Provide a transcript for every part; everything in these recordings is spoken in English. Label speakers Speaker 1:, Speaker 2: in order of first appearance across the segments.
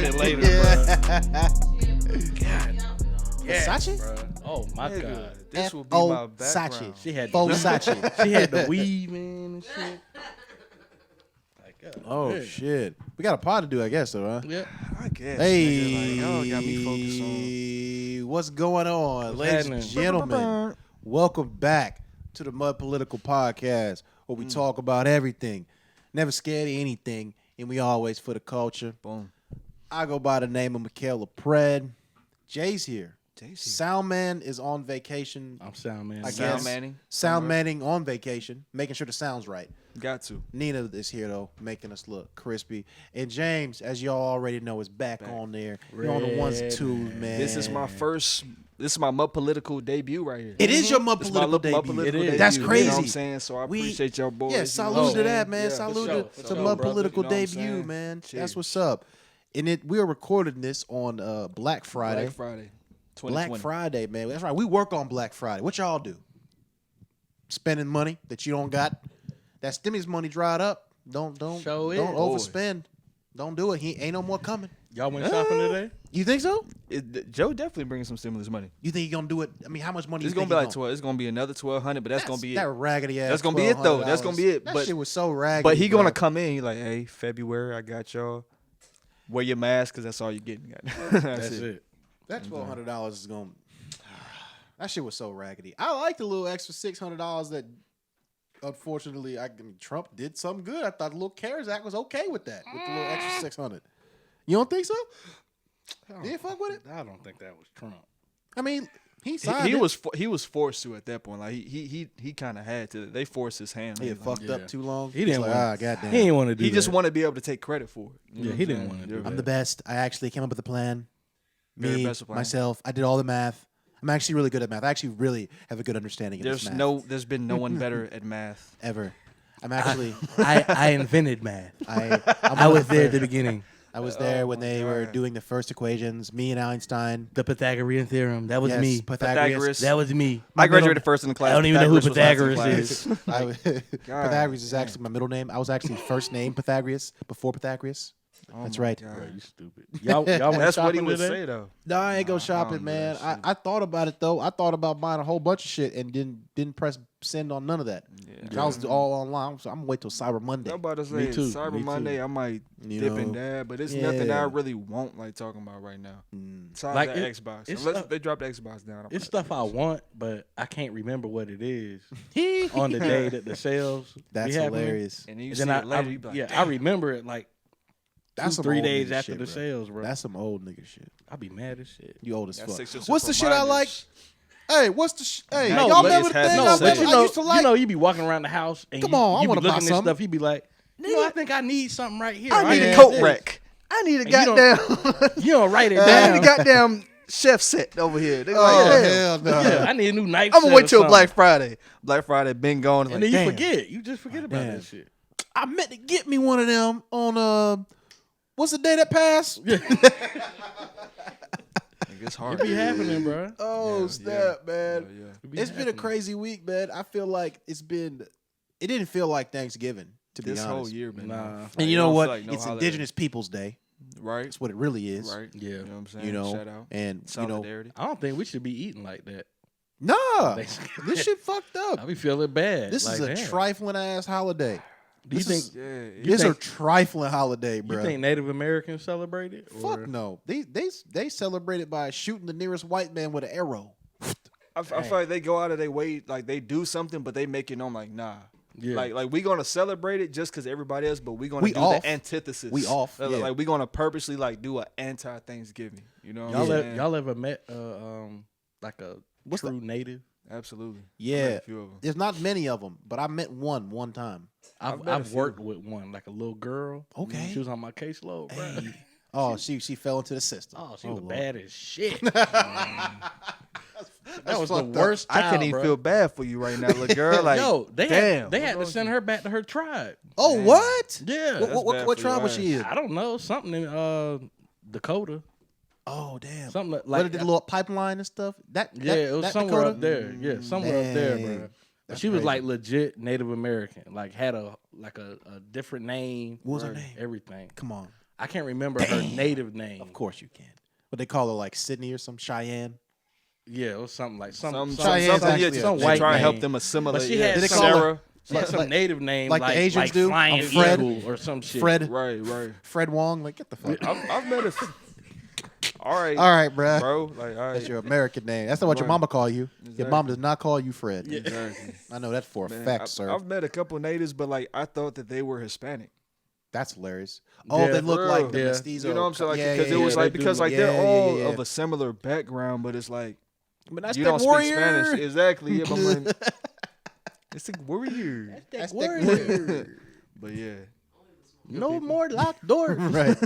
Speaker 1: find it later,
Speaker 2: God.
Speaker 3: Versace?
Speaker 2: Bro. Oh my God.
Speaker 1: This will be my background.
Speaker 3: Sachi.
Speaker 2: She had
Speaker 3: Versace.
Speaker 2: She had the weave in and shit.
Speaker 3: Oh shit. We got a pod to do, I guess, though, huh?
Speaker 2: Yeah.
Speaker 1: I guess.
Speaker 3: Hey,
Speaker 1: Nigga, like, y'all got me focused on.
Speaker 3: What's going on, ladies and gentlemen? Welcome back to the MudPolitical podcast, where we talk about everything, never scared of anything, and we always for the culture.
Speaker 1: Boom.
Speaker 3: I go by the name of Michaela Pred. Jay's here. Soundman is on vacation.
Speaker 2: I'm Soundman.
Speaker 3: I guess.
Speaker 1: Sound Manning.
Speaker 3: Sound Manning on vacation, making sure the sound's right.
Speaker 1: Got to.
Speaker 3: Nina is here, though, making us look crispy. And James, as y'all already know, is back. On there. You're on the ones and twos, man.
Speaker 1: This is my MudPolitical debut right here.
Speaker 3: It is your MudPolitical debut.
Speaker 2: It is.
Speaker 3: That's
Speaker 1: You
Speaker 3: crazy.
Speaker 1: know what I'm saying? So I appreciate y'all boys.
Speaker 3: Yeah, salute to that, man.
Speaker 1: Yeah,
Speaker 3: Salute
Speaker 1: for
Speaker 3: to
Speaker 1: sure,
Speaker 3: MudPolitical
Speaker 1: brother. You know what I'm
Speaker 3: debut,
Speaker 1: saying?
Speaker 3: man.
Speaker 1: Cheers.
Speaker 3: That's what's up. And we are recording this on Black Friday.
Speaker 1: Black Friday.
Speaker 3: Black Friday, man. That's right. We work on Black Friday. What y'all do? Spending money that you don't got. That stimulus money dried up. Don't overspend. Don't do it. He ain't no more coming.
Speaker 2: Y'all went shopping today?
Speaker 3: You think so?
Speaker 1: Joe definitely bringing some stimulus money.
Speaker 3: You think he gonna do it? I mean, how much money?
Speaker 1: It's gonna be like 12. It's gonna be another 1,200, but that's gonna be it.
Speaker 3: That raggedy ass.
Speaker 1: That's gonna be it though. That's gonna be it.
Speaker 3: That
Speaker 1: But
Speaker 3: shit was so raggedy.
Speaker 1: But he
Speaker 3: bro.
Speaker 1: gonna come in. He like, hey, February, I got y'all. Wear your mask, cause that's all you getting.
Speaker 2: That's it.
Speaker 3: That $1,200 is gonna. That shit was so raggedy. I like the little extra $600 that, unfortunately, Trump did something good. I thought the little CARES Act was okay with that, with the little extra $600. You don't think so? Did you fuck with it?
Speaker 2: I don't think that was Trump.
Speaker 3: I mean, he signed
Speaker 1: He
Speaker 3: it.
Speaker 1: he was forced to at that point. Like he kind of had to. They forced his hand.
Speaker 3: He had fucked up too long.
Speaker 2: He didn't
Speaker 3: He's
Speaker 2: want.
Speaker 3: goddamn.
Speaker 2: He didn't want to do.
Speaker 1: He just
Speaker 2: that.
Speaker 1: wanted to be able to take credit for it. You know
Speaker 2: Yeah,
Speaker 1: what
Speaker 2: he
Speaker 1: I'm
Speaker 2: didn't
Speaker 1: saying?
Speaker 2: want to do
Speaker 1: Yeah.
Speaker 2: that.
Speaker 3: I'm the best. I actually came up with a plan.
Speaker 1: Very
Speaker 3: Me,
Speaker 1: best plan.
Speaker 3: myself. I did all the math. I'm actually really good at math. I actually really have a good understanding of this math.
Speaker 1: There's been no one better at math.
Speaker 3: Ever. I'm actually.
Speaker 2: I invented math.
Speaker 3: I
Speaker 2: was there at the beginning.
Speaker 3: I was there when they were doing the first equations. Me and Einstein.
Speaker 2: The Pythagorean theorem. That was
Speaker 3: Yes,
Speaker 2: me.
Speaker 1: Pythagoras.
Speaker 2: That was me.
Speaker 1: I graduated first in the class.
Speaker 2: I don't even know who
Speaker 1: Pythagoras
Speaker 2: Pythagoras
Speaker 1: was last in
Speaker 2: is.
Speaker 1: class.
Speaker 3: Pythagoras is actually my middle name. I was actually first name Pythagoras before Pythagoras. That's
Speaker 1: my
Speaker 3: right.
Speaker 1: God.
Speaker 2: Bro, you stupid. Y'all went
Speaker 1: That's what he
Speaker 2: shopping
Speaker 1: would
Speaker 2: today?
Speaker 1: say though.
Speaker 3: No, I ain't go
Speaker 1: I
Speaker 3: shopping,
Speaker 1: don't do
Speaker 3: man.
Speaker 1: that shit.
Speaker 3: I thought about it though. I thought about buying a whole bunch of shit and didn't press send on none of that.
Speaker 1: Yeah.
Speaker 3: I was all online. So I'm gonna wait till Cyber Monday.
Speaker 1: I'm about to say
Speaker 2: Me too.
Speaker 1: Cyber
Speaker 2: Me too.
Speaker 1: Monday. I might
Speaker 3: You
Speaker 1: dip
Speaker 3: know?
Speaker 1: and dab, but it's
Speaker 3: Yeah.
Speaker 1: nothing that I really won't like talking about right now. Besides
Speaker 2: Like,
Speaker 1: the
Speaker 2: it-
Speaker 1: Xbox,
Speaker 2: it's
Speaker 1: unless
Speaker 2: stuff-
Speaker 1: they drop the Xbox down.
Speaker 2: It's stuff I want, but I can't remember what it is on the day that the sales
Speaker 3: That's
Speaker 2: be happening.
Speaker 3: hilarious.
Speaker 1: And then you
Speaker 2: And
Speaker 1: see
Speaker 2: then
Speaker 1: it later, you be like,
Speaker 2: I remember it like
Speaker 3: That's
Speaker 2: 2-3
Speaker 3: some old
Speaker 2: days
Speaker 3: nigga
Speaker 2: after
Speaker 3: shit,
Speaker 2: the
Speaker 3: bro.
Speaker 2: sales, bro.
Speaker 3: That's some old nigga shit.
Speaker 2: I'll be mad as shit.
Speaker 3: You old as
Speaker 1: That's
Speaker 3: fuck.
Speaker 1: 6 or
Speaker 3: What's the shit I like?
Speaker 1: providers.
Speaker 3: Hey, what's the hey?
Speaker 1: No,
Speaker 3: y'all
Speaker 1: but
Speaker 3: remember
Speaker 1: it's
Speaker 3: the thing
Speaker 1: happening.
Speaker 3: I,
Speaker 1: No, but
Speaker 3: I used to like?
Speaker 2: You know, you be walking around the house and
Speaker 3: Come
Speaker 2: you,
Speaker 3: on, I
Speaker 2: you be
Speaker 3: wanna buy
Speaker 2: looking at
Speaker 3: something.
Speaker 2: stuff. You be like, I think I need something right here.
Speaker 1: I need
Speaker 3: Yeah.
Speaker 1: a coat rack. I need a
Speaker 2: And you don't-
Speaker 1: goddamn.
Speaker 2: You don't write it
Speaker 1: I
Speaker 2: down.
Speaker 1: need a goddamn chef set over here. They
Speaker 3: Oh
Speaker 1: like, damn.
Speaker 3: hell no!
Speaker 2: Yeah, I need a new knife.
Speaker 1: I'm gonna
Speaker 2: set
Speaker 1: wait
Speaker 2: or
Speaker 1: till
Speaker 2: something.
Speaker 1: Black Friday. Black Friday been gone.
Speaker 2: and
Speaker 1: Like,
Speaker 2: then you
Speaker 1: damn.
Speaker 2: forget. You just forget about
Speaker 3: Damn.
Speaker 2: that shit.
Speaker 3: I meant to get me one of them on what's the day that passed?
Speaker 1: It's hard.
Speaker 2: It be happening, bro.
Speaker 3: Oh snap, man!
Speaker 2: It be
Speaker 3: It's been a
Speaker 2: happening.
Speaker 3: crazy week, man. I feel like it didn't feel like Thanksgiving to be
Speaker 1: This
Speaker 3: honest.
Speaker 1: whole year been.
Speaker 2: Nah.
Speaker 3: And you know
Speaker 1: don't
Speaker 3: what?
Speaker 1: feel like no
Speaker 3: It's
Speaker 1: holiday.
Speaker 3: Indigenous Peoples Day.
Speaker 1: Right.
Speaker 3: That's what it really is.
Speaker 1: Right.
Speaker 2: Yeah.
Speaker 1: You know what I'm saying?
Speaker 3: You know,
Speaker 1: Shout out.
Speaker 3: and
Speaker 1: Solidarity.
Speaker 2: I don't think we should be eating like that.
Speaker 3: nah,
Speaker 2: Thanksgiving.
Speaker 3: this shit fucked
Speaker 2: I
Speaker 3: up.
Speaker 2: be feeling bad.
Speaker 3: This
Speaker 2: like,
Speaker 3: is a
Speaker 2: damn.
Speaker 3: trifling ass holiday.
Speaker 2: Do you think?
Speaker 1: Yeah.
Speaker 3: This is a
Speaker 2: think-
Speaker 3: trifling holiday,
Speaker 2: You
Speaker 3: bro.
Speaker 2: think Native Americans celebrate it?
Speaker 3: Fuck
Speaker 2: or-
Speaker 3: no. They celebrate it by shooting the nearest white man with an arrow.
Speaker 1: I feel like they go out of their way, like they do something, but they make it known like, nah.
Speaker 2: Yeah.
Speaker 1: Like we gonna celebrate it just because everybody else, but we gonna
Speaker 3: We
Speaker 1: do
Speaker 3: off.
Speaker 1: the antithesis.
Speaker 3: We off,
Speaker 1: Like,
Speaker 3: yeah.
Speaker 1: like we gonna purposely like do an anti-Thanksgiving. You know what I'm saying?
Speaker 2: Y'all ever met like a
Speaker 3: What's
Speaker 2: true native?
Speaker 1: Absolutely. I met
Speaker 3: Yeah,
Speaker 1: a few of them.
Speaker 3: there's not many of them, but I met one time.
Speaker 1: I've met a
Speaker 2: I've
Speaker 1: few.
Speaker 2: worked with one, like a little girl.
Speaker 3: Okay.
Speaker 2: She was on my caseload, bro.
Speaker 3: Hey. Oh, she fell into the system.
Speaker 2: Oh, she was
Speaker 3: Lord.
Speaker 2: bad as shit.
Speaker 3: That's
Speaker 2: That was the
Speaker 3: fucked up.
Speaker 2: worst
Speaker 1: I
Speaker 2: child,
Speaker 1: can't even
Speaker 2: bro.
Speaker 1: feel bad for you right now, little girl. Like,
Speaker 2: Yo, they
Speaker 1: damn.
Speaker 2: had to send her back to her tribe.
Speaker 3: Oh,
Speaker 1: Man.
Speaker 3: what?
Speaker 2: Yeah.
Speaker 1: That's
Speaker 3: What
Speaker 1: bad for
Speaker 3: tribe
Speaker 1: your
Speaker 3: was she in?
Speaker 2: I don't know. Something in Dakota.
Speaker 3: Oh, damn.
Speaker 2: Something like
Speaker 3: What did the little pipeline and stuff?
Speaker 2: Yeah, it was
Speaker 3: that
Speaker 2: somewhere
Speaker 3: Dakota?
Speaker 2: up there. Yeah, somewhere up there,
Speaker 3: Dang.
Speaker 2: bro. But
Speaker 3: That's
Speaker 2: she was
Speaker 3: crazy.
Speaker 2: like legit Native American. Like had a different name.
Speaker 3: What was her
Speaker 1: Right.
Speaker 3: name?
Speaker 2: Everything.
Speaker 3: Come on.
Speaker 2: I can't remember her native name.
Speaker 3: Of course you can. But they call her like Sydney or some Cheyenne.
Speaker 2: Yeah, it was something like
Speaker 1: Some
Speaker 3: Cheyenne's actually
Speaker 2: some
Speaker 1: they
Speaker 2: white
Speaker 1: try to help
Speaker 2: name.
Speaker 1: them assimilate.
Speaker 2: But she
Speaker 1: yeah.
Speaker 2: had
Speaker 3: Did they
Speaker 2: some,
Speaker 3: call her-
Speaker 1: Sarah.
Speaker 2: she had some native name
Speaker 3: like the Asians do?
Speaker 2: Flying
Speaker 3: Fred?
Speaker 2: Eagle or some shit.
Speaker 3: Fred
Speaker 1: Right.
Speaker 3: Fred Wong. Like, get the fuck.
Speaker 1: I've met a. All right,
Speaker 3: Bruh.
Speaker 1: bro. Like, all right.
Speaker 3: That's your American name. That's not what your
Speaker 1: Right.
Speaker 3: mama call you. Your
Speaker 1: Exactly.
Speaker 3: mom does not call you Fred.
Speaker 1: Exactly.
Speaker 3: I know that for a
Speaker 1: Man,
Speaker 3: fact, sir.
Speaker 1: I've met a couple natives, but like I thought that they were Hispanic.
Speaker 3: That's hilarious. Oh,
Speaker 2: Yeah,
Speaker 3: they look
Speaker 1: for
Speaker 3: like
Speaker 1: real.
Speaker 3: the
Speaker 2: Yeah.
Speaker 3: mestizo.
Speaker 1: You know what I'm saying? Like,
Speaker 3: Yeah,
Speaker 1: because
Speaker 3: yeah,
Speaker 1: it was
Speaker 3: yeah.
Speaker 1: like
Speaker 2: they do
Speaker 1: because
Speaker 2: look-
Speaker 1: like they're all
Speaker 3: yeah.
Speaker 1: of a similar background, but it's like
Speaker 3: But that's
Speaker 1: you
Speaker 3: that
Speaker 1: don't
Speaker 3: warrior.
Speaker 1: speak Spanish. Exactly. Yeah, but I'm like, it's a warrior.
Speaker 3: That's
Speaker 2: Warrior.
Speaker 1: But yeah.
Speaker 2: No more locked doors.
Speaker 3: Right.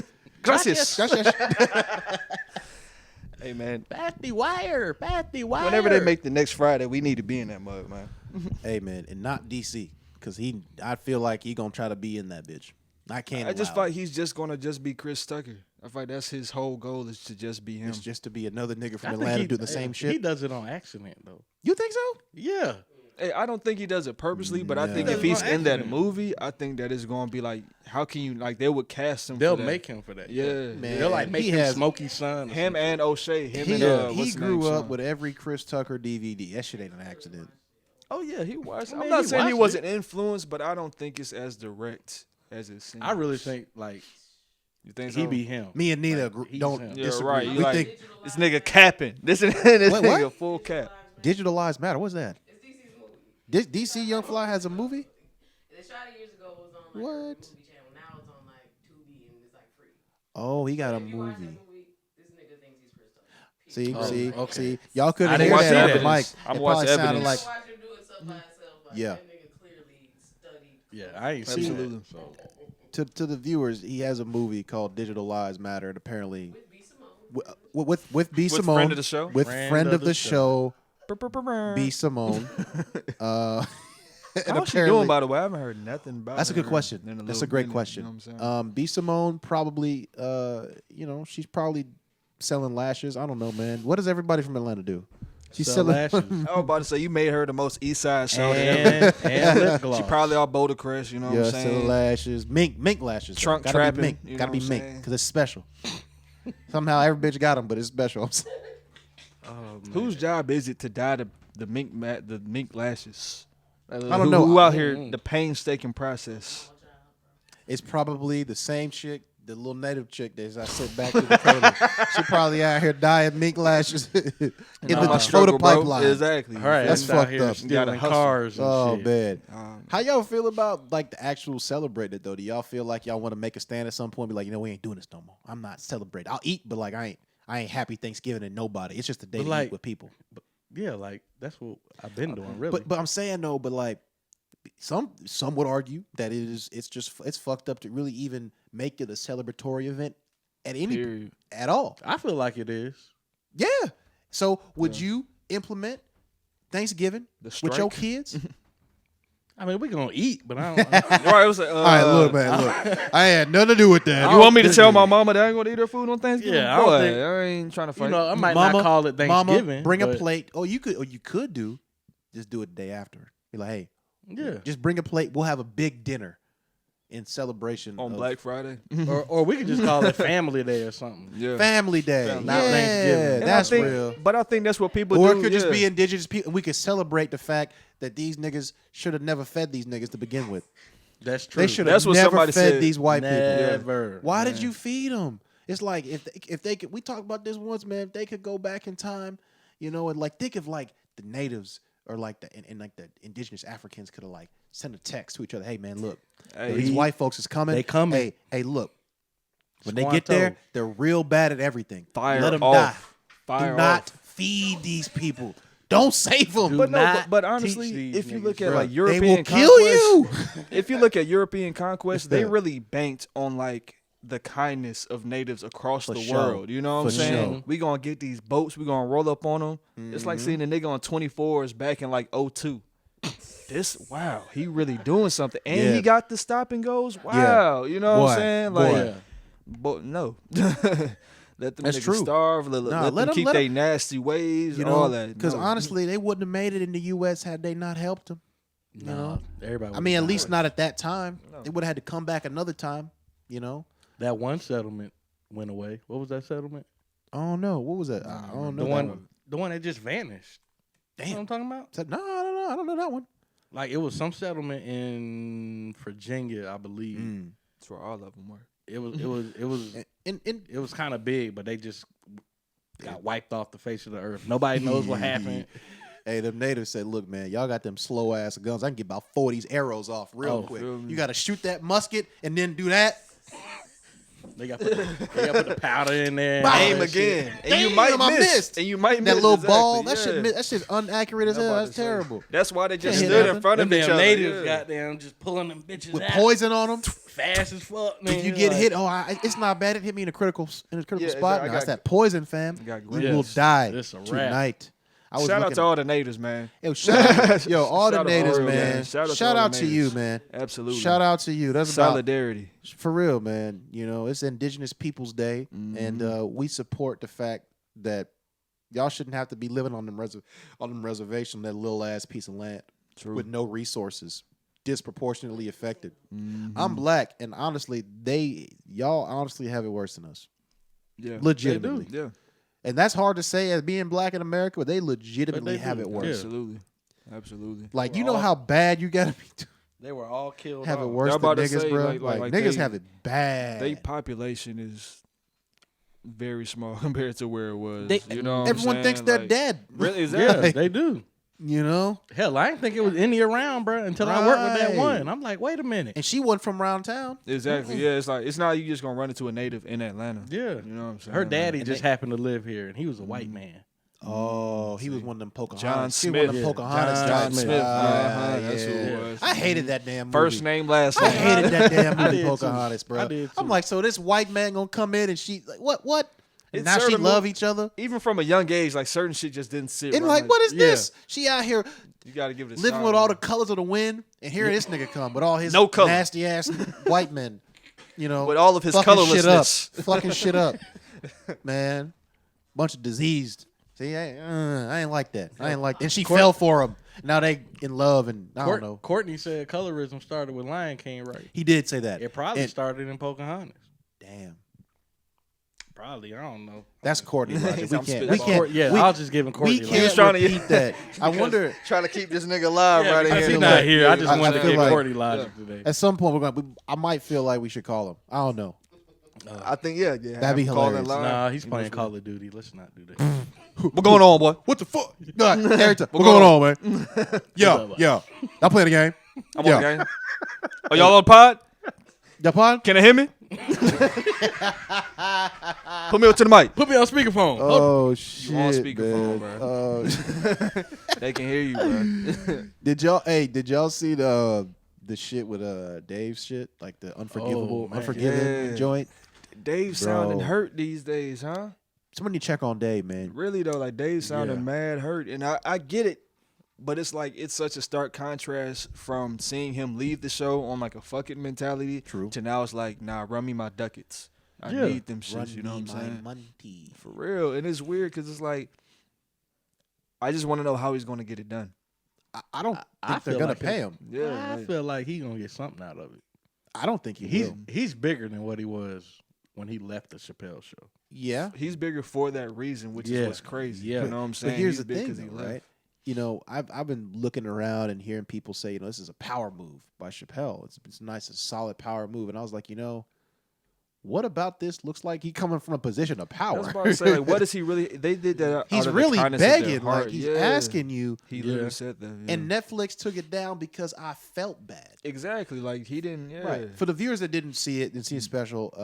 Speaker 1: Gracias.
Speaker 3: Gracias.
Speaker 1: Hey man,
Speaker 2: Pass the wire. Pass the wire.
Speaker 1: whenever they make the next Friday, we need to be in that mug, man.
Speaker 3: Hey man, and not DC, because I feel like he gonna try to be in that bitch. I can't.
Speaker 1: I just
Speaker 3: allow
Speaker 1: feel
Speaker 3: it.
Speaker 1: like he's just gonna just be Chris Tucker. I feel like that's his whole goal is to just be him.
Speaker 3: It's just to be another nigga
Speaker 2: I
Speaker 3: from
Speaker 2: think
Speaker 3: Atlanta do the same
Speaker 2: He
Speaker 3: shit.
Speaker 2: does it on accident though.
Speaker 3: You think so?
Speaker 2: Yeah.
Speaker 1: Hey, I don't think he does it purposely, but I think
Speaker 2: No.
Speaker 1: if he's
Speaker 2: He does it on
Speaker 1: in that
Speaker 2: accident.
Speaker 1: movie, I think that it's gonna be like, how can you like they would cast him?
Speaker 2: They'll
Speaker 1: for that.
Speaker 2: make him for that.
Speaker 1: Yeah,
Speaker 2: shit.
Speaker 3: Man,
Speaker 2: They'll like make
Speaker 3: he
Speaker 2: him
Speaker 3: has-
Speaker 2: Smokey Son. or
Speaker 1: him
Speaker 2: something.
Speaker 1: and O'Shea. Him
Speaker 3: He,
Speaker 1: and
Speaker 3: he
Speaker 1: what's his
Speaker 3: grew
Speaker 1: name,
Speaker 3: up
Speaker 1: son.
Speaker 3: with every Chris Tucker DVD. That shit ain't an accident.
Speaker 1: Oh yeah, he was.
Speaker 2: I
Speaker 1: I'm
Speaker 2: mean,
Speaker 1: not
Speaker 2: he
Speaker 1: saying he
Speaker 2: watched
Speaker 1: wasn't influenced, but I don't think it's as direct as it seems.
Speaker 2: I really think like
Speaker 1: you think
Speaker 2: he
Speaker 1: so?
Speaker 2: be him.
Speaker 3: Me and Nina
Speaker 2: he's
Speaker 3: don't
Speaker 2: him.
Speaker 1: Yeah,
Speaker 3: disagree.
Speaker 1: right. You
Speaker 3: We
Speaker 1: like
Speaker 3: think
Speaker 1: this nigga capping. This
Speaker 3: What?
Speaker 1: nigga full cap.
Speaker 3: digital lives matter. What's that?
Speaker 4: It's DC's movie.
Speaker 3: DC Young Fly has a movie.
Speaker 4: They shot it years ago. It was on like
Speaker 3: What?
Speaker 4: a movie channel. Now it's on like Tubi and it's like free.
Speaker 3: Oh, he got a
Speaker 4: If you watch that
Speaker 3: movie.
Speaker 4: movie, this nigga thinks he's Chris Tucker.
Speaker 3: See,
Speaker 2: Oh, okay.
Speaker 3: see. Y'all couldn't
Speaker 2: I didn't
Speaker 3: hear
Speaker 2: watch
Speaker 3: that on
Speaker 2: the
Speaker 3: the mic.
Speaker 1: evidence. I'm
Speaker 3: It
Speaker 1: watching
Speaker 3: probably sounded
Speaker 1: evidence.
Speaker 3: like
Speaker 4: Watch him do it stuff by himself. Like,
Speaker 3: Yeah.
Speaker 4: that nigga clearly studied.
Speaker 2: Yeah, I ain't seen
Speaker 1: Absolutely.
Speaker 2: it. So.
Speaker 3: to the viewers. He has a movie called Digital Lives Matter, and apparently
Speaker 4: With B. Simone.
Speaker 3: with B
Speaker 1: With
Speaker 3: Simone,
Speaker 1: friend of the show?
Speaker 3: with friend of the show,
Speaker 1: How
Speaker 3: B Simone. And
Speaker 1: How's she
Speaker 3: apparently-
Speaker 1: doing, by the way? I haven't heard nothing about
Speaker 3: That's a good
Speaker 1: her
Speaker 3: question.
Speaker 1: in
Speaker 3: That's
Speaker 1: little
Speaker 3: a great
Speaker 1: minute,
Speaker 3: question.
Speaker 1: You know what I'm saying?
Speaker 3: B Simone probably, she's probably selling lashes. I don't know, man. What does everybody from Atlanta do? She's
Speaker 2: Sell
Speaker 3: selling.
Speaker 2: lashes.
Speaker 1: I was about to say you made her the most East Side show. ever.
Speaker 2: and lip gloss.
Speaker 1: She probably all Boulder Crest. You know what
Speaker 3: Yeah,
Speaker 1: I'm
Speaker 3: selling
Speaker 1: saying?
Speaker 3: lashes, mink lashes. though.
Speaker 1: Trunk
Speaker 3: Gotta
Speaker 1: trapping,
Speaker 3: be mink.
Speaker 1: you know
Speaker 3: Gotta be
Speaker 1: what I'm
Speaker 3: mink
Speaker 1: saying?
Speaker 3: because it's special. Somehow every bitch got them, but it's special.
Speaker 2: Oh, man.
Speaker 1: Whose job is it to dye the mink lashes?
Speaker 3: I don't know.
Speaker 1: Who out here the painstaking process?
Speaker 3: It's probably the same chick, the little native chick that I sit back in Dakota. She probably out here dyeing mink lashes in the
Speaker 1: My
Speaker 3: Dakota
Speaker 1: struggle, bro.
Speaker 3: pipeline.
Speaker 1: Exactly.
Speaker 2: All right,
Speaker 3: That's
Speaker 2: that's out
Speaker 3: fucked
Speaker 2: here
Speaker 3: up.
Speaker 1: Gotta
Speaker 2: stealing
Speaker 1: hustle.
Speaker 2: cars and
Speaker 3: Oh
Speaker 2: shit.
Speaker 3: man, how y'all feel about like the actual celebrating it though? Do y'all feel like y'all want to make a stand at some point? Be like, we ain't doing this no more. I'm not celebrating. I'll eat, but like I ain't happy Thanksgiving to nobody. It's just a day
Speaker 2: But,
Speaker 3: to
Speaker 2: like,
Speaker 3: eat with people.
Speaker 2: Yeah, like that's what I've been doing. Really,
Speaker 3: But I'm saying no. But like some would argue that it's fucked up to really even make it a celebratory event at any
Speaker 1: Period.
Speaker 3: at all.
Speaker 2: I feel like it is.
Speaker 3: Yeah. So would you implement Thanksgiving
Speaker 1: The
Speaker 3: with your
Speaker 1: strike?
Speaker 3: kids?
Speaker 2: I mean, we gonna eat, but I don't.
Speaker 1: Right, it was like,
Speaker 3: All right, look, man, look. I had nothing to do with that.
Speaker 1: You want me to tell my mama that I ain't gonna eat her food on Thanksgiving?
Speaker 2: Yeah, I don't
Speaker 1: Boy,
Speaker 2: think-
Speaker 1: I ain't trying to fight.
Speaker 2: You know, I might
Speaker 3: Mama,
Speaker 2: not call it Thanksgiving.
Speaker 3: Mama, bring a
Speaker 2: but-
Speaker 3: plate. Oh, you could do. Just do it the day after. Be like, hey,
Speaker 2: Yeah,
Speaker 3: just bring a plate. We'll have a big dinner in celebration
Speaker 1: on
Speaker 3: of
Speaker 1: Black Friday.
Speaker 2: or we could just call it Family Day or something.
Speaker 1: Yeah.
Speaker 3: Family Day.
Speaker 1: Family.
Speaker 2: Not
Speaker 3: Yeah,
Speaker 2: Thanksgiving.
Speaker 1: And
Speaker 3: that's
Speaker 1: I think,
Speaker 3: real.
Speaker 1: But I think that's what people
Speaker 3: Or
Speaker 1: do.
Speaker 3: it could just
Speaker 1: yeah.
Speaker 3: be indigenous people. We could celebrate the fact that these niggas should have never fed these niggas to begin with.
Speaker 2: That's true.
Speaker 3: They should have
Speaker 1: That's what
Speaker 3: never
Speaker 1: somebody
Speaker 3: fed
Speaker 1: said.
Speaker 3: these white people.
Speaker 2: Never.
Speaker 3: Why did you feed them? It's like if they could. We talked about this once, man. If they could go back in time, and like think of like the natives or like and like the indigenous Africans could have like sent a text to each other. Hey, man, look,
Speaker 1: Hey,
Speaker 3: these white folks is coming.
Speaker 2: They coming.
Speaker 3: Hey, look. When they get there, they're real bad at everything.
Speaker 1: Fire
Speaker 3: Let them
Speaker 1: off.
Speaker 3: die.
Speaker 1: Fire
Speaker 3: Do not
Speaker 1: off.
Speaker 3: feed these people. Don't save them.
Speaker 2: Do
Speaker 1: But no,
Speaker 2: not
Speaker 1: but
Speaker 2: teach
Speaker 1: honestly,
Speaker 2: these
Speaker 1: if you
Speaker 2: niggas,
Speaker 1: look at
Speaker 2: bruh.
Speaker 1: like
Speaker 3: They
Speaker 1: European
Speaker 3: will kill you.
Speaker 1: conquest, if you look at European conquest, they really banked on like the kindness of natives across
Speaker 3: For
Speaker 1: the
Speaker 3: sure.
Speaker 1: world. You know what I'm
Speaker 3: For
Speaker 1: saying?
Speaker 3: sure.
Speaker 1: We gonna get these boats. We gonna roll up on them. It's like seeing a nigga on 24s back in like 02. Wow, he really doing something, and
Speaker 3: Yeah.
Speaker 1: he got the stop and goes. Wow, you know what I'm
Speaker 3: Boy,
Speaker 1: saying?
Speaker 3: boy.
Speaker 1: Like,
Speaker 2: Yeah.
Speaker 1: but no. Let them
Speaker 3: That's
Speaker 1: niggas
Speaker 3: true.
Speaker 1: starve. Let
Speaker 3: Nah,
Speaker 1: them
Speaker 3: let 'em-
Speaker 1: keep
Speaker 3: let
Speaker 1: their
Speaker 3: 'em-
Speaker 1: nasty ways.
Speaker 3: You
Speaker 1: all
Speaker 3: know,
Speaker 1: that.
Speaker 3: because
Speaker 1: No.
Speaker 3: honestly, they wouldn't have made it in the U.S. had they not helped them.
Speaker 2: No, everybody.
Speaker 3: I mean, at least not at that time. They would have had to come back another time,
Speaker 2: That one settlement went away. What was that settlement?
Speaker 3: Oh no, what was that? I don't know
Speaker 2: The
Speaker 3: that
Speaker 2: one, the one that just vanished. You know what I'm talking about?
Speaker 3: No, I don't know that one.
Speaker 2: Like it was some settlement in Virginia, I believe.
Speaker 1: That's where all of them were.
Speaker 2: It was kind of big, but they just got wiped off the face of the earth. Nobody knows what happened.
Speaker 3: Hey, them natives said, "Look, man, y'all got them slow ass guns. I can get about 4 of these arrows off real quick. You got to shoot that musket and then do that."
Speaker 2: They got put the powder in there.
Speaker 1: Aim again, and you might miss. And you might miss
Speaker 3: that little
Speaker 1: exactly,
Speaker 3: ball.
Speaker 1: Yeah.
Speaker 3: That shit's inaccurate as hell. That's terrible.
Speaker 1: That's why they just
Speaker 3: Can't
Speaker 1: stood
Speaker 3: hit
Speaker 1: in front of
Speaker 2: Them
Speaker 1: each
Speaker 2: damn
Speaker 1: other.
Speaker 2: natives goddamn just pulling them bitches
Speaker 3: With
Speaker 2: out
Speaker 3: poison on them.
Speaker 2: fast as fuck. Man.
Speaker 3: If you get hit, it's not bad. It hit me in a critical spot.
Speaker 1: I
Speaker 3: Now
Speaker 1: got-
Speaker 3: it's that poison, fam.
Speaker 1: got
Speaker 3: You
Speaker 1: gripped.
Speaker 3: will die
Speaker 2: It's a wrap.
Speaker 3: tonight.
Speaker 1: Shout out to all the natives, man.
Speaker 3: Yo, shout out, all the
Speaker 1: Shout out
Speaker 3: natives,
Speaker 1: to all,
Speaker 3: man.
Speaker 1: man. Shout out to
Speaker 3: Shout
Speaker 1: all
Speaker 3: out
Speaker 1: the
Speaker 3: to you,
Speaker 1: natives.
Speaker 3: man.
Speaker 1: Absolutely.
Speaker 3: Shout out to you. That's about
Speaker 1: Solidarity.
Speaker 3: for real, man. You know, it's Indigenous Peoples Day, and we support the fact that y'all shouldn't have to be living on them reservation, that little ass piece of land with no resources, disproportionately affected. I'm black, and honestly, y'all honestly have it worse than us.
Speaker 1: Yeah.
Speaker 3: Legitimately.
Speaker 1: Yeah.
Speaker 3: And that's hard to say as being black in America, but they legitimately have it worse.
Speaker 1: Absolutely. Absolutely.
Speaker 3: Like, you know how bad you gotta be
Speaker 2: They were all killed.
Speaker 3: have it
Speaker 2: off.
Speaker 3: worse
Speaker 1: I'm
Speaker 3: than
Speaker 1: about to
Speaker 3: niggas,
Speaker 1: say,
Speaker 3: bro.
Speaker 1: like
Speaker 3: Niggas
Speaker 1: they-
Speaker 3: have it bad.
Speaker 1: Their population is very small compared to where it was.
Speaker 3: They-
Speaker 1: you know what I'm
Speaker 3: everyone thinks
Speaker 1: saying?
Speaker 3: they're
Speaker 1: Like,
Speaker 3: dead.
Speaker 1: Really? Is
Speaker 2: Yeah,
Speaker 1: that?
Speaker 2: they do.
Speaker 3: You know?
Speaker 2: Hell, I didn't think it was any around, bro, until I worked with that
Speaker 3: Right.
Speaker 2: one. I'm like, wait a minute.
Speaker 3: And she wasn't from around town.
Speaker 1: Exactly. Yeah. It's like it's not you just gonna run into a native in Atlanta.
Speaker 2: Yeah.
Speaker 1: You know what I'm saying?
Speaker 2: Her daddy
Speaker 3: And
Speaker 2: just happened to live here, and he was a white man.
Speaker 3: Oh, he was one of them Pocahontas.
Speaker 1: John
Speaker 3: He was one of them
Speaker 1: Smith.
Speaker 3: Pocahontas.
Speaker 2: John
Speaker 3: types.
Speaker 2: Smith.
Speaker 1: That's who it
Speaker 3: yeah.
Speaker 1: was.
Speaker 3: I hated that damn movie.
Speaker 1: First name, last
Speaker 3: I
Speaker 1: name.
Speaker 3: hated that damn
Speaker 2: I
Speaker 3: movie,
Speaker 2: did too.
Speaker 3: Pocahontas, bro.
Speaker 2: I did
Speaker 3: I'm
Speaker 2: too.
Speaker 3: like, so this white man gonna come in and she like what? And
Speaker 1: It's
Speaker 3: now she
Speaker 1: certain
Speaker 3: love
Speaker 1: mo-
Speaker 3: each other.
Speaker 1: Even from a young age, like certain shit just didn't sit.
Speaker 3: And
Speaker 1: right.
Speaker 3: like, what is
Speaker 2: Yeah.
Speaker 3: this? She out here
Speaker 1: You gotta give it a
Speaker 3: living
Speaker 1: shot,
Speaker 3: with all the
Speaker 1: man.
Speaker 3: colors of the wind, and here this nigga come with all his
Speaker 1: No color.
Speaker 3: nasty ass white men. You know,
Speaker 1: With all of his
Speaker 3: fucking shit up,
Speaker 1: colorlessness.
Speaker 3: fucking shit up, man. Bunch of diseased. See, I ain't like that. I ain't like that. And she fell for him. Now they in love, and I don't know.
Speaker 2: Courtney said colorism started with Lion King, right?
Speaker 3: He did say that.
Speaker 2: It probably
Speaker 3: And-
Speaker 2: started in Pocahontas.
Speaker 3: Damn,
Speaker 2: Probably, I don't know.
Speaker 3: that's Courtney logic. We
Speaker 1: I'm
Speaker 3: can't.
Speaker 1: spitting.
Speaker 3: We
Speaker 1: That's
Speaker 3: can't.
Speaker 2: Yeah,
Speaker 3: we,
Speaker 2: I was just giving Courtney.
Speaker 3: we
Speaker 2: like-
Speaker 3: can't
Speaker 1: was trying to-
Speaker 3: repeat that. I wonder.
Speaker 1: Trying to keep this nigga alive
Speaker 2: Yeah,
Speaker 1: right
Speaker 2: because
Speaker 1: here.
Speaker 2: he's
Speaker 3: feel
Speaker 2: not
Speaker 3: like-
Speaker 2: here. I just
Speaker 3: I
Speaker 2: wanted to
Speaker 3: feel
Speaker 2: give
Speaker 3: like-
Speaker 2: Courtney logic today.
Speaker 3: At some point, I might feel like we should call him. I don't know.
Speaker 1: I think yeah.
Speaker 3: That'd be hilarious.
Speaker 2: Nah, he's playing Call of Duty. Let's not do that.
Speaker 1: What's going on, boy?
Speaker 3: What the fuck? God, every time. What's going on, man? Yo, y'all playing the game?
Speaker 1: I'm on the game. Are y'all on the pod?
Speaker 3: Y'all playing?
Speaker 1: Can they hear me? Put me up to the mic.
Speaker 2: Put me on speakerphone.
Speaker 3: Oh shit,
Speaker 1: on speakerphone,
Speaker 3: man.
Speaker 1: bro. They can hear you, bro.
Speaker 3: Did y'all see the shit with Dave's shit, like the
Speaker 2: Oh, man.
Speaker 3: Unforgiven
Speaker 1: Yeah.
Speaker 3: joint?
Speaker 1: Dave sounding hurt these days, huh?
Speaker 3: Somebody check on Dave, man.
Speaker 1: Really though, like Dave sounding
Speaker 2: Yeah.
Speaker 1: mad hurt, and I get it, but it's like it's such a stark contrast from seeing him leave the show on like a fucking mentality
Speaker 3: True.
Speaker 1: to now it's like, nah, run me my ducats. I
Speaker 2: Yeah.
Speaker 1: need them shits. You know what I'm saying?
Speaker 3: Money.
Speaker 1: For real, and it's weird because it's like, I just want to know how he's going to get it done.
Speaker 3: I don't
Speaker 2: I
Speaker 3: think they're
Speaker 2: feel
Speaker 3: gonna
Speaker 2: like
Speaker 3: pay him.
Speaker 1: Yeah,
Speaker 2: I
Speaker 1: like-
Speaker 2: feel like he's gonna get something out of it.
Speaker 3: I don't think he will.
Speaker 2: He's bigger than what he was when he left the Chappelle show.
Speaker 3: Yeah,
Speaker 1: he's bigger for that reason, which
Speaker 2: Yeah.
Speaker 1: is what's crazy.
Speaker 2: Yeah.
Speaker 1: You know what I'm saying?
Speaker 3: but here's
Speaker 1: He's
Speaker 3: the
Speaker 1: big
Speaker 3: thing,
Speaker 1: 'cause he
Speaker 3: though,
Speaker 1: left.
Speaker 3: right? You know, I've been looking around and hearing people say, you know, this is a power move by Chappelle. It's nice, a solid power move, and I was like, you know, what about this looks like he coming from a position of
Speaker 1: I
Speaker 3: power?
Speaker 1: was about to say, like, what is he really? They did that. out
Speaker 3: He's
Speaker 1: of the
Speaker 3: really
Speaker 1: kindness of their
Speaker 3: begging,
Speaker 1: heart.
Speaker 3: like he's
Speaker 1: Yeah.
Speaker 3: asking you.
Speaker 1: He
Speaker 2: Yeah.
Speaker 1: literally said that. Yeah.
Speaker 3: And Netflix took it down because I felt bad.
Speaker 1: exactly, like he didn't. Yeah.
Speaker 3: Right. For the viewers that didn't see it, didn't see a special,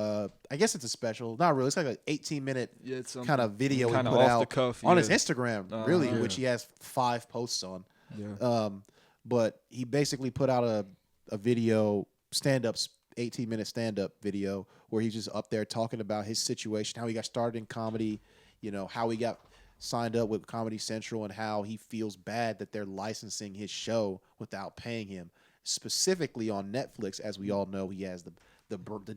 Speaker 3: I guess it's a special. Not really. It's like an 18-minute
Speaker 1: Yeah, it's something
Speaker 3: kind of video he
Speaker 1: kinda
Speaker 3: put
Speaker 1: off
Speaker 3: out
Speaker 1: the cuff
Speaker 3: on his
Speaker 1: yeah.
Speaker 3: Instagram, really,
Speaker 1: Uh-huh.
Speaker 3: which he has 5 posts on.
Speaker 1: Yeah.
Speaker 3: But he basically put out a video, 18-minute stand-up video where he's just up there talking about his situation, how he got started in comedy, you know, how he got signed up with Comedy Central and how he feels bad that they're licensing his show without paying him. Specifically on Netflix, as we all know, he has the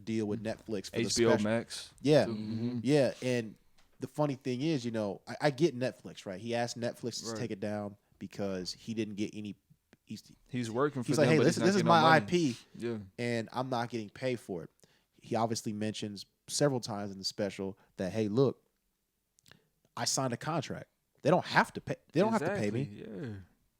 Speaker 3: deal with Netflix for the
Speaker 1: HBO
Speaker 3: special.
Speaker 1: Max.
Speaker 3: Yeah,
Speaker 1: Mm-hmm.
Speaker 3: yeah, and the funny thing is, you know, I get Netflix, right? He asked Netflix to
Speaker 1: Right.
Speaker 3: take it down because he didn't get any.
Speaker 1: He's working for
Speaker 3: He's
Speaker 1: them,
Speaker 3: like, hey,
Speaker 1: but
Speaker 3: this
Speaker 1: he's not
Speaker 3: is
Speaker 1: getting
Speaker 3: my
Speaker 1: no money.
Speaker 3: IP,
Speaker 1: Yeah.
Speaker 3: and I'm not getting paid for it. he obviously mentions several times in the special that, hey, look, I signed a contract. They don't have to pay. They don't have to pay me.
Speaker 1: Yeah.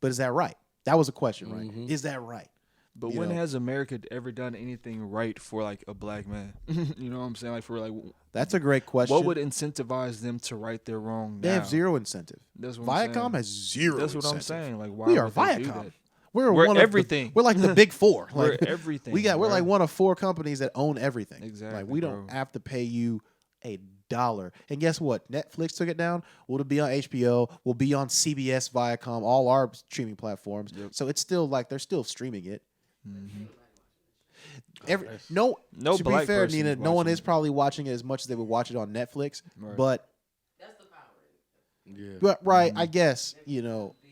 Speaker 3: But is that right? That was a question, right?
Speaker 2: Mhm.
Speaker 3: Is that right?
Speaker 1: But
Speaker 3: You
Speaker 1: when
Speaker 3: know?
Speaker 1: has America ever done anything right for like a black man? You know what I'm saying? Like for like,
Speaker 3: That's a great question.
Speaker 1: what would incentivize them to right their wrong?
Speaker 3: they
Speaker 1: now?
Speaker 3: have zero incentive.
Speaker 1: That's what I'm
Speaker 3: Viacom
Speaker 1: saying.
Speaker 3: has zero.
Speaker 1: That's what I'm
Speaker 3: incentive.
Speaker 1: saying. Like why
Speaker 3: We are
Speaker 1: would they do
Speaker 3: Viacom.
Speaker 1: that?
Speaker 3: We're
Speaker 1: We're
Speaker 3: one
Speaker 1: everything.
Speaker 3: We're like the big four.
Speaker 1: We're
Speaker 3: Like
Speaker 1: everything.
Speaker 3: we're
Speaker 1: bro.
Speaker 3: like one of 4 companies that own everything.
Speaker 1: Exactly,
Speaker 3: Like we don't
Speaker 1: bro.
Speaker 3: have to pay you $1. And guess what? Netflix took it down. Will be on HBO. Will be on CBS, Viacom, all our streaming platforms.
Speaker 1: Yep.
Speaker 3: So it's still like they're still streaming it.
Speaker 1: Mhm.
Speaker 3: No,
Speaker 1: No
Speaker 3: to be
Speaker 1: black
Speaker 3: fair,
Speaker 1: person
Speaker 3: Nina,
Speaker 1: is
Speaker 3: no one
Speaker 1: watching
Speaker 3: is
Speaker 1: it.
Speaker 3: probably watching it as much as they would watch it on Netflix.
Speaker 1: Right.
Speaker 3: But
Speaker 4: That's the power.
Speaker 2: Yeah.
Speaker 3: right,
Speaker 1: Mm-hmm.
Speaker 3: I guess, you know,
Speaker 4: Big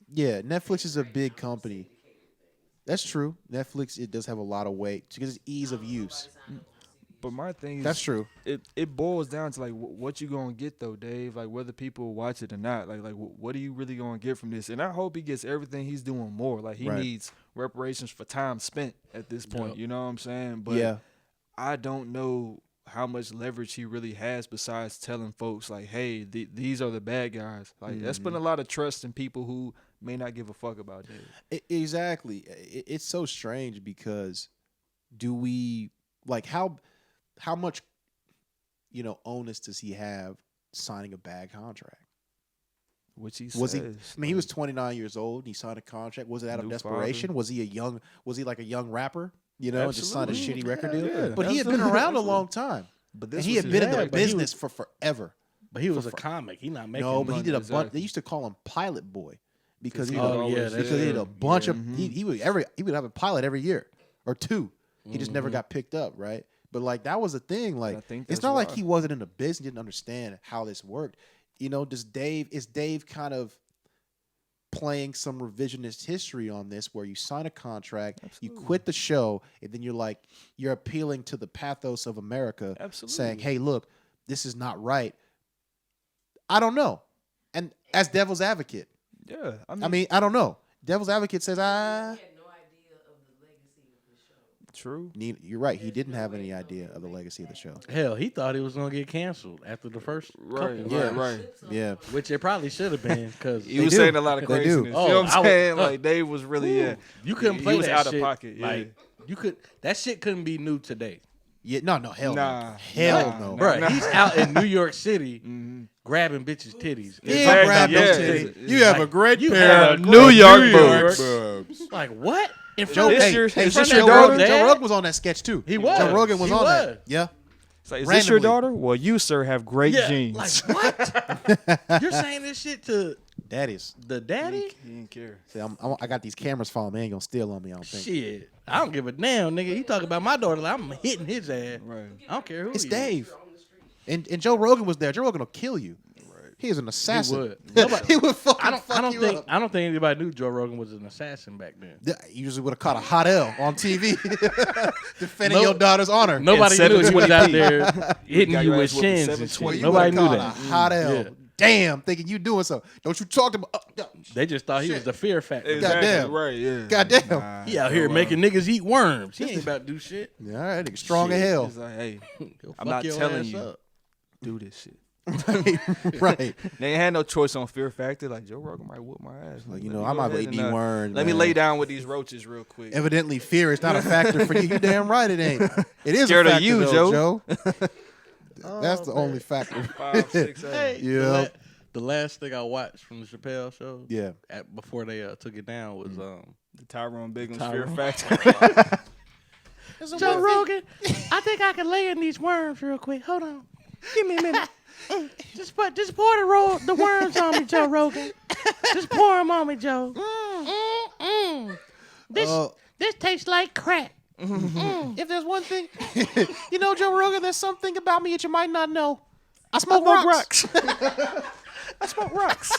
Speaker 3: yeah, Netflix is a big company. That's true. Netflix, it does have a lot of weight because it's ease of use.
Speaker 1: But my thing is,
Speaker 3: That's true.
Speaker 1: It boils down to like what you gonna get though, Dave. Like whether people watch it or not. Like what are you really gonna get from this? And I hope he gets everything he's doing more. Like he
Speaker 3: Right.
Speaker 1: needs reparations for time spent at this point.
Speaker 2: Yep.
Speaker 1: You know what I'm saying? But
Speaker 3: Yeah.
Speaker 1: I don't know how much leverage he really has besides telling folks like, hey, these are the bad guys. Like that's putting a lot of trust in people who may not give a fuck about Dave.
Speaker 3: Exactly. It's so strange because do we like how much onus does he have signing a bad contract?
Speaker 1: Which he
Speaker 3: Was he?
Speaker 1: says.
Speaker 3: I mean, he was 29 years old. And he signed a contract. Was it out of
Speaker 1: New
Speaker 3: desperation?
Speaker 1: father.
Speaker 3: Was he like a young rapper? You know, just signed a
Speaker 1: Absolutely.
Speaker 3: shitty record deal.
Speaker 1: Yeah,
Speaker 3: But he had been
Speaker 1: absolutely.
Speaker 3: around a long time,
Speaker 1: But
Speaker 3: and
Speaker 1: this
Speaker 3: he
Speaker 1: was
Speaker 3: had
Speaker 1: his
Speaker 3: been in
Speaker 1: bag.
Speaker 3: the
Speaker 2: but he
Speaker 3: business for forever.
Speaker 2: But he was a comic. He not making
Speaker 3: No, but he
Speaker 2: money.
Speaker 3: did a bunch.
Speaker 1: exactly.
Speaker 3: They used to call him Pilot Boy because he
Speaker 1: he would
Speaker 2: Oh, yeah,
Speaker 1: always-
Speaker 2: that's
Speaker 3: because he did a
Speaker 2: true.
Speaker 3: bunch
Speaker 1: Yeah.
Speaker 3: of he would have a pilot every year or 2. He just never got picked up, right? But like that was a thing. Like
Speaker 1: I think
Speaker 3: it's
Speaker 1: that's
Speaker 3: not like
Speaker 1: why.
Speaker 3: he wasn't in the business, didn't understand how this worked. You know, is Dave kind of playing some revisionist history on this where you sign a contract, you quit the show, and then you're appealing to the pathos of America,
Speaker 1: Absolutely.
Speaker 3: saying, hey, look, this is not right. I don't know. And as devil's advocate,
Speaker 1: Yeah,
Speaker 3: I mean, I don't know. Devil's advocate says,
Speaker 4: He had no idea of the legacy of the show.
Speaker 1: true.
Speaker 3: You're right. He didn't have any idea of the legacy of the show.
Speaker 2: Hell, he thought he was gonna get canceled after the first
Speaker 1: Right,
Speaker 2: couple.
Speaker 3: Yeah.
Speaker 1: right.
Speaker 3: Yeah.
Speaker 2: Which it probably should have been because
Speaker 1: He
Speaker 3: They
Speaker 1: was
Speaker 3: do.
Speaker 1: saying a lot of
Speaker 3: They do.
Speaker 1: craziness.
Speaker 2: Oh,
Speaker 1: you know what
Speaker 2: I
Speaker 1: I'm
Speaker 2: was-
Speaker 1: saying? Like Dave was really
Speaker 2: you couldn't
Speaker 1: he
Speaker 2: play
Speaker 1: was
Speaker 2: that
Speaker 1: out
Speaker 2: shit.
Speaker 1: of pocket. Yeah.
Speaker 2: Like that shit couldn't be new today,
Speaker 3: Yeah, no, hell
Speaker 1: Nah,
Speaker 3: no. Hell
Speaker 1: nah,
Speaker 3: no.
Speaker 1: nah.
Speaker 2: bro. He's out in New York City
Speaker 1: Mhm.
Speaker 2: grabbing bitches' titties.
Speaker 3: Yeah,
Speaker 1: Exactly,
Speaker 3: grab
Speaker 1: yeah.
Speaker 3: those titties.
Speaker 1: It's-
Speaker 3: You have
Speaker 2: like,
Speaker 3: a great
Speaker 2: you
Speaker 3: pair
Speaker 2: have
Speaker 3: of
Speaker 2: a
Speaker 1: New
Speaker 2: great
Speaker 1: York
Speaker 2: New
Speaker 1: boobs.
Speaker 2: Like what? In
Speaker 3: Joe,
Speaker 2: front of
Speaker 1: This
Speaker 3: hey,
Speaker 1: your-
Speaker 3: hey,
Speaker 1: is
Speaker 3: this
Speaker 1: this
Speaker 3: your
Speaker 1: your
Speaker 3: daughter?
Speaker 1: daughter?
Speaker 3: Joe Rogan was on that sketch too.
Speaker 2: He was.
Speaker 3: Joe Rogan was
Speaker 2: He
Speaker 3: on
Speaker 2: was.
Speaker 3: that. Yeah.
Speaker 1: It's like, is this your
Speaker 3: Randomly.
Speaker 1: daughter? Well, you, sir, have great
Speaker 2: yeah,
Speaker 1: genes.
Speaker 2: like what? You're saying this shit to
Speaker 3: Daddies.
Speaker 2: the daddy?
Speaker 1: He didn't care.
Speaker 3: See, I got these cameras following me. Ain't gonna steal on me, I don't think.
Speaker 2: Shit, I don't give a damn, nigga. He talking about my daughter, like I'm hitting his ass.
Speaker 1: Right.
Speaker 2: I don't care who
Speaker 3: It's
Speaker 2: he is.
Speaker 3: Dave. And Joe Rogan was there. Joe Rogan will kill you. Right. He is an assassin.
Speaker 2: would. Nobody-
Speaker 3: he would fucking
Speaker 2: I don't
Speaker 3: fuck you
Speaker 2: think
Speaker 3: up.
Speaker 2: I don't think anybody knew Joe Rogan was an assassin back then.
Speaker 3: Yeah, you usually would have caught a hot L on TV defending
Speaker 2: No-
Speaker 3: your daughter's honor.
Speaker 2: Nobody knew he was out
Speaker 1: 720p.
Speaker 2: there hitting
Speaker 1: Got
Speaker 2: you
Speaker 1: your
Speaker 2: with
Speaker 1: ass whooped
Speaker 2: shins
Speaker 1: at
Speaker 2: and
Speaker 1: 720.
Speaker 2: shit.
Speaker 3: You
Speaker 2: Nobody
Speaker 3: would've
Speaker 2: knew
Speaker 3: caught
Speaker 2: that.
Speaker 3: a hot L.
Speaker 2: Yeah.
Speaker 3: Damn, thinking you doing something. Don't you talk to me.
Speaker 2: They just thought he was the fear factor.
Speaker 1: Exactly.
Speaker 3: Goddamn.
Speaker 1: Right, yeah.
Speaker 3: Goddamn.
Speaker 1: Nah,
Speaker 2: He out here
Speaker 1: no,
Speaker 2: making niggas eat worms. He ain't about to do shit.
Speaker 3: Yeah, all right, nigga, strong
Speaker 2: Shit.
Speaker 3: as hell.
Speaker 1: It's like, hey,
Speaker 2: He'll
Speaker 1: I'm
Speaker 2: fuck
Speaker 1: not
Speaker 2: your
Speaker 1: telling
Speaker 2: ass
Speaker 1: you.
Speaker 2: up.
Speaker 1: do this shit.
Speaker 3: Right.
Speaker 1: They ain't had no choice on Fear Factor. Like, Joe Rogan might whoop my ass.
Speaker 3: Like,
Speaker 1: Let
Speaker 3: you
Speaker 1: me
Speaker 3: know,
Speaker 1: go
Speaker 3: I might
Speaker 1: ahead
Speaker 3: eat
Speaker 1: and,
Speaker 3: me worm.
Speaker 1: Let me lay down with these roaches real quick.
Speaker 3: Evidently, fear is not a factor for you. You damn right it ain't. It is
Speaker 1: Scared
Speaker 3: a
Speaker 1: of
Speaker 3: factor,
Speaker 1: you,
Speaker 3: though,
Speaker 1: Joe.
Speaker 3: That's the only factor.
Speaker 1: 5, 6, 8.
Speaker 2: Hey,
Speaker 3: Yeah.
Speaker 2: the last thing I watched from the Chappelle show,
Speaker 3: Yeah.
Speaker 2: before they took it down was
Speaker 1: The Tyrone Biggums
Speaker 2: Tyrone.
Speaker 1: Fear Factor.
Speaker 2: Joe Rogan. I think I can lay in these worms real quick. Hold on, give me a minute. Just pour the worms on me, Joe Rogan. Just pour them on me, Joe. This tastes like crack.
Speaker 3: If there's one thing, you know, Joe Rogan, there's something about me that you might not know. I smoke rocks.
Speaker 1: I smoke rocks.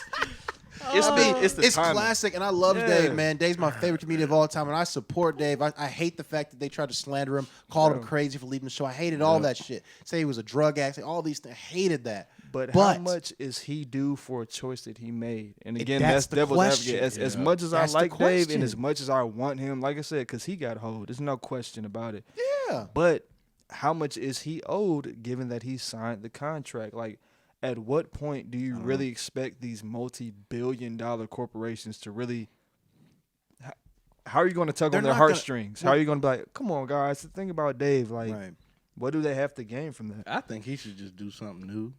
Speaker 3: I mean,
Speaker 1: it's the
Speaker 3: it's
Speaker 1: timing.
Speaker 3: classic, and I love
Speaker 1: Yeah.
Speaker 3: Dave, man. Dave's my favorite comedian of all time, and I support Dave. I hate the fact that they tried to slander him, called him crazy for leaving the show. I hated all that shit. Say he was a drug addict, all these things. I hated that.
Speaker 1: But how much is he due for a choice that he made? And again,
Speaker 3: that's
Speaker 1: that's
Speaker 3: the
Speaker 1: devil's
Speaker 3: question.
Speaker 1: advocate. As
Speaker 2: Yeah.
Speaker 1: much as
Speaker 3: That's
Speaker 1: I
Speaker 3: the
Speaker 1: like Dave and
Speaker 3: question.
Speaker 1: as much as I want him, like I said, because he got hold, there's no question about it.
Speaker 3: Yeah.
Speaker 1: But how much is he owed given that he signed the contract? Like, at what point do you really expect these multi-billion-dollar corporations to really? How are you going to tug on their heartstrings? How are you going to be like, come on, guys? The thing about Dave, like, what do they have to gain from that?
Speaker 2: I think he should just do something new.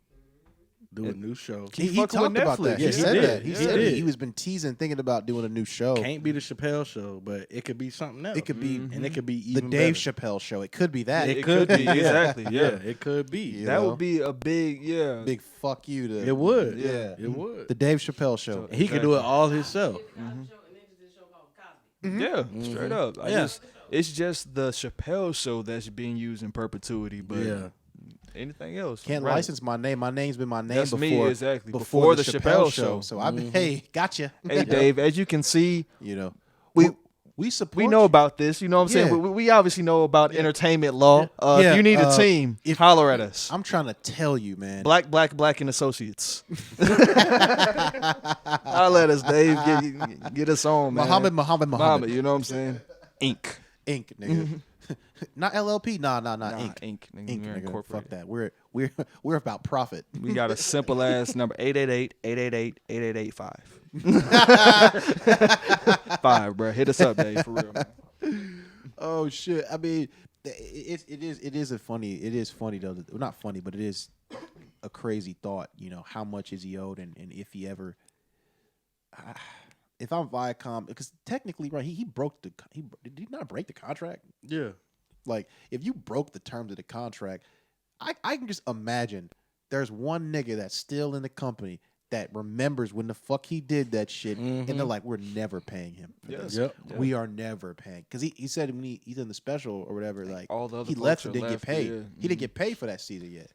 Speaker 2: Do a new show.
Speaker 3: He talked about that. He said that. He said
Speaker 2: did.
Speaker 3: he was been teasing, thinking about doing a new show.
Speaker 2: Can't be the Chappelle show, but it could be something else.
Speaker 3: It could be,
Speaker 2: and it could be
Speaker 3: the
Speaker 2: even
Speaker 3: Dave
Speaker 2: better.
Speaker 3: Chappelle show. It could be that.
Speaker 1: It could be exactly. Yeah,
Speaker 2: it could be.
Speaker 1: that would be a big
Speaker 3: big fuck you to.
Speaker 2: It would.
Speaker 3: Yeah,
Speaker 2: it would.
Speaker 3: The Dave Chappelle show.
Speaker 2: And he could do it all himself.
Speaker 1: Yeah, straight up. It's just the Chappelle show that's being used in perpetuity, but anything else
Speaker 3: Can't license my name. My name's been my name
Speaker 1: That's
Speaker 3: before.
Speaker 1: me, exactly. Before the Chappelle show.
Speaker 3: So I mean, hey, gotcha.
Speaker 1: Hey, Dave, as you can see,
Speaker 3: You know,
Speaker 1: we
Speaker 3: support.
Speaker 1: we know about this. You know what I'm
Speaker 3: Yeah.
Speaker 1: saying? We obviously know about entertainment law.
Speaker 3: Yeah,
Speaker 1: If you need a team, holler at us.
Speaker 3: I'm trying to tell you, man.
Speaker 1: Black and Associates. Holler at us, Dave. Get us on, man.
Speaker 3: Muhammad.
Speaker 1: You know what I'm saying? Inc.
Speaker 3: Inc. Nigga. Not LLP. Nah. Inc.
Speaker 1: Inc.
Speaker 3: Inc.
Speaker 1: We're
Speaker 3: Nigga.
Speaker 1: incorporated.
Speaker 3: Fuck that. We're about profit.
Speaker 1: We got a simple ass number 888-888-8885. 5, bro. Hit us up, Dave, for real, man.
Speaker 3: Oh shit. I mean, it is funny though. Well, not funny, but it is a crazy thought. You know, how much is he owed, and if he ever. If I'm Viacom, because technically, right, he broke did he not break the contract?
Speaker 2: Yeah.
Speaker 3: Like, if you broke the terms of the contract, I can just imagine there's one nigga that's still in the company that remembers when the fuck he did that shit, and they're like, we're never paying him for this.
Speaker 2: Yep.
Speaker 3: We are never paying. Because he said when he's in the special or whatever, like
Speaker 1: all the other
Speaker 3: he
Speaker 1: folks
Speaker 3: left
Speaker 1: are
Speaker 3: and didn't
Speaker 1: left,
Speaker 3: get paid.
Speaker 1: yeah.
Speaker 3: He didn't get paid for that season yet,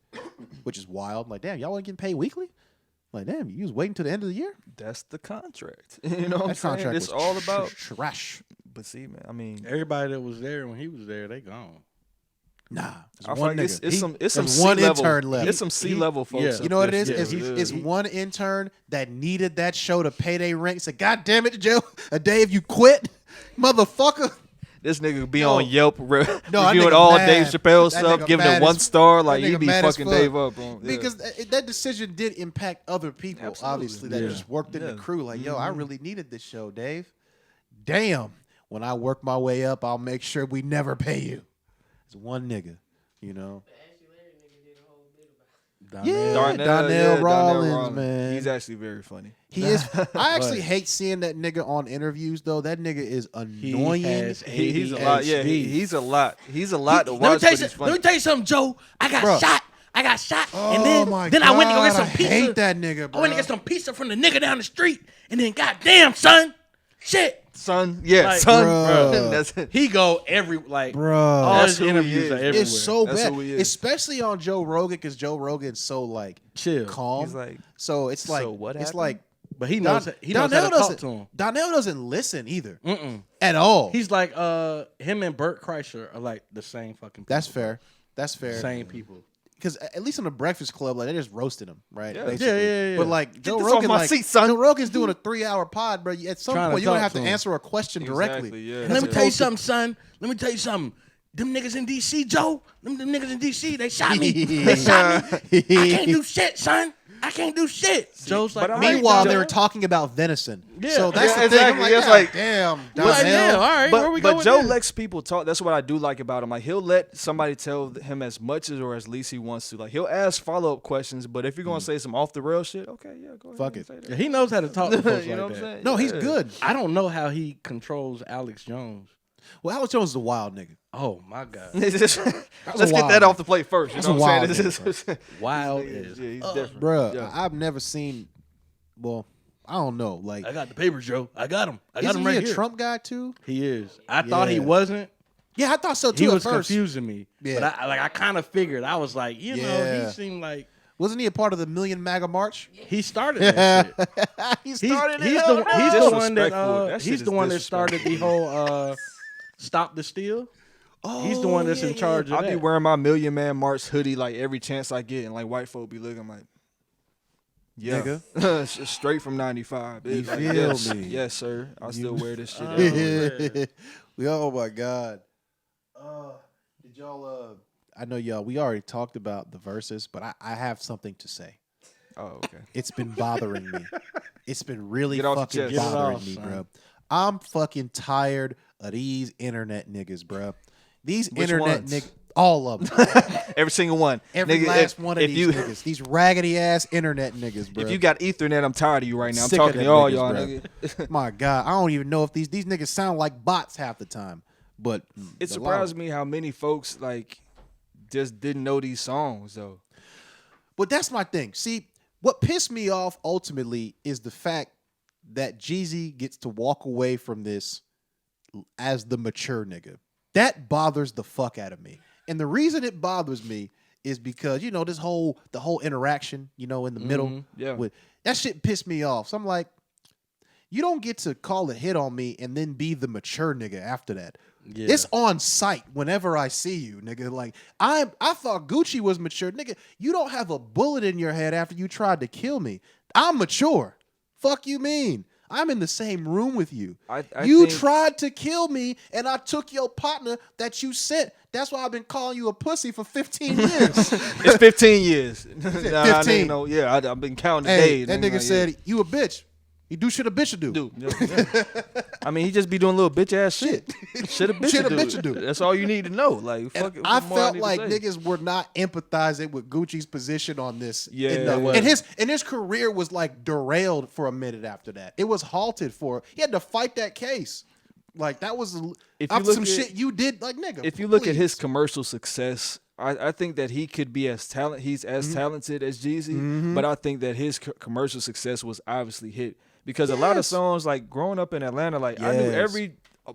Speaker 3: which is wild. Like, damn, y'all weren't getting paid weekly? Like, damn, you was waiting till the end of the year?
Speaker 1: That's the contract. You know what I'm
Speaker 3: That
Speaker 1: saying?
Speaker 3: contract
Speaker 1: It's
Speaker 3: was
Speaker 1: all about
Speaker 3: trash.
Speaker 1: But see, man, I mean,
Speaker 2: Everybody that was there when he was there, they gone.
Speaker 3: Nah,
Speaker 1: I
Speaker 3: there's
Speaker 1: feel
Speaker 3: one
Speaker 1: like
Speaker 3: nigga.
Speaker 1: it's some
Speaker 3: there's
Speaker 1: C-level.
Speaker 3: one intern left.
Speaker 1: It's some C-level folks.
Speaker 2: yeah.
Speaker 1: up
Speaker 3: You know what it
Speaker 1: there.
Speaker 3: is?
Speaker 1: Yeah,
Speaker 3: It's one intern that needed that show to pay their rent. Said, God damn it, Joe, a day if you quit, motherfucker.
Speaker 1: This nigga be on Yelp reviewing
Speaker 3: nigga
Speaker 1: all
Speaker 3: mad.
Speaker 1: Dave Chappelle
Speaker 3: That
Speaker 1: stuff,
Speaker 3: nigga
Speaker 1: giving
Speaker 3: mad
Speaker 1: it 1
Speaker 3: as-
Speaker 1: star.
Speaker 3: that
Speaker 1: Like, you
Speaker 3: nigga
Speaker 1: be
Speaker 3: mad as
Speaker 1: fucking
Speaker 3: fuck.
Speaker 1: Dave up, bro. Yeah.
Speaker 3: Because that decision did impact other people,
Speaker 1: Absolutely.
Speaker 3: obviously, that
Speaker 2: Yeah.
Speaker 3: just worked in the
Speaker 1: Yeah.
Speaker 3: crew. Like, yo, I really needed this show, Dave. Damn. When I work my way up, I'll make sure we never pay you. It's one nigga, you know. Yeah, Donnell Rawlins, man.
Speaker 1: He's actually very funny.
Speaker 3: He is. I actually hate seeing that nigga on interviews, though. That nigga is annoying.
Speaker 1: He's a lot. Yeah, he's a lot. He's a lot to
Speaker 2: Let me
Speaker 1: watch,
Speaker 2: tell
Speaker 1: but
Speaker 2: you,
Speaker 1: he's funny.
Speaker 2: let me tell you something, Joe. I got
Speaker 3: Bruh.
Speaker 2: shot. And
Speaker 3: Oh my
Speaker 2: then I went to go get some
Speaker 3: God,
Speaker 2: pizza.
Speaker 3: I hate that nigga, bro.
Speaker 2: I went to get some pizza from the nigga down the street, and then goddamn, son, shit.
Speaker 1: Son, yeah,
Speaker 2: Like,
Speaker 1: son.
Speaker 3: Bruh.
Speaker 1: That's it.
Speaker 2: He go all
Speaker 3: Bro,
Speaker 2: his
Speaker 1: That's who he
Speaker 2: interviews
Speaker 1: is.
Speaker 2: are everywhere.
Speaker 3: it's so
Speaker 1: That's
Speaker 3: bad,
Speaker 1: who he is.
Speaker 3: especially on Joe Rogan, because Joe Rogan's so like
Speaker 2: chill.
Speaker 3: calm.
Speaker 1: He's like,
Speaker 3: so it's like
Speaker 1: so what
Speaker 3: it's
Speaker 1: happened?
Speaker 3: like
Speaker 2: But he knows how to
Speaker 3: Donnell
Speaker 2: talk
Speaker 3: doesn't
Speaker 2: to him.
Speaker 3: Donnell doesn't listen either
Speaker 2: Mm-mm.
Speaker 3: at all.
Speaker 2: He's like him and Bert Kreischer are like the same fucking people.
Speaker 3: That's fair. That's fair.
Speaker 2: Same people.
Speaker 3: Because at least on the Breakfast Club, like they just roasted him, right?
Speaker 1: Yeah.
Speaker 3: Basically.
Speaker 2: Yeah.
Speaker 3: But like Joe
Speaker 1: this
Speaker 3: Rogan,
Speaker 1: off my
Speaker 3: like
Speaker 1: seat, son.
Speaker 3: Joe Rogan's doing a 3-hour pod, bro. At some
Speaker 2: Trying to
Speaker 3: point, you're gonna
Speaker 2: talk
Speaker 3: have to
Speaker 2: to him.
Speaker 3: answer a question directly.
Speaker 1: Exactly, yeah.
Speaker 2: And let me
Speaker 1: Yeah.
Speaker 2: tell you something, son. Let me tell you something. Them niggas in D.C., Joe, them niggas in D.C., they shot me. They shot me. I can't do shit, son. I can't do shit. Joe's like,
Speaker 1: but I-
Speaker 3: Meanwhile,
Speaker 1: Joe-
Speaker 3: they were talking about venison.
Speaker 2: Yeah.
Speaker 3: So that's
Speaker 1: Yeah,
Speaker 3: the thing. I'm
Speaker 1: exactly.
Speaker 3: like,
Speaker 1: It's
Speaker 3: God
Speaker 1: like-
Speaker 3: damn,
Speaker 2: Like,
Speaker 3: Donnell.
Speaker 2: yeah, all right, where we
Speaker 1: But
Speaker 2: going
Speaker 1: Joe
Speaker 2: with this?
Speaker 1: lets people talk. That's what I do like about him. Like, he'll let somebody tell him as much as or as least he wants to. Like, he'll ask follow-up questions, but if you're going to say some off-the-rail shit, okay, yeah, go ahead.
Speaker 3: Fuck
Speaker 1: and
Speaker 3: it.
Speaker 1: say that.
Speaker 2: Yeah, he knows how to talk to folks
Speaker 1: You know
Speaker 2: like
Speaker 1: what I'm
Speaker 2: that.
Speaker 1: saying?
Speaker 3: No, he's
Speaker 1: Yeah.
Speaker 3: good.
Speaker 2: I don't know how he controls Alex Jones.
Speaker 3: Well, Alex Jones is a wild nigga.
Speaker 2: Oh my God,
Speaker 1: It's just-
Speaker 3: a
Speaker 1: let's get
Speaker 3: wild
Speaker 1: that
Speaker 3: nigga.
Speaker 1: off the plate first. You
Speaker 3: That's
Speaker 1: know
Speaker 3: a
Speaker 1: what I'm
Speaker 3: wild
Speaker 1: saying?
Speaker 3: nigga,
Speaker 1: It's just-
Speaker 2: wild
Speaker 1: yeah,
Speaker 2: is.
Speaker 1: he's different.
Speaker 3: Bruh,
Speaker 1: Yeah.
Speaker 3: I've never seen. Well, I don't know. Like,
Speaker 2: I got the papers, Joe. I got him. I got
Speaker 3: isn't
Speaker 2: him right
Speaker 3: he a
Speaker 2: here.
Speaker 3: Trump guy too?
Speaker 2: He is. I thought he
Speaker 3: Yeah.
Speaker 2: wasn't.
Speaker 3: Yeah, I thought so too.
Speaker 2: He
Speaker 3: at
Speaker 2: was
Speaker 3: first.
Speaker 2: confusing me.
Speaker 3: Yeah.
Speaker 2: But I kind of figured. I was like, you know,
Speaker 3: Yeah.
Speaker 2: he seemed like
Speaker 3: Wasn't he a part of the Million MAGA March?
Speaker 2: he started that shit.
Speaker 3: He
Speaker 2: He's,
Speaker 3: started it.
Speaker 2: he's
Speaker 3: Hell
Speaker 2: the
Speaker 3: no.
Speaker 2: he's the one that
Speaker 1: Disrespectful. That shit
Speaker 2: he's
Speaker 1: is
Speaker 2: the one that started the whole stop the steal. He's the one that's in charge of
Speaker 1: I'll
Speaker 2: that.
Speaker 1: be wearing my Million Man March hoodie like every chance I get, and like white folk be looking like, yeah,
Speaker 3: Nigga.
Speaker 1: straight from '95. It's like,
Speaker 3: feel
Speaker 1: yes,
Speaker 3: me?
Speaker 1: yes, sir. I still wear this shit.
Speaker 2: man.
Speaker 3: Oh my God. Did y'all I know y'all. We already talked about the verses, but I have something to say.
Speaker 1: Oh, okay.
Speaker 3: It's been bothering me. It's been really
Speaker 1: Get off your
Speaker 3: fucking
Speaker 1: chest. Get it
Speaker 3: bothering
Speaker 2: off,
Speaker 3: me,
Speaker 2: son.
Speaker 3: bro. I'm fucking tired of these internet niggas, bro. These
Speaker 1: Which
Speaker 3: internet
Speaker 1: ones?
Speaker 3: niggas, all of them.
Speaker 1: Every single one.
Speaker 3: Every
Speaker 1: Nigga,
Speaker 3: last
Speaker 1: if-
Speaker 3: one of
Speaker 1: if
Speaker 3: these
Speaker 1: you,
Speaker 3: niggas. These raggedy ass internet niggas, bro.
Speaker 1: If you got Ethernet, I'm tired of you right now. I'm
Speaker 3: Sick of
Speaker 1: talking to
Speaker 3: them
Speaker 1: all
Speaker 3: niggas,
Speaker 1: y'all,
Speaker 3: bro.
Speaker 1: nigga.
Speaker 3: My God, I don't even know if these niggas sound like bots half the time. But
Speaker 1: It surprised me how many folks like just didn't know these songs though.
Speaker 3: But that's my thing. See, what pissed me off ultimately is the fact that Jeezy gets to walk away from this as the mature nigga. That bothers the fuck out of me. And the reason it bothers me is because, the whole interaction, in the middle.
Speaker 1: Yeah.
Speaker 3: With that shit pissed me off. So I'm like, you don't get to call a hit on me and then be the mature nigga after that.
Speaker 2: Yeah.
Speaker 3: It's on sight whenever I see you, nigga. Like I thought Gucci was mature, nigga. You don't have a bullet in your head after you tried to kill me. I'm mature. Fuck you mean? I'm in the same room with you.
Speaker 1: I
Speaker 3: You
Speaker 1: think-
Speaker 3: tried to kill me, and I took your partner that you sent. That's why I've been calling you a pussy for 15 years.
Speaker 1: It's 15 years. Nah,
Speaker 3: 15.
Speaker 1: I've been counting the
Speaker 3: Hey,
Speaker 1: days.
Speaker 3: that nigga said you a bitch. You do shit a bitch should do.
Speaker 1: Dude, yeah. I mean, he just be doing little bitch ass shit. Shit a bitch
Speaker 3: Shit a
Speaker 1: do.
Speaker 3: bitch do.
Speaker 1: That's all you need to know. Like,
Speaker 3: And
Speaker 1: fuck it.
Speaker 3: I
Speaker 1: what more
Speaker 3: felt
Speaker 1: need to
Speaker 3: like
Speaker 1: say?
Speaker 3: niggas were not empathizing with Gucci's position on this.
Speaker 1: Yeah,
Speaker 3: enough.
Speaker 1: it
Speaker 3: and his career was like derailed for a minute after that. It was halted for. He had to fight that case. Like that was
Speaker 1: If you
Speaker 3: after
Speaker 1: look
Speaker 3: some
Speaker 1: at-
Speaker 3: shit you did. Like nigga,
Speaker 1: If you look at
Speaker 3: please.
Speaker 1: his commercial success, I think that he could be as He's as
Speaker 3: Mm-hmm.
Speaker 1: talented as Jeezy, but I think that his commercial success was obviously hit because a lot of
Speaker 3: Yes.
Speaker 1: songs, like growing up in Atlanta, like I knew
Speaker 3: Yes.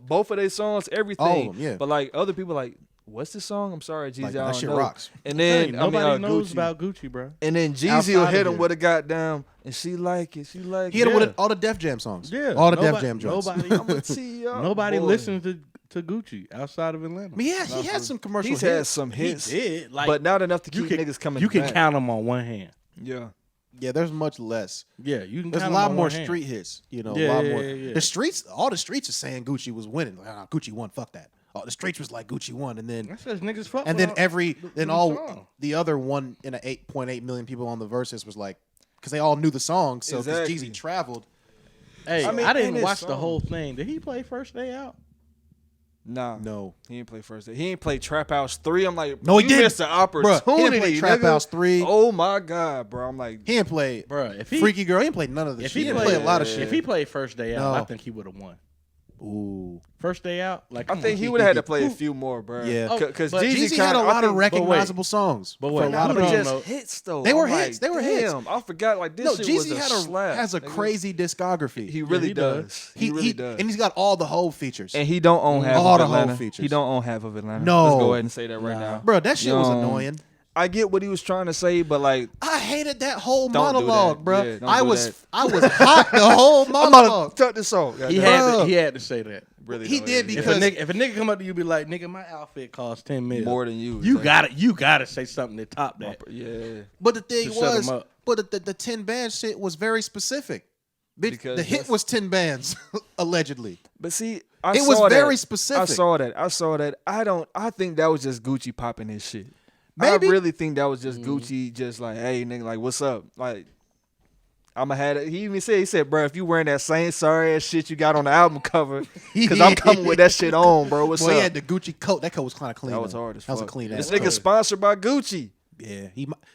Speaker 1: both of their songs, everything.
Speaker 3: All of them, yeah.
Speaker 1: But like other people, like, what's this song? I'm sorry, Jeezy,
Speaker 3: Like,
Speaker 1: I
Speaker 3: that
Speaker 1: don't
Speaker 3: shit
Speaker 1: know.
Speaker 3: rocks.
Speaker 1: And then
Speaker 2: Nobody knows
Speaker 1: Gucci.
Speaker 2: about Gucci, bro.
Speaker 1: And then Jeezy
Speaker 3: Outside
Speaker 1: will
Speaker 3: of
Speaker 1: hit him
Speaker 3: here.
Speaker 1: with a goddamn, and she like it. She like
Speaker 3: he hit
Speaker 1: it.
Speaker 3: him with all the Def Jam songs.
Speaker 2: Yeah,
Speaker 3: all the Def
Speaker 2: nobody-
Speaker 3: Jam joints.
Speaker 2: nobody-
Speaker 1: I'm gonna tee you up,
Speaker 2: Nobody
Speaker 1: boy.
Speaker 2: listens to Gucci outside of Atlanta.
Speaker 3: But yeah, he had some commercial
Speaker 1: He's
Speaker 3: hits.
Speaker 1: had some hits,
Speaker 2: He did, like,
Speaker 1: but not enough to
Speaker 2: you
Speaker 1: keep
Speaker 2: can,
Speaker 1: niggas coming
Speaker 2: You can
Speaker 1: back.
Speaker 2: count them on one hand.
Speaker 1: Yeah.
Speaker 3: Yeah, there's much less.
Speaker 2: Yeah, you can.
Speaker 3: There's a
Speaker 2: count 'em
Speaker 3: lot
Speaker 2: on
Speaker 3: more
Speaker 2: one hand.
Speaker 3: street hits. A
Speaker 2: Yeah,
Speaker 3: lot
Speaker 2: yeah,
Speaker 3: more.
Speaker 2: yeah.
Speaker 3: The streets, all the streets are saying Gucci was winning. Like, Gucci won. Fuck that. Oh, the streets was like Gucci won, and then
Speaker 2: That's because niggas fuck.
Speaker 3: and
Speaker 2: with
Speaker 3: then
Speaker 2: all-
Speaker 3: then
Speaker 2: the
Speaker 3: all
Speaker 2: song.
Speaker 3: the other 1.8 million people on the verses was like, because they all knew the song. So because
Speaker 1: Exactly.
Speaker 3: Jeezy traveled,
Speaker 2: Hey,
Speaker 1: I
Speaker 2: I,
Speaker 1: mean, and
Speaker 2: didn't
Speaker 1: his
Speaker 2: watch the
Speaker 1: song.
Speaker 2: whole thing. Did he play First Day Out?
Speaker 1: Nah.
Speaker 3: no,
Speaker 1: He didn't play first day. He didn't play Trap House 3. I'm like,
Speaker 3: No, he
Speaker 1: you
Speaker 3: didn't.
Speaker 1: missed an
Speaker 3: Bruh,
Speaker 1: opportunity.
Speaker 3: he didn't play Trap
Speaker 1: nigga.
Speaker 3: House 3.
Speaker 1: Oh my God, bro. I'm like,
Speaker 3: he didn't play
Speaker 2: Bruh, if he
Speaker 3: Freaky Girl. He didn't play none of the
Speaker 2: if
Speaker 3: shit.
Speaker 2: he
Speaker 3: He didn't
Speaker 2: played
Speaker 3: play a lot of
Speaker 1: Yeah.
Speaker 3: shit.
Speaker 2: if he played First Day Out,
Speaker 3: No.
Speaker 2: I think he would have won.
Speaker 3: Ooh,
Speaker 2: First Day Out, like
Speaker 1: I
Speaker 2: come
Speaker 1: think
Speaker 2: on.
Speaker 1: he would have had to play a few more, bro.
Speaker 3: Yeah.
Speaker 2: Oh,
Speaker 1: Because
Speaker 2: but
Speaker 1: Jeezy,
Speaker 3: Jeezy had a lot of
Speaker 2: wait.
Speaker 3: recognizable songs.
Speaker 2: But
Speaker 3: for
Speaker 2: wait,
Speaker 3: a
Speaker 2: now
Speaker 3: lot of
Speaker 2: who
Speaker 1: but
Speaker 3: people.
Speaker 2: don't
Speaker 1: just
Speaker 2: know-
Speaker 1: hits though.
Speaker 3: They were
Speaker 1: I'm
Speaker 3: hits. They were hits.
Speaker 1: damn, I forgot. Like this
Speaker 3: No,
Speaker 1: shit was
Speaker 3: Jeezy
Speaker 1: a
Speaker 3: had
Speaker 1: slap.
Speaker 3: has a
Speaker 1: nigga.
Speaker 3: crazy discography.
Speaker 1: He really
Speaker 2: he
Speaker 1: does.
Speaker 2: does.
Speaker 1: He really does.
Speaker 3: And he's got all the whole features.
Speaker 1: And he don't own half
Speaker 3: All
Speaker 1: of
Speaker 3: the whole
Speaker 1: Atlanta.
Speaker 3: features.
Speaker 1: He don't own half of Atlanta.
Speaker 3: No.
Speaker 1: Let's go ahead and say that right now.
Speaker 3: Bro, that shit was
Speaker 1: Yo.
Speaker 3: annoying.
Speaker 1: I get what he was trying to say, but like,
Speaker 3: I hated that whole
Speaker 1: Don't do
Speaker 3: monologue,
Speaker 1: that.
Speaker 3: bro.
Speaker 1: Yeah, don't
Speaker 3: I
Speaker 1: do
Speaker 3: was
Speaker 1: that.
Speaker 3: hot the whole
Speaker 1: I'm about
Speaker 3: monologue.
Speaker 1: to cut this off.
Speaker 2: He
Speaker 1: goddamn.
Speaker 2: had
Speaker 3: Bruh.
Speaker 2: to, he had to say that.
Speaker 1: Really
Speaker 3: He
Speaker 1: though,
Speaker 3: did
Speaker 1: yeah.
Speaker 3: because-
Speaker 2: If a nigga come up to you, be like, nigga, my outfit costs 10 million.
Speaker 1: More than you.
Speaker 2: You
Speaker 1: exactly.
Speaker 2: you gotta say something to top that.
Speaker 1: Yeah.
Speaker 3: But the thing
Speaker 2: To shut
Speaker 3: was,
Speaker 2: him up.
Speaker 3: but the 10 band shit was very specific. Bitch,
Speaker 1: Because
Speaker 3: the hit
Speaker 1: that's-
Speaker 3: was 10 bands, allegedly.
Speaker 1: But see,
Speaker 3: It was
Speaker 1: saw
Speaker 3: very
Speaker 1: that.
Speaker 3: specific.
Speaker 1: I saw that. I think that was just Gucci popping his shit.
Speaker 3: Maybe.
Speaker 1: I really think that was just Gucci just like, hey nigga, like what's up? Like I'ma have it. He even said, bro, if you wearing that same sorry ass shit you got on the album cover, because I'm coming with that shit on, bro. What's
Speaker 3: Boy,
Speaker 1: up?
Speaker 3: he had the Gucci coat. That coat was kind of clean.
Speaker 1: That was
Speaker 3: though.
Speaker 1: hard as
Speaker 3: That was a
Speaker 1: fuck.
Speaker 3: clean
Speaker 1: This
Speaker 3: ass
Speaker 1: nigga
Speaker 3: coat.
Speaker 1: sponsored by Gucci.
Speaker 3: Yeah,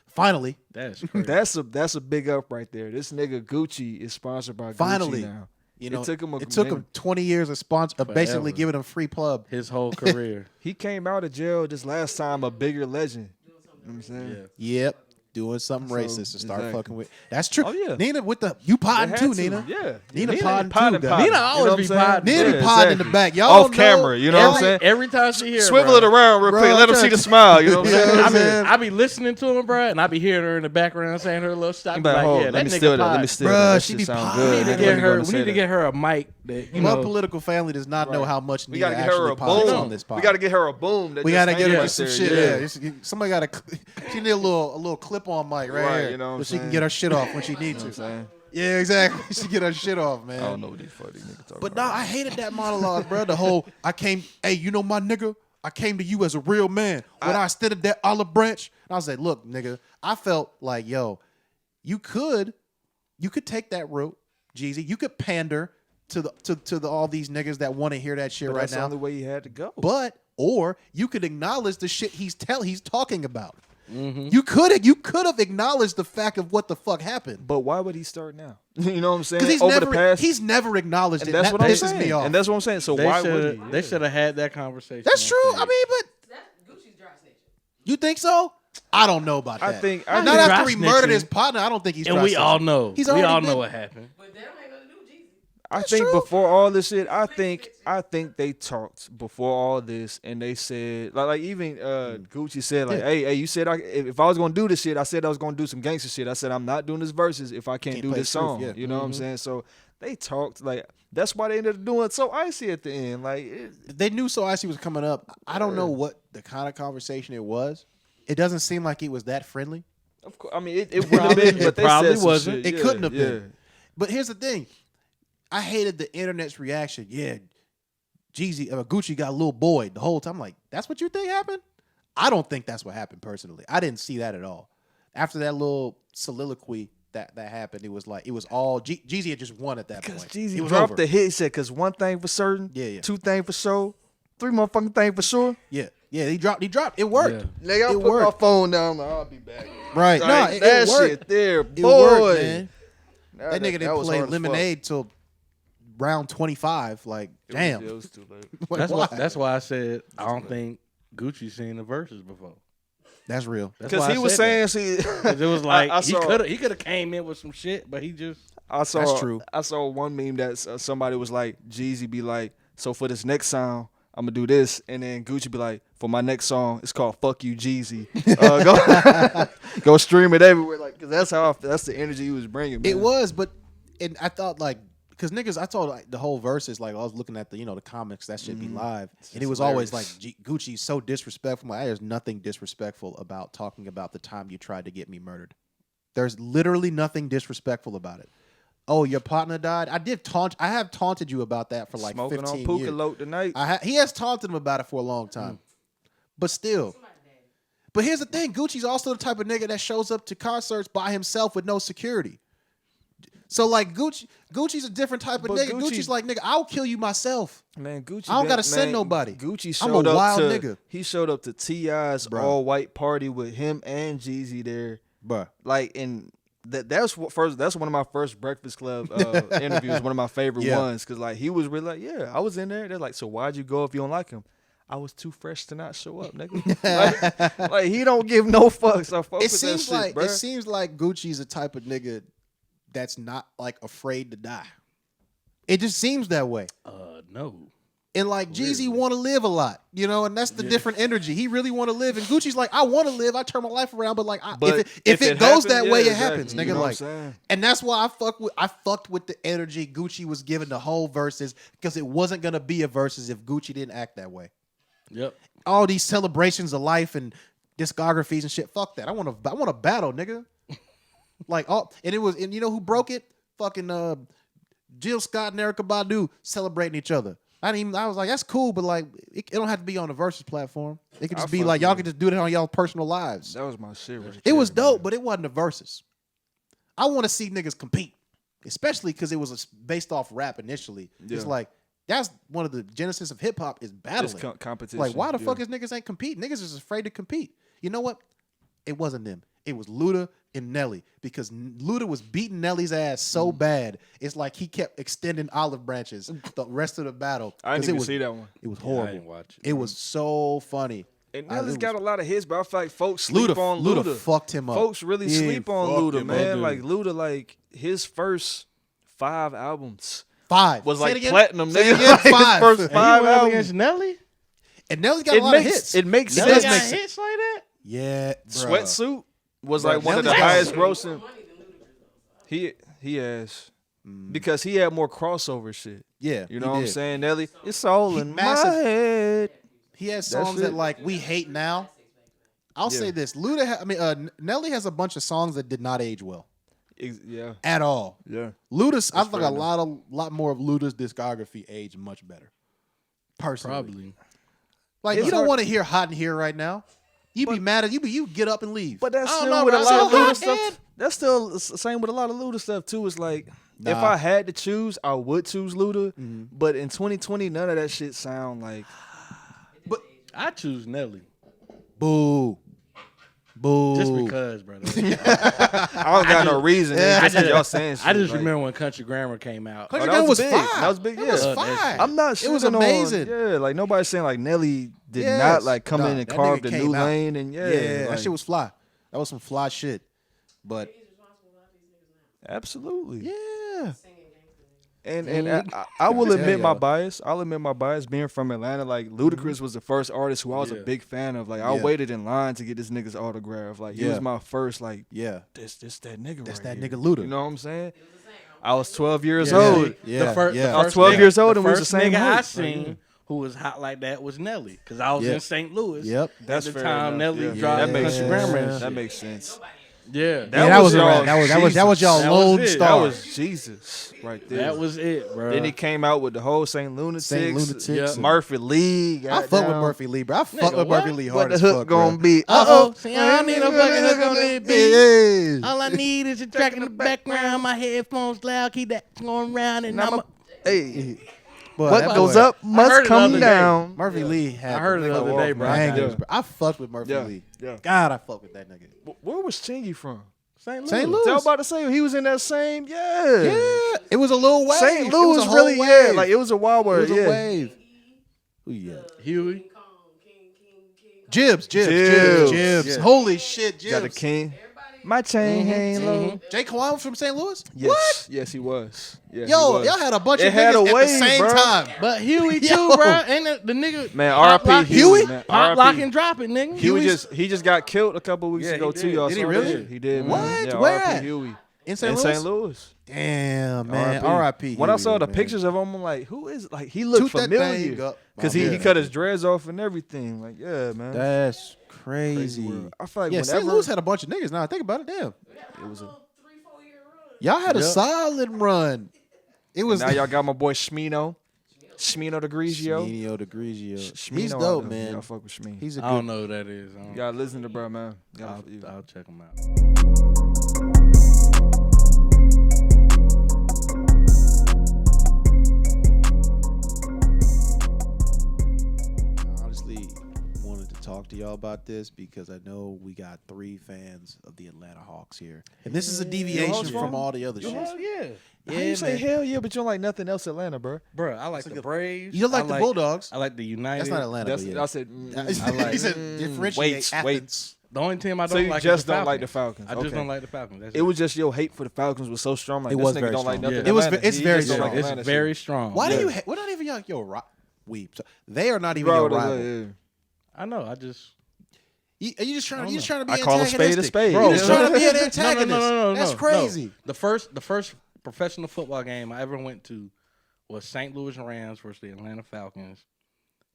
Speaker 3: finally.
Speaker 2: That's crazy.
Speaker 1: That's a big up right there. This nigga Gucci is sponsored by
Speaker 3: Finally.
Speaker 1: Gucci now.
Speaker 3: You know,
Speaker 1: it took him
Speaker 3: him 20 years of basically
Speaker 2: Forever.
Speaker 3: giving him free pub.
Speaker 2: His whole career.
Speaker 1: He came out of jail this last time a bigger legend. You know what I'm saying?
Speaker 3: Yep. Doing something
Speaker 1: So,
Speaker 3: racist to start
Speaker 1: exactly.
Speaker 3: fucking with. That's true.
Speaker 1: Oh, yeah.
Speaker 3: Nina with the you
Speaker 1: They
Speaker 3: podding
Speaker 1: had
Speaker 3: too,
Speaker 1: to.
Speaker 3: Nina.
Speaker 1: Yeah.
Speaker 3: Nina podding too, guys.
Speaker 2: Nina
Speaker 1: You know
Speaker 2: always
Speaker 1: what
Speaker 2: be
Speaker 1: I'm saying?
Speaker 2: podding.
Speaker 3: Nina be
Speaker 1: Yeah,
Speaker 3: podding in the
Speaker 1: exactly.
Speaker 3: back. Y'all
Speaker 1: Off
Speaker 3: know-
Speaker 1: camera, you know what I'm saying?
Speaker 2: Every time she hear,
Speaker 1: Swivel it around real
Speaker 3: Bro,
Speaker 1: quick. Let
Speaker 3: I'm
Speaker 1: them see
Speaker 3: trying
Speaker 1: the
Speaker 3: to-
Speaker 1: smile. You know what I'm saying?
Speaker 3: Yeah, man.
Speaker 2: I be listening to him, bro, and I be hearing her in the background saying her little stuff.
Speaker 1: You
Speaker 2: Be
Speaker 1: better
Speaker 2: like,
Speaker 1: hold.
Speaker 2: yeah,
Speaker 1: Let
Speaker 2: that
Speaker 1: me
Speaker 2: nigga
Speaker 1: steal that. Let me
Speaker 2: pod.
Speaker 1: steal
Speaker 3: Bruh,
Speaker 1: that. That
Speaker 3: she
Speaker 1: shit
Speaker 3: be
Speaker 1: sound
Speaker 3: podding.
Speaker 1: good.
Speaker 2: We need to
Speaker 1: Nigga,
Speaker 2: get
Speaker 1: let me go
Speaker 2: her.
Speaker 1: and
Speaker 2: We
Speaker 1: say
Speaker 2: need to
Speaker 1: that.
Speaker 2: get her a mic that
Speaker 3: My political family does not know
Speaker 1: Right.
Speaker 3: how much
Speaker 1: We
Speaker 3: Nina
Speaker 1: gotta get her
Speaker 3: actually
Speaker 1: a
Speaker 3: pods
Speaker 1: boom.
Speaker 3: on this pod.
Speaker 1: We gotta get her a boom.
Speaker 3: We gotta get her
Speaker 1: right
Speaker 3: some
Speaker 1: there,
Speaker 3: shit.
Speaker 1: yeah.
Speaker 3: Yeah. Somebody gotta. She need a little clip on mic right,
Speaker 1: Right,
Speaker 3: here,
Speaker 1: you know what I'm
Speaker 3: so she can
Speaker 1: saying?
Speaker 3: get her shit off when she needs
Speaker 1: You know what I'm
Speaker 3: to.
Speaker 1: saying?
Speaker 3: Yeah, exactly. She get her shit off, man.
Speaker 1: I don't know what these fuck these niggas talking
Speaker 3: But
Speaker 1: about.
Speaker 3: nah, I hated that monologue, bro. The whole I came. Hey, you know my nigga. I came to you as a real man when I stood at that olive branch. And I said, look, nigga, I felt like, yo, you could take that route, Jeezy. You could pander to all these niggas that want to hear that shit
Speaker 1: But
Speaker 3: right
Speaker 1: that's
Speaker 3: now.
Speaker 1: the only way he had to go.
Speaker 3: Or you could acknowledge the shit he's talking about.
Speaker 2: Mm-hmm.
Speaker 3: You could have acknowledged the fact of what the fuck happened.
Speaker 1: But why would he start now? You know what I'm saying?
Speaker 3: Because he's never acknowledged
Speaker 1: and
Speaker 3: it.
Speaker 1: that's
Speaker 3: That
Speaker 1: what I'm
Speaker 3: pisses
Speaker 1: saying.
Speaker 3: me off.
Speaker 1: And that's what I'm saying. So why would he?
Speaker 2: They should have had that conversation.
Speaker 3: That's true. I mean, but
Speaker 4: That's Gucci's dry snitching.
Speaker 3: you think so? I don't know about that.
Speaker 1: I think
Speaker 3: not
Speaker 2: think
Speaker 3: after
Speaker 2: dry
Speaker 3: he murdered
Speaker 2: snitching.
Speaker 3: his partner. I don't think he's.
Speaker 2: And
Speaker 3: dry
Speaker 2: we
Speaker 3: snitching.
Speaker 2: all know.
Speaker 3: He's
Speaker 2: We
Speaker 3: already
Speaker 2: all
Speaker 3: been-
Speaker 2: know what happened.
Speaker 4: But that don't have nothing to do with Jeezy.
Speaker 1: I
Speaker 3: That's
Speaker 1: think
Speaker 3: true.
Speaker 1: before all this shit, I think they talked before all this, and they said like even Gucci said like, hey, you said if I was gonna do this shit, I said I was gonna do some gangster shit. I said I'm not doing this verses if I can't do
Speaker 3: play
Speaker 1: this
Speaker 3: truth,
Speaker 1: song.
Speaker 3: yeah.
Speaker 1: You know what I'm saying? So they talked like that's why they ended up doing it so icy at the end. Like
Speaker 3: They knew So Icy was coming up. I don't know what the kind of conversation it was. It doesn't seem like it was that friendly.
Speaker 1: of course, I mean it would have been,
Speaker 2: It
Speaker 1: but they
Speaker 2: probably
Speaker 1: said some
Speaker 2: wasn't.
Speaker 1: shit.
Speaker 3: It
Speaker 1: Yeah,
Speaker 3: couldn't have
Speaker 1: yeah.
Speaker 3: been. But here's the thing. I hated the internet's reaction. Yeah, Gucci got a little boy the whole time. I'm like, that's what you think happened? I don't think that's what happened personally. I didn't see that at all. After that little soliloquy that happened, it was all Jeezy had just won at that
Speaker 1: Because
Speaker 3: point.
Speaker 1: Jeezy
Speaker 3: It was
Speaker 1: dropped
Speaker 3: over.
Speaker 1: the hit. He said, "Cause one thing for certain,
Speaker 3: Yeah.
Speaker 1: 2 things for sure, 3 motherfucking things for sure."
Speaker 3: Yeah. He dropped. It worked.
Speaker 1: Nigga, I
Speaker 3: It
Speaker 1: put
Speaker 3: worked.
Speaker 1: my phone down. I'll be back.
Speaker 3: Right.
Speaker 1: Like,
Speaker 3: No, it
Speaker 1: that
Speaker 3: worked.
Speaker 1: shit there,
Speaker 3: It
Speaker 1: boy.
Speaker 3: worked, man. That nigga didn't
Speaker 1: was
Speaker 3: play
Speaker 1: hard as fuck.
Speaker 3: Lemonade till round 25. Like, damn.
Speaker 1: It was too late.
Speaker 3: Like,
Speaker 2: That's why I said I don't think Gucci's seen the verses before.
Speaker 3: That's real.
Speaker 2: That's
Speaker 1: Because
Speaker 2: why
Speaker 1: he
Speaker 2: I
Speaker 1: was
Speaker 2: said
Speaker 1: saying,
Speaker 2: that.
Speaker 1: see,
Speaker 2: 'Cause it was like
Speaker 1: I
Speaker 2: he
Speaker 1: saw-
Speaker 2: could have came in with some shit, but he just
Speaker 1: I saw
Speaker 3: That's true.
Speaker 1: I saw one meme that somebody was like, Jeezy be like, so for this next song, I'm gonna do this, and then Gucci be like, for my next song, it's called "Fuck You, Jeezy." Go stream it everywhere, like, cause that's the energy he was bringing. Man.
Speaker 3: It was, but and I thought like because niggas, I told like the whole verses like I was looking at the the comics that should be live, and it was always like Gucci's so disrespectful. Like, there's nothing disrespectful about talking about the time you tried to get me murdered. There's literally nothing disrespectful about it. Oh, your partner died. I have taunted you about that for like
Speaker 1: smoking
Speaker 3: 15
Speaker 1: on Puka
Speaker 3: years.
Speaker 1: Lote tonight.
Speaker 3: He has taunted him about it for a long time, but still. But here's the thing: Gucci's also the type of nigga that shows up to concerts by himself with no security. So like Gucci's a different type of
Speaker 1: But
Speaker 3: nigga. Gucci's like, nigga, I'll kill you myself.
Speaker 1: Man, Gucci.
Speaker 3: I don't gotta send nobody.
Speaker 1: Gucci
Speaker 3: I'm a
Speaker 1: showed up
Speaker 3: wild
Speaker 1: to.
Speaker 3: nigga.
Speaker 1: He showed up to T.I.'s
Speaker 3: Bruh.
Speaker 1: all white party with him and Jeezy there.
Speaker 3: Bruh.
Speaker 1: Like, and that's one of my first Breakfast Club interviews. One of my favorite
Speaker 3: Yeah.
Speaker 1: ones because like he was really like, yeah, I was in there. They're like, so why'd you go if you don't like him? I was too fresh to not show up, nigga. like he don't give no fucks. I fuck
Speaker 3: It
Speaker 1: with
Speaker 3: seems
Speaker 1: that shit,
Speaker 3: like
Speaker 1: bruh.
Speaker 3: Gucci's a type of nigga that's not like afraid to die. It just seems that way.
Speaker 2: no.
Speaker 3: And like Jeezy want to live a lot, and that's the different energy. He really want to live, and Gucci's like, I want to live. I turn my life around, but like, if it goes
Speaker 1: happens,
Speaker 3: that way,
Speaker 1: yeah,
Speaker 3: it happens,
Speaker 1: exactly.
Speaker 3: nigga.
Speaker 1: You know what I'm
Speaker 3: Like,
Speaker 1: saying?
Speaker 3: and that's why I fucked with the energy Gucci was giving the whole verses because it wasn't gonna be a verses if Gucci didn't act that way.
Speaker 2: Yep.
Speaker 3: All these celebrations of life and discographies and shit. Fuck that. I want to battle, nigga. And you know who broke it? Fucking Jill Scott and Erykah Badu celebrating each other. I was like, that's cool, but like, it don't have to be on the Versus platform. It could just be
Speaker 1: fuck
Speaker 3: like, y'all
Speaker 1: with
Speaker 3: could just do that on y'all personal lives.
Speaker 1: That was my shit. Right
Speaker 3: It was
Speaker 1: there, man.
Speaker 3: dope, but it wasn't a Versus. I want to see niggas compete, especially because it was based off rap initially.
Speaker 1: Yeah.
Speaker 3: It's like, that's one of the genesis of hip hop is battling.
Speaker 1: Just competition.
Speaker 3: Like, why the
Speaker 1: yeah.
Speaker 3: fuck is niggas ain't compete? Niggas is afraid to compete. You know what? It wasn't them. It was Luda and Nelly because Luda was beating Nelly's ass so bad. It's like he kept extending olive branches the rest of the battle.
Speaker 1: I didn't
Speaker 3: 'Cause
Speaker 1: even
Speaker 3: it was,
Speaker 1: see that one.
Speaker 3: It was
Speaker 2: I
Speaker 3: horrible.
Speaker 2: didn't watch it.
Speaker 3: It was so funny.
Speaker 1: And
Speaker 3: I-
Speaker 1: Nelly's
Speaker 3: it
Speaker 1: got
Speaker 3: was-
Speaker 1: a lot of hits, but I feel like folks sleep on
Speaker 3: Luda
Speaker 1: Luda.
Speaker 3: fucked him up.
Speaker 1: Folks really
Speaker 3: He
Speaker 1: sleep on
Speaker 3: fucked
Speaker 1: Luda,
Speaker 3: him
Speaker 1: man.
Speaker 3: up.
Speaker 1: Like Luda, like his first 5 albums
Speaker 3: 5
Speaker 1: was
Speaker 3: Say
Speaker 1: like
Speaker 3: it again.
Speaker 1: platinum,
Speaker 3: Say it
Speaker 1: nigga.
Speaker 3: again.
Speaker 1: Like, his
Speaker 3: 5.
Speaker 1: first
Speaker 3: And he
Speaker 1: 5
Speaker 2: He went up
Speaker 1: albums.
Speaker 2: against Nelly.
Speaker 3: And Nelly's got a lot of hits.
Speaker 1: It makes
Speaker 3: Nelly
Speaker 2: Nelly
Speaker 3: does
Speaker 1: sense.
Speaker 2: got
Speaker 3: make
Speaker 2: hits like that.
Speaker 3: Yeah, bruh.
Speaker 1: Sweatsuit was
Speaker 3: Bruh,
Speaker 1: like one of the
Speaker 3: Nelly's got
Speaker 1: highest
Speaker 3: some-
Speaker 1: grossing. He has because he had more crossover shit.
Speaker 3: Yeah,
Speaker 1: You
Speaker 3: he
Speaker 1: know what I'm
Speaker 3: did.
Speaker 1: saying, Nelly? It's all
Speaker 3: He
Speaker 1: in
Speaker 3: massive-
Speaker 1: my head.
Speaker 3: He has songs
Speaker 1: it.
Speaker 3: that like we hate now. I'll say this: Nelly has a bunch of songs that did not age well
Speaker 1: Yeah,
Speaker 3: at all.
Speaker 1: yeah.
Speaker 3: Luda's, I think
Speaker 1: fair
Speaker 3: lot more of Luda's discography aged much better. Personally,
Speaker 2: Probably.
Speaker 3: Like
Speaker 1: It's
Speaker 3: you don't
Speaker 1: hard-
Speaker 3: want to hear hot in here right now. You be mad at you get up and leave.
Speaker 1: But that's
Speaker 3: I don't
Speaker 1: still
Speaker 3: know,
Speaker 1: with a
Speaker 3: bro.
Speaker 1: lot of
Speaker 3: So
Speaker 1: Luda
Speaker 3: hot,
Speaker 1: stuff.
Speaker 3: man.
Speaker 1: That's still the same with a lot of Luda stuff too. It's like if
Speaker 3: Nah.
Speaker 1: I had to choose, I would choose Luda.
Speaker 3: Mhm.
Speaker 1: But in 2020, none of that shit sound like.
Speaker 2: I choose Nelly
Speaker 3: Boo. Boo.
Speaker 2: just because, brother.
Speaker 1: I don't got no reason.
Speaker 3: Yeah.
Speaker 1: Just 'cause y'all saying shit.
Speaker 2: I just
Speaker 1: like,
Speaker 2: remember when Country Grammar came out.
Speaker 3: Country
Speaker 1: that
Speaker 3: Grammar was
Speaker 1: big.
Speaker 3: fire.
Speaker 1: That was big.
Speaker 3: It
Speaker 1: Yeah.
Speaker 3: was
Speaker 2: Love that
Speaker 3: fire.
Speaker 2: shit.
Speaker 1: I'm not.
Speaker 3: It was
Speaker 1: shitting on-
Speaker 3: amazing.
Speaker 1: yeah, like nobody's saying like Nelly did
Speaker 3: Yes.
Speaker 1: not like come
Speaker 3: Nah,
Speaker 1: in and
Speaker 3: that
Speaker 1: carve
Speaker 3: nigga
Speaker 1: the
Speaker 3: came
Speaker 1: new
Speaker 3: out.
Speaker 1: lane and
Speaker 3: Yeah,
Speaker 1: like,
Speaker 3: that shit was fly. That was some fly shit. But
Speaker 4: He's responsible for a lot of these niggas now.
Speaker 1: absolutely.
Speaker 3: yeah.
Speaker 4: Singing gangster niggas.
Speaker 1: And I will
Speaker 3: Tell
Speaker 1: admit my
Speaker 3: y'all.
Speaker 1: bias. I'll admit my bias. Being from Atlanta, like Ludacris was the first artist who I was a
Speaker 2: Yeah.
Speaker 1: big fan of. Like I
Speaker 3: Yeah.
Speaker 1: waited in line to get this nigga's autograph. Like he
Speaker 3: Yeah.
Speaker 1: was my first. Like
Speaker 3: Yeah.
Speaker 1: this that nigga.
Speaker 3: That's
Speaker 1: right
Speaker 3: that
Speaker 1: here.
Speaker 3: nigga Luda.
Speaker 1: You know what I'm saying?
Speaker 4: It was the same.
Speaker 1: I was 12 years
Speaker 2: Yeah.
Speaker 1: old.
Speaker 3: Yeah.
Speaker 2: The first,
Speaker 3: yeah.
Speaker 2: the
Speaker 1: I was
Speaker 2: first
Speaker 1: 12
Speaker 2: nigga-
Speaker 1: years old and we was
Speaker 2: first
Speaker 1: the same
Speaker 2: nigga I
Speaker 1: hood.
Speaker 2: seen who was hot like that was Nelly, because I was
Speaker 3: Yeah.
Speaker 2: in St. Louis.
Speaker 3: Yep.
Speaker 1: That's
Speaker 2: at the
Speaker 1: fair
Speaker 2: time
Speaker 1: enough.
Speaker 2: Nelly
Speaker 1: Yeah.
Speaker 2: dropped
Speaker 1: That makes
Speaker 2: Country
Speaker 1: sense.
Speaker 2: Grammar and
Speaker 1: That
Speaker 2: shit.
Speaker 1: makes sense.
Speaker 2: Yeah,
Speaker 3: That was a
Speaker 1: y'all-
Speaker 3: wrap. That was y'all
Speaker 2: That was
Speaker 3: lone
Speaker 2: it.
Speaker 3: star.
Speaker 1: That was Jesus right there.
Speaker 2: that was it, bro.
Speaker 1: Then he came out with the whole Saint Lunatics,
Speaker 3: Saint Lunatics
Speaker 2: Yeah.
Speaker 1: Murphy Lee.
Speaker 3: I fuck with
Speaker 1: goddamn.
Speaker 3: Murphy Lee, bro. I fuck
Speaker 2: Nigga,
Speaker 3: with
Speaker 2: what?
Speaker 3: Murphy Lee
Speaker 1: What
Speaker 3: hard
Speaker 1: the
Speaker 3: as
Speaker 1: hook
Speaker 3: fuck,
Speaker 1: gonna
Speaker 3: bro.
Speaker 1: be?
Speaker 2: Uh-oh. See, I don't need no fucking hook on that beat.
Speaker 3: Yes.
Speaker 2: All I need is a track in the background. My headphones loud. Keep that going round, and I'm.
Speaker 1: Hey,
Speaker 3: Boy,
Speaker 1: what
Speaker 3: that
Speaker 1: goes
Speaker 3: boy-
Speaker 1: up
Speaker 2: heard
Speaker 1: must
Speaker 2: it the
Speaker 1: come
Speaker 2: other day.
Speaker 1: down.
Speaker 3: Murphy Lee had
Speaker 2: I heard it the other day, bro.
Speaker 3: bangers,
Speaker 1: Yeah.
Speaker 3: bro. I fucked with Murphy
Speaker 1: Yeah.
Speaker 3: Lee.
Speaker 1: Yeah.
Speaker 3: God, I fuck with that nigga.
Speaker 1: Where was Chingy from?
Speaker 2: St.
Speaker 3: St.
Speaker 2: Louis.
Speaker 3: Louis.
Speaker 1: I was about to say he was in that same. Yeah.
Speaker 3: Yeah, it was a little wave.
Speaker 1: St.
Speaker 3: It
Speaker 1: Louis
Speaker 3: was a
Speaker 1: really,
Speaker 3: whole
Speaker 1: yeah,
Speaker 3: wave.
Speaker 1: like it was a wild
Speaker 3: It
Speaker 1: word.
Speaker 3: was
Speaker 1: Yeah.
Speaker 3: a wave. Who you got?
Speaker 2: Huey.
Speaker 4: King Kong, King Kong.
Speaker 3: Jibs.
Speaker 1: Jibs.
Speaker 2: Yeah.
Speaker 3: Holy shit,
Speaker 1: Got the
Speaker 3: Jibs.
Speaker 1: king.
Speaker 4: Everybody.
Speaker 1: My chain hang low.
Speaker 3: Jay Kwan was from St. Louis?
Speaker 1: Yes,
Speaker 3: What?
Speaker 1: yes, he was. Yeah,
Speaker 3: Yo,
Speaker 1: he was.
Speaker 3: y'all had a bunch
Speaker 1: It
Speaker 3: of
Speaker 1: had
Speaker 3: niggas
Speaker 1: a
Speaker 3: at the
Speaker 1: wave,
Speaker 3: same
Speaker 1: bro.
Speaker 3: time.
Speaker 2: But Huey too,
Speaker 3: Yo.
Speaker 2: bro. Ain't the nigga?
Speaker 1: Man,
Speaker 2: Pop
Speaker 1: R.I.P.
Speaker 2: Lock-
Speaker 3: Huey?
Speaker 1: man.
Speaker 2: Pop, lock,
Speaker 1: R.I.P.
Speaker 2: and drop it, nigga.
Speaker 3: Huey's-
Speaker 1: He just got killed a couple weeks
Speaker 2: Yeah,
Speaker 1: ago
Speaker 2: he
Speaker 1: too.
Speaker 2: did.
Speaker 1: Y'all
Speaker 3: Did he
Speaker 1: saw
Speaker 3: really?
Speaker 1: that? He did.
Speaker 3: What?
Speaker 1: Man. Yeah,
Speaker 3: Where
Speaker 1: R.I.P.
Speaker 3: at?
Speaker 1: Huey.
Speaker 3: In St.
Speaker 1: In
Speaker 3: Louis?
Speaker 1: St. Louis.
Speaker 3: Damn, man. R.I.P.
Speaker 1: When I
Speaker 3: Huey,
Speaker 1: saw the
Speaker 3: man.
Speaker 1: pictures of him, I'm like, who is like he looked
Speaker 3: Toot that thing
Speaker 1: familiar
Speaker 3: up.
Speaker 1: because
Speaker 3: Oh,
Speaker 1: he
Speaker 3: yeah.
Speaker 1: cut his dreads off and everything. Like, yeah, man.
Speaker 3: That's crazy.
Speaker 1: world. I feel like
Speaker 3: Yeah, St.
Speaker 1: whenever
Speaker 3: Louis had a bunch of niggas. Now I think about it, damn.
Speaker 1: it was a,
Speaker 4: 3-4 year run.
Speaker 3: Y'all had a
Speaker 2: Yep.
Speaker 3: solid run. It was
Speaker 1: now y'all got my boy Shmino the Grigio.
Speaker 3: Shmino the Grigio.
Speaker 1: Shmino
Speaker 3: He's
Speaker 1: out
Speaker 3: dope,
Speaker 1: there.
Speaker 3: man.
Speaker 1: Y'all fuck with Shmino.
Speaker 3: He's a
Speaker 2: I don't
Speaker 3: good.
Speaker 2: know who that is.
Speaker 1: You gotta listen to bro, man.
Speaker 2: I'll check him out.
Speaker 3: I honestly wanted to talk to y'all about this because I know we got 3 fans of the Atlanta Hawks here, and this is a deviation
Speaker 1: Hawks
Speaker 3: from
Speaker 1: fan?
Speaker 3: all the other shit.
Speaker 2: Hell yeah,
Speaker 1: How you say hell yeah, but you don't like nothing else Atlanta, bro?
Speaker 2: bro. I like the Braves.
Speaker 3: You don't like
Speaker 2: I
Speaker 3: the Bulldogs?
Speaker 2: I like the United.
Speaker 3: That's not Atlanta.
Speaker 1: That's
Speaker 3: but yeah.
Speaker 1: I said.
Speaker 2: I like-
Speaker 3: he said differentiate
Speaker 1: Wait.
Speaker 3: Athens.
Speaker 2: The only team I
Speaker 1: So
Speaker 2: don't
Speaker 1: you
Speaker 2: like
Speaker 1: just
Speaker 2: is the
Speaker 1: don't like the
Speaker 2: Falcons.
Speaker 1: Falcons.
Speaker 2: I just
Speaker 1: Okay.
Speaker 2: don't like the Falcons. That's
Speaker 1: It was just your hate for the Falcons was so strong. Like
Speaker 3: It
Speaker 1: this
Speaker 3: was
Speaker 1: nigga
Speaker 3: very
Speaker 1: don't like
Speaker 3: strong.
Speaker 1: nothing.
Speaker 2: Yeah.
Speaker 3: It was-
Speaker 1: Atlanta.
Speaker 3: it's
Speaker 1: He
Speaker 3: very
Speaker 1: just don't
Speaker 3: strong.
Speaker 1: like
Speaker 2: It's
Speaker 1: Atlanta
Speaker 2: very
Speaker 1: shit.
Speaker 2: strong.
Speaker 3: Why
Speaker 1: Yeah.
Speaker 3: do you? We're not even your weep. They are not
Speaker 1: You
Speaker 3: even your
Speaker 1: brought it up,
Speaker 3: rival.
Speaker 1: yeah.
Speaker 2: I know. I just.
Speaker 3: You just trying.
Speaker 2: I
Speaker 3: You just
Speaker 2: don't
Speaker 3: trying to be
Speaker 1: I call a spade a
Speaker 3: antagonistic.
Speaker 1: spade.
Speaker 3: Bro,
Speaker 1: Yeah.
Speaker 3: just trying to be an
Speaker 2: No,
Speaker 3: antagonist.
Speaker 2: no.
Speaker 3: That's crazy.
Speaker 2: The first professional football game I ever went to was St. Louis Rams versus the Atlanta Falcons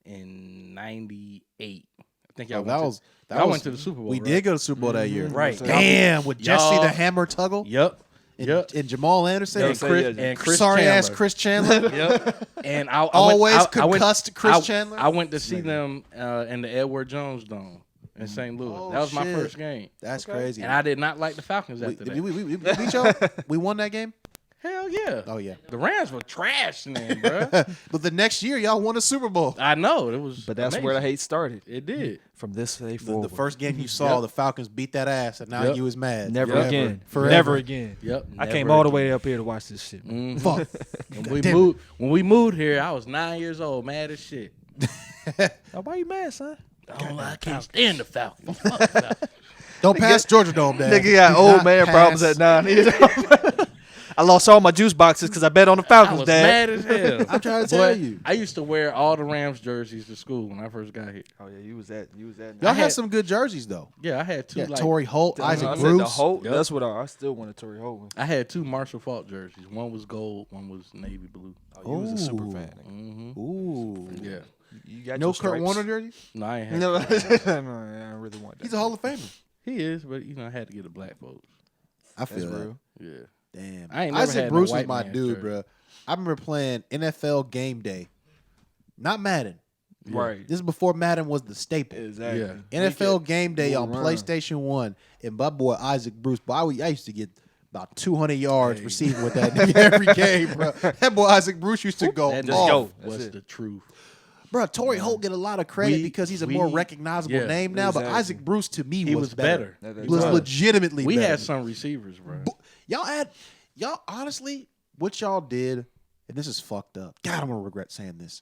Speaker 2: in '98. I think y'all went to the Super Bowl.
Speaker 3: We
Speaker 2: right?
Speaker 3: did go to the Super Bowl that year.
Speaker 2: Right.
Speaker 3: Damn, with Jesse
Speaker 2: Y'all-
Speaker 3: the Hammer Tuggle
Speaker 2: Yep.
Speaker 3: and,
Speaker 2: Yep.
Speaker 3: and Jamal Anderson
Speaker 2: And
Speaker 3: and
Speaker 1: say,
Speaker 2: Chris
Speaker 3: sorry ass
Speaker 2: Chandler.
Speaker 3: Chris Chandler.
Speaker 2: Yep. And I
Speaker 3: Always
Speaker 2: went,
Speaker 3: concussed Chris
Speaker 2: I-
Speaker 3: Chandler.
Speaker 2: I went to see
Speaker 3: Nigga.
Speaker 2: them in the Edward Jones Dome in St. Louis.
Speaker 3: Oh,
Speaker 2: that was my
Speaker 3: shit.
Speaker 2: first game,
Speaker 3: That's crazy.
Speaker 2: and I did not like the Falcons
Speaker 3: we,
Speaker 2: after that.
Speaker 3: we beat y'all. We won that game.
Speaker 2: Hell yeah.
Speaker 3: Oh yeah.
Speaker 2: The Rams were trash then, bro.
Speaker 3: But the next year y'all won a Super Bowl.
Speaker 2: I know it was.
Speaker 1: But that's where the
Speaker 2: amazing.
Speaker 1: hate started.
Speaker 2: It did.
Speaker 1: From this day
Speaker 3: The
Speaker 1: forward.
Speaker 3: first game you saw,
Speaker 2: Yep.
Speaker 3: the Falcons beat that ass, and now
Speaker 2: Yep.
Speaker 3: you was mad.
Speaker 1: Never
Speaker 2: Yep.
Speaker 1: again.
Speaker 3: Forever.
Speaker 1: Never again.
Speaker 2: Yep.
Speaker 1: I
Speaker 2: never
Speaker 1: came all the
Speaker 2: again.
Speaker 1: way up here to watch this shit. Man.
Speaker 2: Mhm.
Speaker 3: Fuck.
Speaker 2: When we moved here, I was 9 years old, mad as shit.
Speaker 1: Now, why you mad, son?
Speaker 2: I can't stand the Falcons. Fuck the Falcons.
Speaker 3: Don't pass Georgia Dome, Dad.
Speaker 1: Nigga got
Speaker 3: Do
Speaker 1: old
Speaker 3: not
Speaker 1: man problems
Speaker 3: pass.
Speaker 1: at 9 years old. I lost all my juice boxes because I bet on the
Speaker 2: I
Speaker 1: Falcons,
Speaker 2: was
Speaker 1: Dad.
Speaker 2: mad as hell.
Speaker 3: I'm trying to tell
Speaker 2: Boy,
Speaker 3: you.
Speaker 2: I used to wear all the Rams jerseys to school when I first got here.
Speaker 1: Oh yeah, you was that.
Speaker 3: Y'all
Speaker 2: I
Speaker 3: had
Speaker 2: had-
Speaker 3: some good jerseys though.
Speaker 2: Yeah, I had two.
Speaker 3: Yeah,
Speaker 2: like,
Speaker 3: Torrey Holt, Isaac
Speaker 1: I said
Speaker 3: Bruce.
Speaker 1: the Holt.
Speaker 2: Yep.
Speaker 1: That's what I still want a Tory Holt one.
Speaker 2: I had two Marshall Faulk jerseys. One was gold, one was navy blue.
Speaker 1: Oh, you was a super
Speaker 3: Ooh.
Speaker 1: fan.
Speaker 2: Mm-hmm.
Speaker 3: Ooh.
Speaker 2: Yeah.
Speaker 1: You got
Speaker 3: No
Speaker 1: your
Speaker 3: Kurt
Speaker 1: stripes.
Speaker 3: Warner jersey?
Speaker 2: No, I ain't had.
Speaker 1: No, no, I really want that.
Speaker 3: He's a Hall of Famer.
Speaker 2: He is, but I had to get a black folks.
Speaker 3: I
Speaker 1: That's
Speaker 3: feel that.
Speaker 1: real.
Speaker 2: Yeah.
Speaker 3: Damn.
Speaker 2: I ain't never
Speaker 3: Isaac
Speaker 2: had no
Speaker 3: Bruce was
Speaker 2: white
Speaker 3: my
Speaker 2: man's
Speaker 3: dude,
Speaker 2: jersey.
Speaker 3: bro. I remember playing NFL Game Day. Not Madden.
Speaker 1: Right.
Speaker 3: This is before Madden was the staple.
Speaker 1: Exactly.
Speaker 2: Yeah.
Speaker 3: NFL Game Day on
Speaker 1: run.
Speaker 3: PlayStation 1, and my boy Isaac Bruce, boy, I used to get about 200 yards receiving with that nigga every game, bro. That boy Isaac Bruce used to go
Speaker 2: That
Speaker 3: off.
Speaker 2: just
Speaker 1: That's
Speaker 2: was
Speaker 1: it.
Speaker 2: the truth.
Speaker 3: Bro, Torrey Holt get a lot of credit because he's a more recognizable name now, but
Speaker 1: exactly.
Speaker 3: Isaac Bruce to me
Speaker 2: He
Speaker 3: was better.
Speaker 1: That-
Speaker 3: Was
Speaker 1: that-
Speaker 3: legitimately
Speaker 2: We
Speaker 3: better.
Speaker 2: had some receivers, bro.
Speaker 3: Y'all honestly, what y'all did, and this is fucked up. God, I'm gonna regret saying this.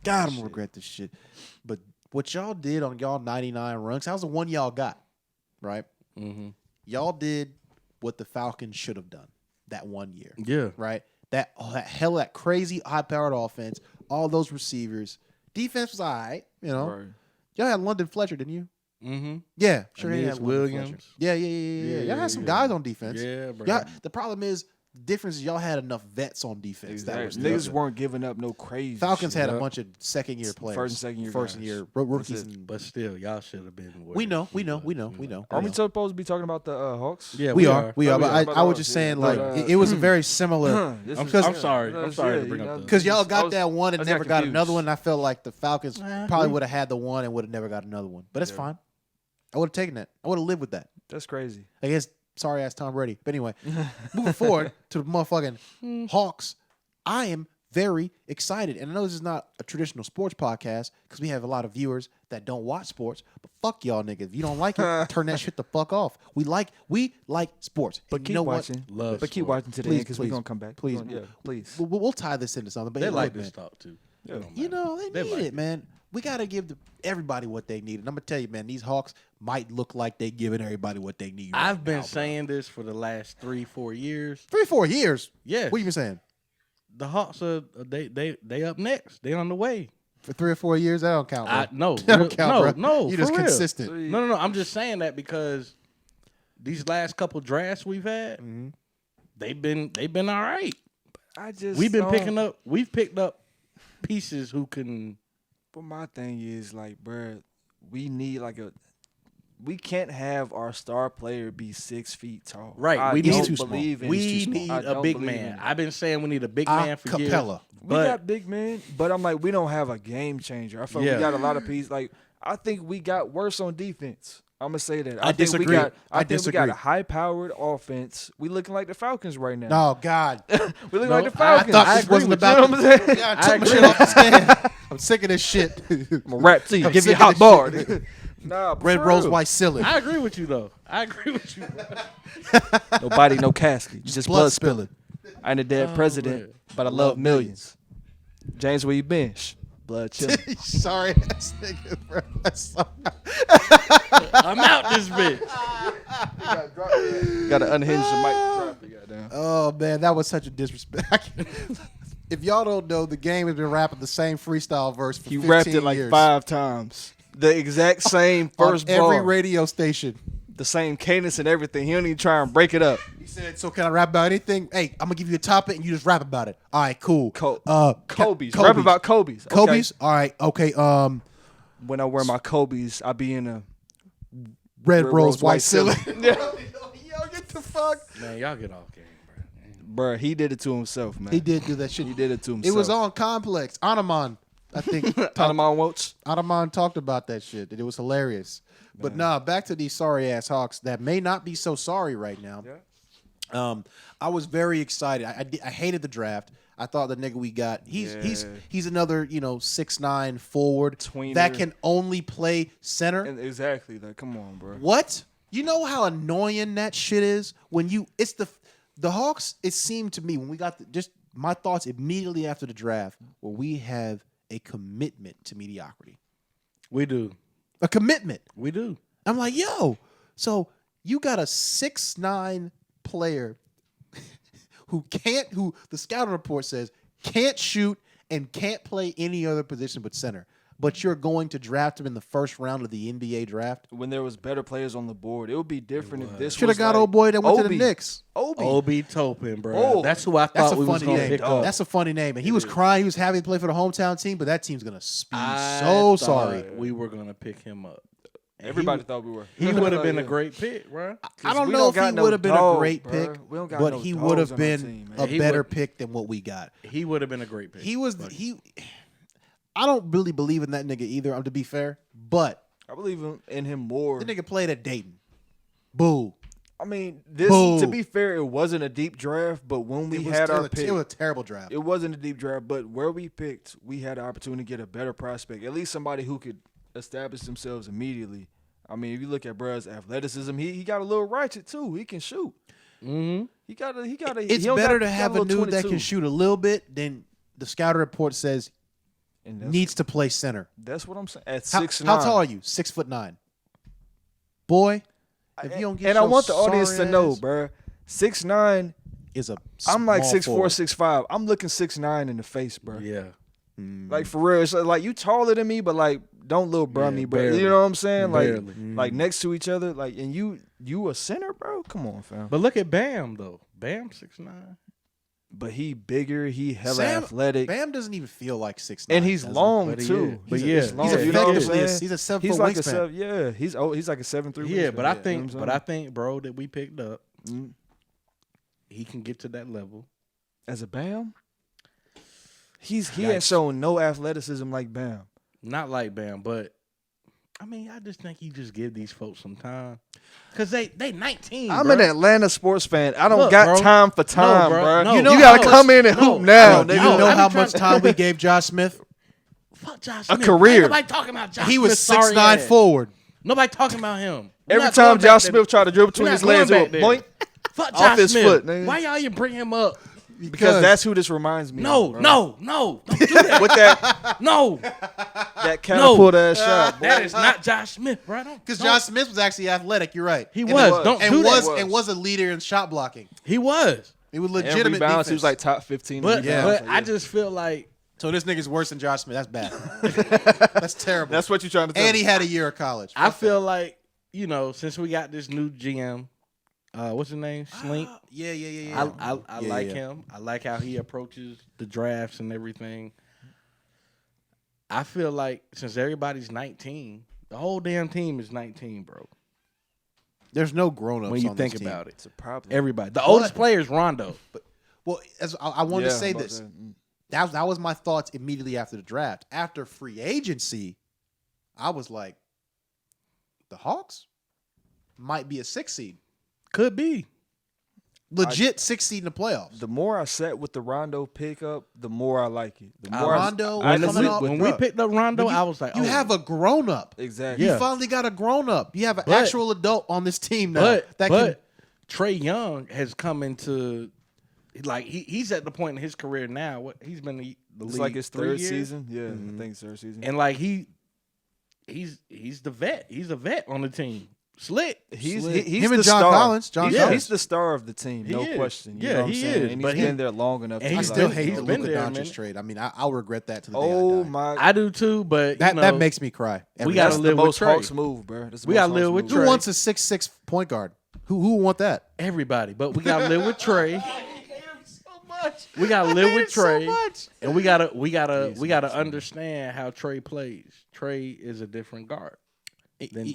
Speaker 3: God, I'm gonna regret this shit. But what y'all did on y'all 99 runs, that was the one y'all got, right?
Speaker 2: Mm-hmm.
Speaker 3: Y'all did what the Falcons should have done that one year,
Speaker 2: Yeah.
Speaker 3: right? That crazy high-powered offense, all those receivers. Defense was all right, you know.
Speaker 1: Right.
Speaker 3: Y'all had London Fletcher, didn't you?
Speaker 2: Mm-hmm.
Speaker 3: Yeah, sure.
Speaker 2: Aeneas
Speaker 3: He had London
Speaker 2: Williams.
Speaker 3: Fletcher. Yeah. Y'all had some guys on defense.
Speaker 2: Yeah, bro.
Speaker 3: Y'all, the problem is, the difference is y'all had enough vets on defense. That was
Speaker 1: Niggas
Speaker 3: the-
Speaker 1: weren't giving up no crazy.
Speaker 3: Falcons had
Speaker 2: Yeah.
Speaker 3: a bunch of second-year players.
Speaker 1: First and second-year
Speaker 3: First
Speaker 1: guys.
Speaker 3: and year rookies.
Speaker 1: That's it.
Speaker 3: And,
Speaker 2: But still, y'all should have been.
Speaker 3: we know.
Speaker 1: Aren't we supposed to be talking about the Hawks?
Speaker 2: Yeah,
Speaker 3: We are.
Speaker 1: Oh,
Speaker 3: But
Speaker 1: we are.
Speaker 3: I was just saying, like, it was a very similar.
Speaker 1: This
Speaker 2: I'm
Speaker 1: is-
Speaker 2: sorry. I'm sorry to
Speaker 1: you
Speaker 2: bring
Speaker 1: know,
Speaker 2: up the.
Speaker 3: Because y'all
Speaker 1: I
Speaker 3: got
Speaker 1: was-
Speaker 3: that one
Speaker 1: I
Speaker 3: and
Speaker 1: was
Speaker 3: never got
Speaker 1: confused.
Speaker 3: another one. I felt like the Falcons probably would have had the one and would have never got another one. But it's fine. I would have taken that. I would have lived with that.
Speaker 1: That's crazy.
Speaker 3: I guess sorry ass Tom Brady. But anyway, moving forward to the motherfucking Hawks, I am very excited. And I know this is not a traditional sports podcast because we have a lot of viewers that don't watch sports. But fuck y'all niggas. If you don't like it, turn that shit the fuck off. We like sports.
Speaker 1: But
Speaker 3: And
Speaker 1: keep
Speaker 3: you know
Speaker 1: watching.
Speaker 2: Love
Speaker 1: But keep
Speaker 2: sport.
Speaker 1: watching to the
Speaker 3: Please,
Speaker 1: end because we're
Speaker 3: please,
Speaker 1: going to come back.
Speaker 3: please.
Speaker 1: Yeah, please.
Speaker 3: We'll tie this into something. But
Speaker 2: They
Speaker 3: look,
Speaker 2: like
Speaker 3: man,
Speaker 2: this talk too.
Speaker 1: Yeah.
Speaker 3: you know, they need
Speaker 2: like
Speaker 3: it, man. We got to give everybody what they need. And I'm going to tell you, man, these Hawks might look like they giving everybody what they need. right
Speaker 2: I've been
Speaker 3: now, bro.
Speaker 2: saying this for the last 3-4 years.
Speaker 3: 3-4 years.
Speaker 2: Yeah.
Speaker 3: What you been saying?
Speaker 2: The Hawks are they up next. They on the way.
Speaker 3: For 3 or 4 years? That don't count, bro.
Speaker 2: No,
Speaker 3: That don't count, bro.
Speaker 2: no.
Speaker 3: You
Speaker 2: for
Speaker 3: just
Speaker 2: real.
Speaker 3: consistent.
Speaker 2: No. I'm just saying that because these last couple drafts we've had, they've been all right.
Speaker 1: I just
Speaker 2: We've been
Speaker 1: don't-
Speaker 2: we've picked up pieces who can.
Speaker 1: But my thing is, like, bruh, we need we can't have our star player be 6 feet tall.
Speaker 2: Right,
Speaker 1: I
Speaker 2: we
Speaker 1: don't
Speaker 2: need-
Speaker 3: He's too small.
Speaker 1: believe in
Speaker 2: We need
Speaker 1: I
Speaker 2: a
Speaker 1: don't
Speaker 2: big
Speaker 1: believe
Speaker 2: man.
Speaker 1: in it.
Speaker 2: I've been saying we need a big man for years.
Speaker 3: Capella.
Speaker 1: We
Speaker 2: But
Speaker 1: got big men, but I'm like, we don't have a game changer. I feel
Speaker 2: Yeah.
Speaker 1: we got a lot of pieces. Like, I think we got worse on defense. I'm gonna say that.
Speaker 3: I
Speaker 1: think
Speaker 3: disagree.
Speaker 1: We got,
Speaker 3: I
Speaker 1: think we
Speaker 3: disagree.
Speaker 1: got a high-powered offense. We looking like the Falcons right now.
Speaker 3: No, God.
Speaker 1: we looking
Speaker 2: No,
Speaker 1: like the
Speaker 2: I
Speaker 1: Falcons.
Speaker 3: thought
Speaker 2: I
Speaker 3: this
Speaker 2: agree
Speaker 3: wasn't
Speaker 2: with
Speaker 3: about
Speaker 1: you know what I'm saying?
Speaker 3: Yeah, I
Speaker 2: I
Speaker 3: took my
Speaker 2: agree.
Speaker 3: shit off the stand. I'm sick of this shit.
Speaker 1: I'm gonna rap to you.
Speaker 3: I'm
Speaker 1: Give you
Speaker 3: sick
Speaker 1: a hot
Speaker 3: of
Speaker 1: bar.
Speaker 3: this shit.
Speaker 1: Nah, but
Speaker 3: Red
Speaker 1: for
Speaker 3: rose,
Speaker 1: real.
Speaker 3: white ceiling.
Speaker 2: I agree with you though. I agree with you.
Speaker 1: No body, no casket. Just blood spilling. I ain't a dead
Speaker 2: Oh,
Speaker 1: president,
Speaker 2: man.
Speaker 1: but I love millions. James, where you been? Shh, blood chilling.
Speaker 3: Sorry ass nigga, bro.
Speaker 2: I'm out this bitch.
Speaker 1: Got to unhinge the mic. Drop it, goddamn.
Speaker 3: Oh man, that was such a disrespect. If y'all don't know, the game has been rapping the same freestyle verse for
Speaker 1: He
Speaker 3: 15
Speaker 1: rapped it like
Speaker 3: years
Speaker 1: 5 times. The exact same first
Speaker 3: on every
Speaker 1: bar.
Speaker 3: radio station.
Speaker 1: The same cadence and everything. He don't even try and break it up.
Speaker 3: He said, "So can I rap about anything? Hey, I'm gonna give you a topic and you just rap about it. All right, cool.
Speaker 1: Kobe's. Rap about Kobe's. Okay.
Speaker 3: Kobe's. All right, okay.
Speaker 1: When I wear my Kobe's, I be in a
Speaker 3: Red rose, white ceiling.
Speaker 1: Yeah.
Speaker 3: Yo, get the fuck.
Speaker 2: Man, y'all get off game, bro.
Speaker 1: Bruh, he did it to himself, man.
Speaker 3: He did do that shit.
Speaker 1: He did it to himself.
Speaker 3: It was on Complex. Anaman, I think.
Speaker 1: Tanamon Welch.
Speaker 3: Anaman talked about that shit. That it was hilarious. But nah, back to these sorry ass Hawks that may not be so sorry right now.
Speaker 1: Yeah.
Speaker 3: I was very excited. I hated the draft. I thought the nigga we got, he's another 6'9" forward
Speaker 1: Tweener.
Speaker 3: that can only play center.
Speaker 1: And exactly. Like, come on, bro.
Speaker 3: What? You know how annoying that shit is when it's the Hawks. It seemed to me when we got just my thoughts immediately after the draft where we have a commitment to mediocrity.
Speaker 2: We do.
Speaker 3: A commitment.
Speaker 2: We do.
Speaker 3: I'm like, yo, so you got a 6'9" player who the scouting report says can't shoot and can't play any other position but center. But you're going to draft him in the first round of the NBA draft.
Speaker 1: When there was better players on the board, it would be different if this
Speaker 3: Should
Speaker 1: was
Speaker 3: have got
Speaker 1: like
Speaker 3: old boy that went to the
Speaker 1: Obi.
Speaker 3: Knicks.
Speaker 1: Obi.
Speaker 2: Topin, bro.
Speaker 1: Oh,
Speaker 2: that's who I
Speaker 3: That's
Speaker 2: thought
Speaker 3: a
Speaker 2: we was
Speaker 3: funny
Speaker 2: gonna
Speaker 3: name.
Speaker 2: pick up.
Speaker 3: That's a funny name. And he was crying. He was happy to play for the hometown team, but that team's gonna be
Speaker 2: I
Speaker 3: so
Speaker 2: thought
Speaker 3: sorry.
Speaker 2: we were gonna pick him up. And
Speaker 1: Everybody thought we were.
Speaker 2: he would have been a great pick, bro.
Speaker 3: I don't
Speaker 1: we
Speaker 3: know
Speaker 1: don't
Speaker 3: if he
Speaker 1: got no
Speaker 3: would have been
Speaker 1: dog,
Speaker 3: a great
Speaker 1: bruh.
Speaker 3: pick,
Speaker 1: We don't got
Speaker 3: but
Speaker 1: no
Speaker 3: he
Speaker 1: dogs
Speaker 3: would have
Speaker 1: on our
Speaker 3: been
Speaker 1: team, man.
Speaker 3: a
Speaker 2: He
Speaker 3: better
Speaker 2: would-
Speaker 3: pick than what we got.
Speaker 2: He would have been a great pick.
Speaker 3: He was
Speaker 2: but
Speaker 3: he. I don't really believe in that nigga either. To be fair, but
Speaker 1: I believe in him more.
Speaker 3: the nigga played at Dayton. Boo.
Speaker 1: I mean, this
Speaker 3: Boo.
Speaker 1: to be fair, it wasn't a deep draft, but when we had our pick,
Speaker 3: it was a terrible draft.
Speaker 1: it wasn't a deep draft. But where we picked, we had the opportunity to get a better prospect, at least somebody who could establish themselves immediately. I mean, if you look at bruh's athleticism, he got a little ratchet too. He can shoot.
Speaker 2: Mm-hmm.
Speaker 1: He got a.
Speaker 3: It's better to have a dude that can shoot a little bit than the scouting report says needs to play center.
Speaker 1: That's what I'm saying. At
Speaker 3: How
Speaker 1: 6'9".
Speaker 3: tall are you? 6'9". Boy, if you don't get
Speaker 1: and I
Speaker 3: your
Speaker 1: want the audience to
Speaker 3: sorry
Speaker 1: know,
Speaker 3: ass-
Speaker 1: bruh, 6'9".
Speaker 3: is a
Speaker 1: I'm like
Speaker 3: small
Speaker 1: 6'4",
Speaker 3: forward.
Speaker 1: 6'5". I'm looking 6'9" in the face, bro.
Speaker 2: Yeah.
Speaker 1: Like for real, it's like you taller than me, but like don't little bruh me, bro.
Speaker 2: barely.
Speaker 1: You know what I'm saying?
Speaker 2: Barely.
Speaker 1: Like next to each other, like and you a center, bro. Come on, fam.
Speaker 2: But look at Bam though. Bam 6'9".
Speaker 1: But he bigger, he hella
Speaker 3: Sam-
Speaker 1: athletic,
Speaker 3: Bam doesn't even feel like 6'9",
Speaker 1: and he's
Speaker 3: does he?
Speaker 1: long
Speaker 2: But he
Speaker 1: too.
Speaker 2: is. But
Speaker 1: He's,
Speaker 2: yeah.
Speaker 1: he's long.
Speaker 3: He's
Speaker 1: You know what I'm
Speaker 3: effectively
Speaker 1: saying?
Speaker 3: he's a 7
Speaker 1: He's
Speaker 3: foot
Speaker 1: like a
Speaker 3: wingspan.
Speaker 1: 7. Yeah, he's like a 7'3".
Speaker 2: Yeah, but I
Speaker 1: wingspan.
Speaker 2: think,
Speaker 1: You know what
Speaker 2: but
Speaker 1: I'm
Speaker 2: I think, bro, that we picked up,
Speaker 1: saying?
Speaker 2: he can get to that level.
Speaker 1: As a Bam, he ain't
Speaker 2: Yikes.
Speaker 1: shown no athleticism like Bam.
Speaker 2: Not like Bam, but I mean, I just think you just give these folks some time because they 19.
Speaker 1: I'm
Speaker 2: bro.
Speaker 1: an Atlanta sports fan. I don't
Speaker 2: Look,
Speaker 1: got
Speaker 2: bro.
Speaker 1: time for time,
Speaker 2: bro.
Speaker 1: bro.
Speaker 2: No,
Speaker 1: You
Speaker 2: no,
Speaker 1: gotta
Speaker 2: no.
Speaker 1: come in and
Speaker 2: No,
Speaker 1: hoop now,
Speaker 3: Do you
Speaker 1: nigga.
Speaker 3: know
Speaker 2: I be
Speaker 3: how
Speaker 2: trying-
Speaker 3: much time we gave Josh Smith?
Speaker 2: Fuck Josh
Speaker 1: A
Speaker 2: Smith.
Speaker 1: career.
Speaker 2: Ain't nobody talking about Josh
Speaker 3: He was
Speaker 2: Smith, sorry
Speaker 3: 6'9"
Speaker 2: ass.
Speaker 3: forward.
Speaker 2: Nobody talking about him. We're
Speaker 1: Every
Speaker 2: not
Speaker 1: time
Speaker 2: going back
Speaker 1: Josh
Speaker 2: there.
Speaker 1: Smith tried to dribble between
Speaker 2: We're
Speaker 1: his
Speaker 2: not
Speaker 1: legs,
Speaker 2: going
Speaker 1: it would
Speaker 2: back
Speaker 1: boink
Speaker 2: Fuck
Speaker 1: off
Speaker 2: Josh
Speaker 1: his
Speaker 2: Smith.
Speaker 1: foot, nigga.
Speaker 2: Why y'all even bring him up?
Speaker 1: because that's who this reminds me
Speaker 2: No,
Speaker 1: of. bro.
Speaker 2: no, don't do that.
Speaker 1: With that
Speaker 2: No,
Speaker 1: catapult ass shot, boy.
Speaker 2: that is not Josh Smith, bro.
Speaker 3: Because Josh Smith was actually athletic. You're right.
Speaker 2: He
Speaker 3: And
Speaker 2: was.
Speaker 1: was.
Speaker 2: Don't
Speaker 3: and
Speaker 2: do
Speaker 3: was
Speaker 2: that.
Speaker 3: and was a leader in shot blocking.
Speaker 2: He was.
Speaker 3: He was
Speaker 1: And
Speaker 3: legitimate
Speaker 1: rebounds,
Speaker 3: defense.
Speaker 1: he was like top 15. in
Speaker 2: But,
Speaker 1: rebounds.
Speaker 2: but
Speaker 1: Like,
Speaker 2: I
Speaker 1: yeah.
Speaker 2: just feel like
Speaker 3: so this nigga's worse than Josh Smith. That's bad. That's terrible.
Speaker 1: That's what you're trying to tell
Speaker 3: and
Speaker 1: me.
Speaker 3: he had a year of college.
Speaker 2: I feel like, you know, since we got this new GM, what's his name? Slink.
Speaker 3: Yeah.
Speaker 2: I
Speaker 3: Yeah,
Speaker 2: like
Speaker 3: yeah.
Speaker 2: him. I like how he approaches the drafts and everything. I feel like since everybody's 19, the whole damn team is 19, bro.
Speaker 3: There's no grown ups
Speaker 2: When you
Speaker 3: on
Speaker 2: think
Speaker 3: this team.
Speaker 2: about it,
Speaker 1: It's a problem.
Speaker 2: everybody. The oldest player is Rondo.
Speaker 3: Well, I wanted to say
Speaker 1: about
Speaker 3: this.
Speaker 1: that.
Speaker 3: That was my thoughts immediately after the draft. After free agency, I was like, the Hawks might be a 6 seed.
Speaker 2: Could be.
Speaker 3: Legit 6 seed in the playoffs.
Speaker 1: The more I sat with the Rondo pickup, the more I like it. The more
Speaker 3: Rondo
Speaker 1: I
Speaker 3: coming
Speaker 1: listened
Speaker 3: up-
Speaker 1: with
Speaker 2: When
Speaker 1: the-
Speaker 2: we picked up Rondo, I was like,
Speaker 3: You
Speaker 2: oh.
Speaker 3: have a grown up.
Speaker 1: exactly.
Speaker 2: Yeah.
Speaker 3: You finally got a grown up. You have an
Speaker 2: But-
Speaker 3: actual adult on this team now.
Speaker 2: But
Speaker 3: that can,
Speaker 2: Trey Young has come into like he's at the point in his career now. What he's been in the
Speaker 1: It's
Speaker 2: league
Speaker 1: like his
Speaker 2: 3
Speaker 1: third
Speaker 2: years.
Speaker 1: season. Yeah, I think it's third season.
Speaker 2: And like he's the vet. He's a vet on the team. Slick.
Speaker 1: he's
Speaker 3: Slick.
Speaker 1: he's
Speaker 3: Him
Speaker 1: the
Speaker 3: and John
Speaker 1: star.
Speaker 3: Collins. John
Speaker 1: he's,
Speaker 3: Collins.
Speaker 1: he's the star of the team,
Speaker 2: He
Speaker 1: no
Speaker 2: is.
Speaker 1: question. You
Speaker 2: Yeah,
Speaker 1: know what I'm
Speaker 2: he
Speaker 1: saying?
Speaker 2: is,
Speaker 1: And
Speaker 2: but
Speaker 1: he's
Speaker 2: he-
Speaker 1: been there long enough.
Speaker 2: and
Speaker 1: to
Speaker 3: I
Speaker 1: be
Speaker 2: he's
Speaker 3: still
Speaker 1: like,
Speaker 3: hate
Speaker 2: he's
Speaker 3: the
Speaker 2: been
Speaker 3: Luka
Speaker 2: there,
Speaker 3: Doncic
Speaker 2: man.
Speaker 3: trade. I mean, I'll regret that to the day
Speaker 1: oh
Speaker 3: I die.
Speaker 1: my!
Speaker 2: I do too, but
Speaker 3: That
Speaker 2: you
Speaker 3: that
Speaker 2: know,
Speaker 3: makes me cry.
Speaker 2: We gotta
Speaker 1: That's
Speaker 2: live
Speaker 1: the
Speaker 2: with
Speaker 1: most
Speaker 2: Trey.
Speaker 1: Hawks move, bro. That's the
Speaker 2: We
Speaker 1: most
Speaker 2: gotta
Speaker 1: Hawks
Speaker 2: live with
Speaker 1: move.
Speaker 3: Who
Speaker 2: Trey.
Speaker 3: wants a 6'6" point guard? Who want that?
Speaker 2: everybody. But we gotta live with Trey. We gotta live with Trey, and we gotta understand how Trey plays. Trey is a different guard than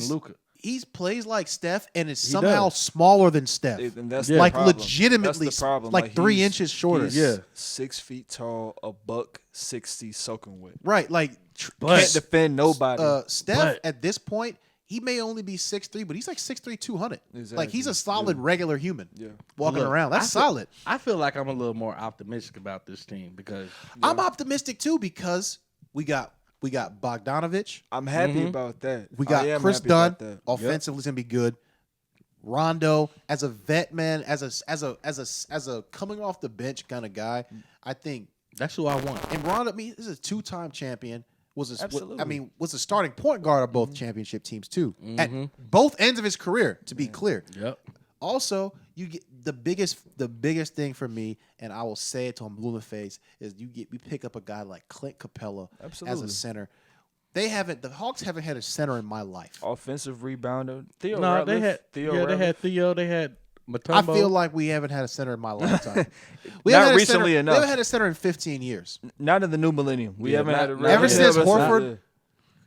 Speaker 2: Luka.
Speaker 3: He plays like Steph and is
Speaker 2: He
Speaker 3: somehow
Speaker 2: does.
Speaker 3: smaller than Steph.
Speaker 1: And that's
Speaker 2: Yeah.
Speaker 1: the
Speaker 3: Like
Speaker 1: problem.
Speaker 3: legitimately,
Speaker 1: That's the problem.
Speaker 3: like 3
Speaker 1: he's-
Speaker 3: inches shorter.
Speaker 1: He's
Speaker 2: Yeah.
Speaker 1: 6 feet tall, a buck 60 soaking wet.
Speaker 3: Right, like
Speaker 2: But-
Speaker 1: Can't defend nobody.
Speaker 3: Steph
Speaker 2: But-
Speaker 3: at this point, he may only be 6'3", but he's like 6'3", 200. Like
Speaker 1: Exactly.
Speaker 3: he's a solid regular human
Speaker 1: Yeah.
Speaker 3: walking
Speaker 2: Look,
Speaker 3: around. That's
Speaker 2: I feel-
Speaker 3: solid.
Speaker 2: I feel like I'm a little more optimistic about this team because
Speaker 3: I'm optimistic too because we got Bogdanovich,
Speaker 1: I'm happy about that.
Speaker 3: we
Speaker 1: I
Speaker 3: got
Speaker 1: am
Speaker 3: Chris
Speaker 1: happy
Speaker 3: Dunn.
Speaker 1: about that.
Speaker 3: Offensively, is gonna be good. Rondo as a vet man, as a coming off the bench kind of guy. I think
Speaker 2: that's who I want.
Speaker 3: and Rondo, I mean, this is a 2-time champion.
Speaker 1: Absolutely.
Speaker 3: Was a starting point guard of both championship teams too. At both ends of his career, to be clear.
Speaker 2: Yep.
Speaker 3: Also, you get the biggest thing for me, and I will say it to him blue in the face, is we pick up a guy like Clint Capella as
Speaker 1: Absolutely.
Speaker 3: a center. The Hawks haven't had a center in my life.
Speaker 1: Offensive rebounder. Theo
Speaker 2: No,
Speaker 1: Ratliff.
Speaker 2: they had
Speaker 1: Theo
Speaker 2: They
Speaker 1: Ratliff.
Speaker 2: had Theo. They had Mutombo.
Speaker 3: I feel like we haven't had a center in my lifetime.
Speaker 1: Not
Speaker 3: haven't had a
Speaker 1: recently
Speaker 3: center,
Speaker 1: enough.
Speaker 3: We haven't had a center in 15 years.
Speaker 1: Not in the new millennium. We
Speaker 2: Yeah,
Speaker 1: haven't
Speaker 2: not-
Speaker 1: had a
Speaker 2: not-
Speaker 1: real-
Speaker 3: Ever since
Speaker 1: Yeah,
Speaker 3: Horford?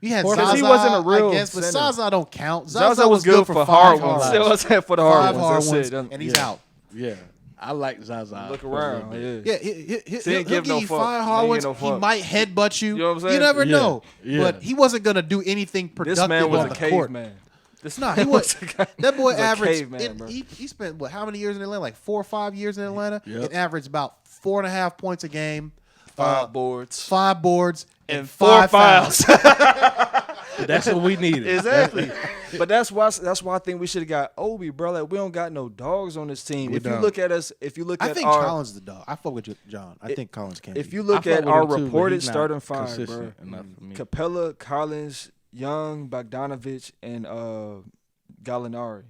Speaker 3: We had
Speaker 2: Horford-
Speaker 3: Zaza,
Speaker 1: He wasn't a real
Speaker 3: I guess, but
Speaker 1: center.
Speaker 3: Zaza don't count.
Speaker 1: Zaza was good for
Speaker 3: five
Speaker 1: hard
Speaker 3: hard
Speaker 1: ones.
Speaker 3: ones.
Speaker 1: Still was for the hard
Speaker 3: Five hard
Speaker 1: ones.
Speaker 3: ones,
Speaker 1: That's it.
Speaker 3: and he's
Speaker 2: Yeah.
Speaker 3: out.
Speaker 2: Yeah. I like Zaza.
Speaker 1: Look around.
Speaker 3: Yeah, he'll give no fuck. Fine hard ones. He might headbutt you.
Speaker 1: You know what I'm saying?
Speaker 3: You never know.
Speaker 2: Yeah.
Speaker 3: But he wasn't gonna do anything productive
Speaker 1: This man was
Speaker 3: on
Speaker 1: a
Speaker 3: the court.
Speaker 1: caveman.
Speaker 3: Nah, he was. That boy
Speaker 1: was a
Speaker 3: averaged.
Speaker 1: caveman, bro.
Speaker 3: He spent what? How many years in Atlanta? Like 4 or 5 years in Atlanta.
Speaker 2: Yep.
Speaker 3: And averaged about 4.5 points a game.
Speaker 1: 5 boards.
Speaker 3: 5 boards
Speaker 1: And
Speaker 3: 4
Speaker 1: 4 fouls.
Speaker 2: That's what we needed.
Speaker 1: Exactly. But that's why I think we should have got Obi, bro. Like we don't got no dogs on this team. If you look at us, I
Speaker 3: think Collins is the dog. I fuck with you, John. I think Collins can.
Speaker 1: If
Speaker 3: be.
Speaker 1: you look
Speaker 2: I fuck
Speaker 1: at
Speaker 2: with
Speaker 1: our
Speaker 2: him too, but
Speaker 1: reported
Speaker 2: he's not
Speaker 1: starting 5, bro,
Speaker 2: consistent enough for me.
Speaker 1: Capella, Collins, Young, Bogdanovich, and Gallinari.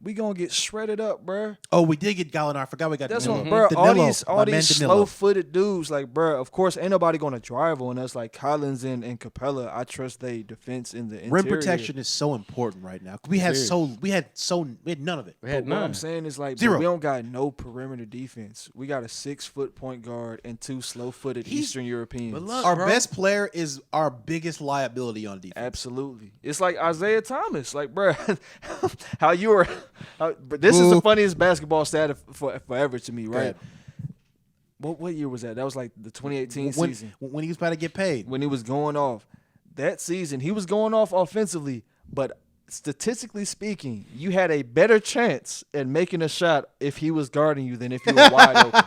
Speaker 1: We gonna get shredded up, bro.
Speaker 3: Oh, we did get Gallinari. I forgot we got
Speaker 1: That's
Speaker 3: Danilo.
Speaker 1: what, bro.
Speaker 3: Danilo,
Speaker 1: All
Speaker 3: my
Speaker 1: these
Speaker 3: man Danilo.
Speaker 1: slow-footed dudes, like, bro. Of course, ain't nobody gonna drive on us like Collins and Capella. I trust they defense in the interior.
Speaker 3: Rim protection is so important right now. We had none of it.
Speaker 2: We had
Speaker 1: What I'm
Speaker 2: none.
Speaker 1: saying is like,
Speaker 3: Zero.
Speaker 1: bro, we don't got no perimeter defense. We got a 6-foot point guard and 2 slow-footed Eastern Europeans.
Speaker 2: But look,
Speaker 3: Our
Speaker 2: bro.
Speaker 3: best player is our biggest liability on defense.
Speaker 1: Absolutely, it's like Isaiah Thomas. Like, bro, how you were. This is the funniest basketball stat forever to me, right? What year was that? That was like the 2018 season
Speaker 3: When he was about to get paid.
Speaker 1: when he was going off. That season, he was going off offensively, but statistically speaking, you had a better chance at making a shot if he was guarding you than if you were wide open.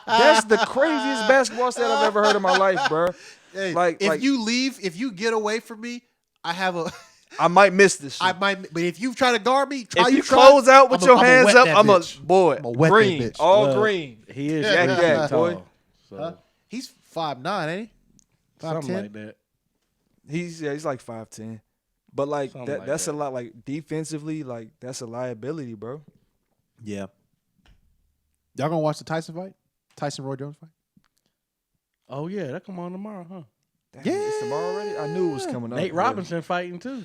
Speaker 1: That's the craziest basketball stat I've ever heard in my life, bro.
Speaker 3: Hey,
Speaker 1: Like,
Speaker 3: if you leave, if you get away from me, I have a.
Speaker 1: I might miss this shit.
Speaker 3: I might, but if you try to guard me,
Speaker 1: if you close out with your hands up, I'm a boy.
Speaker 3: I'ma wet that
Speaker 1: Green,
Speaker 3: bitch.
Speaker 1: all
Speaker 2: Look,
Speaker 1: green.
Speaker 2: He is
Speaker 1: Yak,
Speaker 2: pretty
Speaker 1: yak,
Speaker 2: tall,
Speaker 1: boy.
Speaker 2: So
Speaker 3: He's 5'9", ain't he?
Speaker 2: something
Speaker 3: 5'10"?
Speaker 2: like that.
Speaker 1: He's like 5'10", but like
Speaker 2: Something like
Speaker 1: that's
Speaker 2: that.
Speaker 1: a lot. Like defensively, like that's a liability, bro.
Speaker 3: Yeah. Y'all gonna watch the Tyson fight? Tyson Roy Jones fight?
Speaker 2: Oh yeah, that come on tomorrow, huh?
Speaker 1: Damn, it's tomorrow already. I knew it was coming up.
Speaker 2: Nate
Speaker 1: bro.
Speaker 2: Robinson fighting too.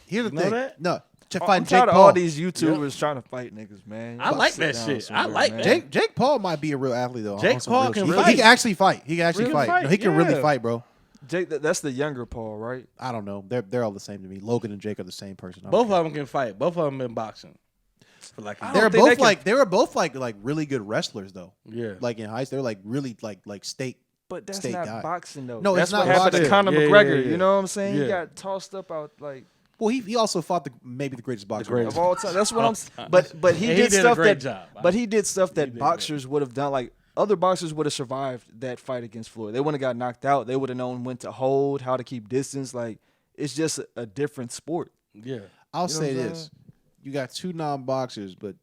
Speaker 3: Here's the
Speaker 2: You know
Speaker 3: thing.
Speaker 2: that?
Speaker 3: No,
Speaker 1: I'm
Speaker 3: fighting
Speaker 1: tired
Speaker 3: Jake
Speaker 1: of
Speaker 3: Paul.
Speaker 1: all these YouTubers trying to fight niggas, man.
Speaker 2: I
Speaker 1: Y'all
Speaker 2: like
Speaker 1: sit
Speaker 2: that
Speaker 1: down
Speaker 2: shit.
Speaker 1: somewhere,
Speaker 2: I like
Speaker 1: man.
Speaker 2: that.
Speaker 3: Jake Paul might be a real athlete though.
Speaker 2: Jake
Speaker 3: on some
Speaker 2: Paul
Speaker 3: real
Speaker 2: can
Speaker 3: shit.
Speaker 2: fight.
Speaker 3: He can actually fight. He can actually
Speaker 2: can
Speaker 3: fight.
Speaker 2: fight,
Speaker 3: No, he can really
Speaker 2: yeah.
Speaker 3: fight, bro.
Speaker 1: Jake, that's the younger Paul, right?
Speaker 3: I don't know. They're all the same to me. Logan and Jake are the same person. I don't
Speaker 2: Both
Speaker 3: care.
Speaker 2: of them can fight. Both of them in boxing. For like a
Speaker 1: I
Speaker 3: They
Speaker 1: don't
Speaker 3: were
Speaker 1: think
Speaker 3: both
Speaker 1: they can-
Speaker 3: like they were both like really good wrestlers though.
Speaker 2: yeah.
Speaker 3: Like in high school, they were like really like state.
Speaker 1: But that's
Speaker 3: State
Speaker 1: not
Speaker 3: guy.
Speaker 1: boxing though.
Speaker 3: No,
Speaker 1: that's
Speaker 3: it's not
Speaker 1: what happened to
Speaker 3: boxing.
Speaker 1: Conor
Speaker 2: Yeah,
Speaker 1: McGregor.
Speaker 2: yeah.
Speaker 1: You know what I'm saying? He
Speaker 2: Yeah.
Speaker 1: got tossed up out like
Speaker 3: Well, he also fought maybe the greatest boxer.
Speaker 2: greatest.
Speaker 1: of all time. That's what I'm. But he
Speaker 2: And
Speaker 1: did
Speaker 2: a
Speaker 1: stuff
Speaker 2: great
Speaker 1: that.
Speaker 2: job.
Speaker 1: But he did stuff that
Speaker 2: did
Speaker 1: boxers would have done. Like other boxers would have survived that fight against Floyd. They wouldn't have got knocked out. They would have known when to hold, how to keep distance. Like it's just a different sport.
Speaker 2: Yeah.
Speaker 3: I'll
Speaker 1: You know
Speaker 3: say
Speaker 1: what I'm
Speaker 3: this: you got 2 non-boxers, but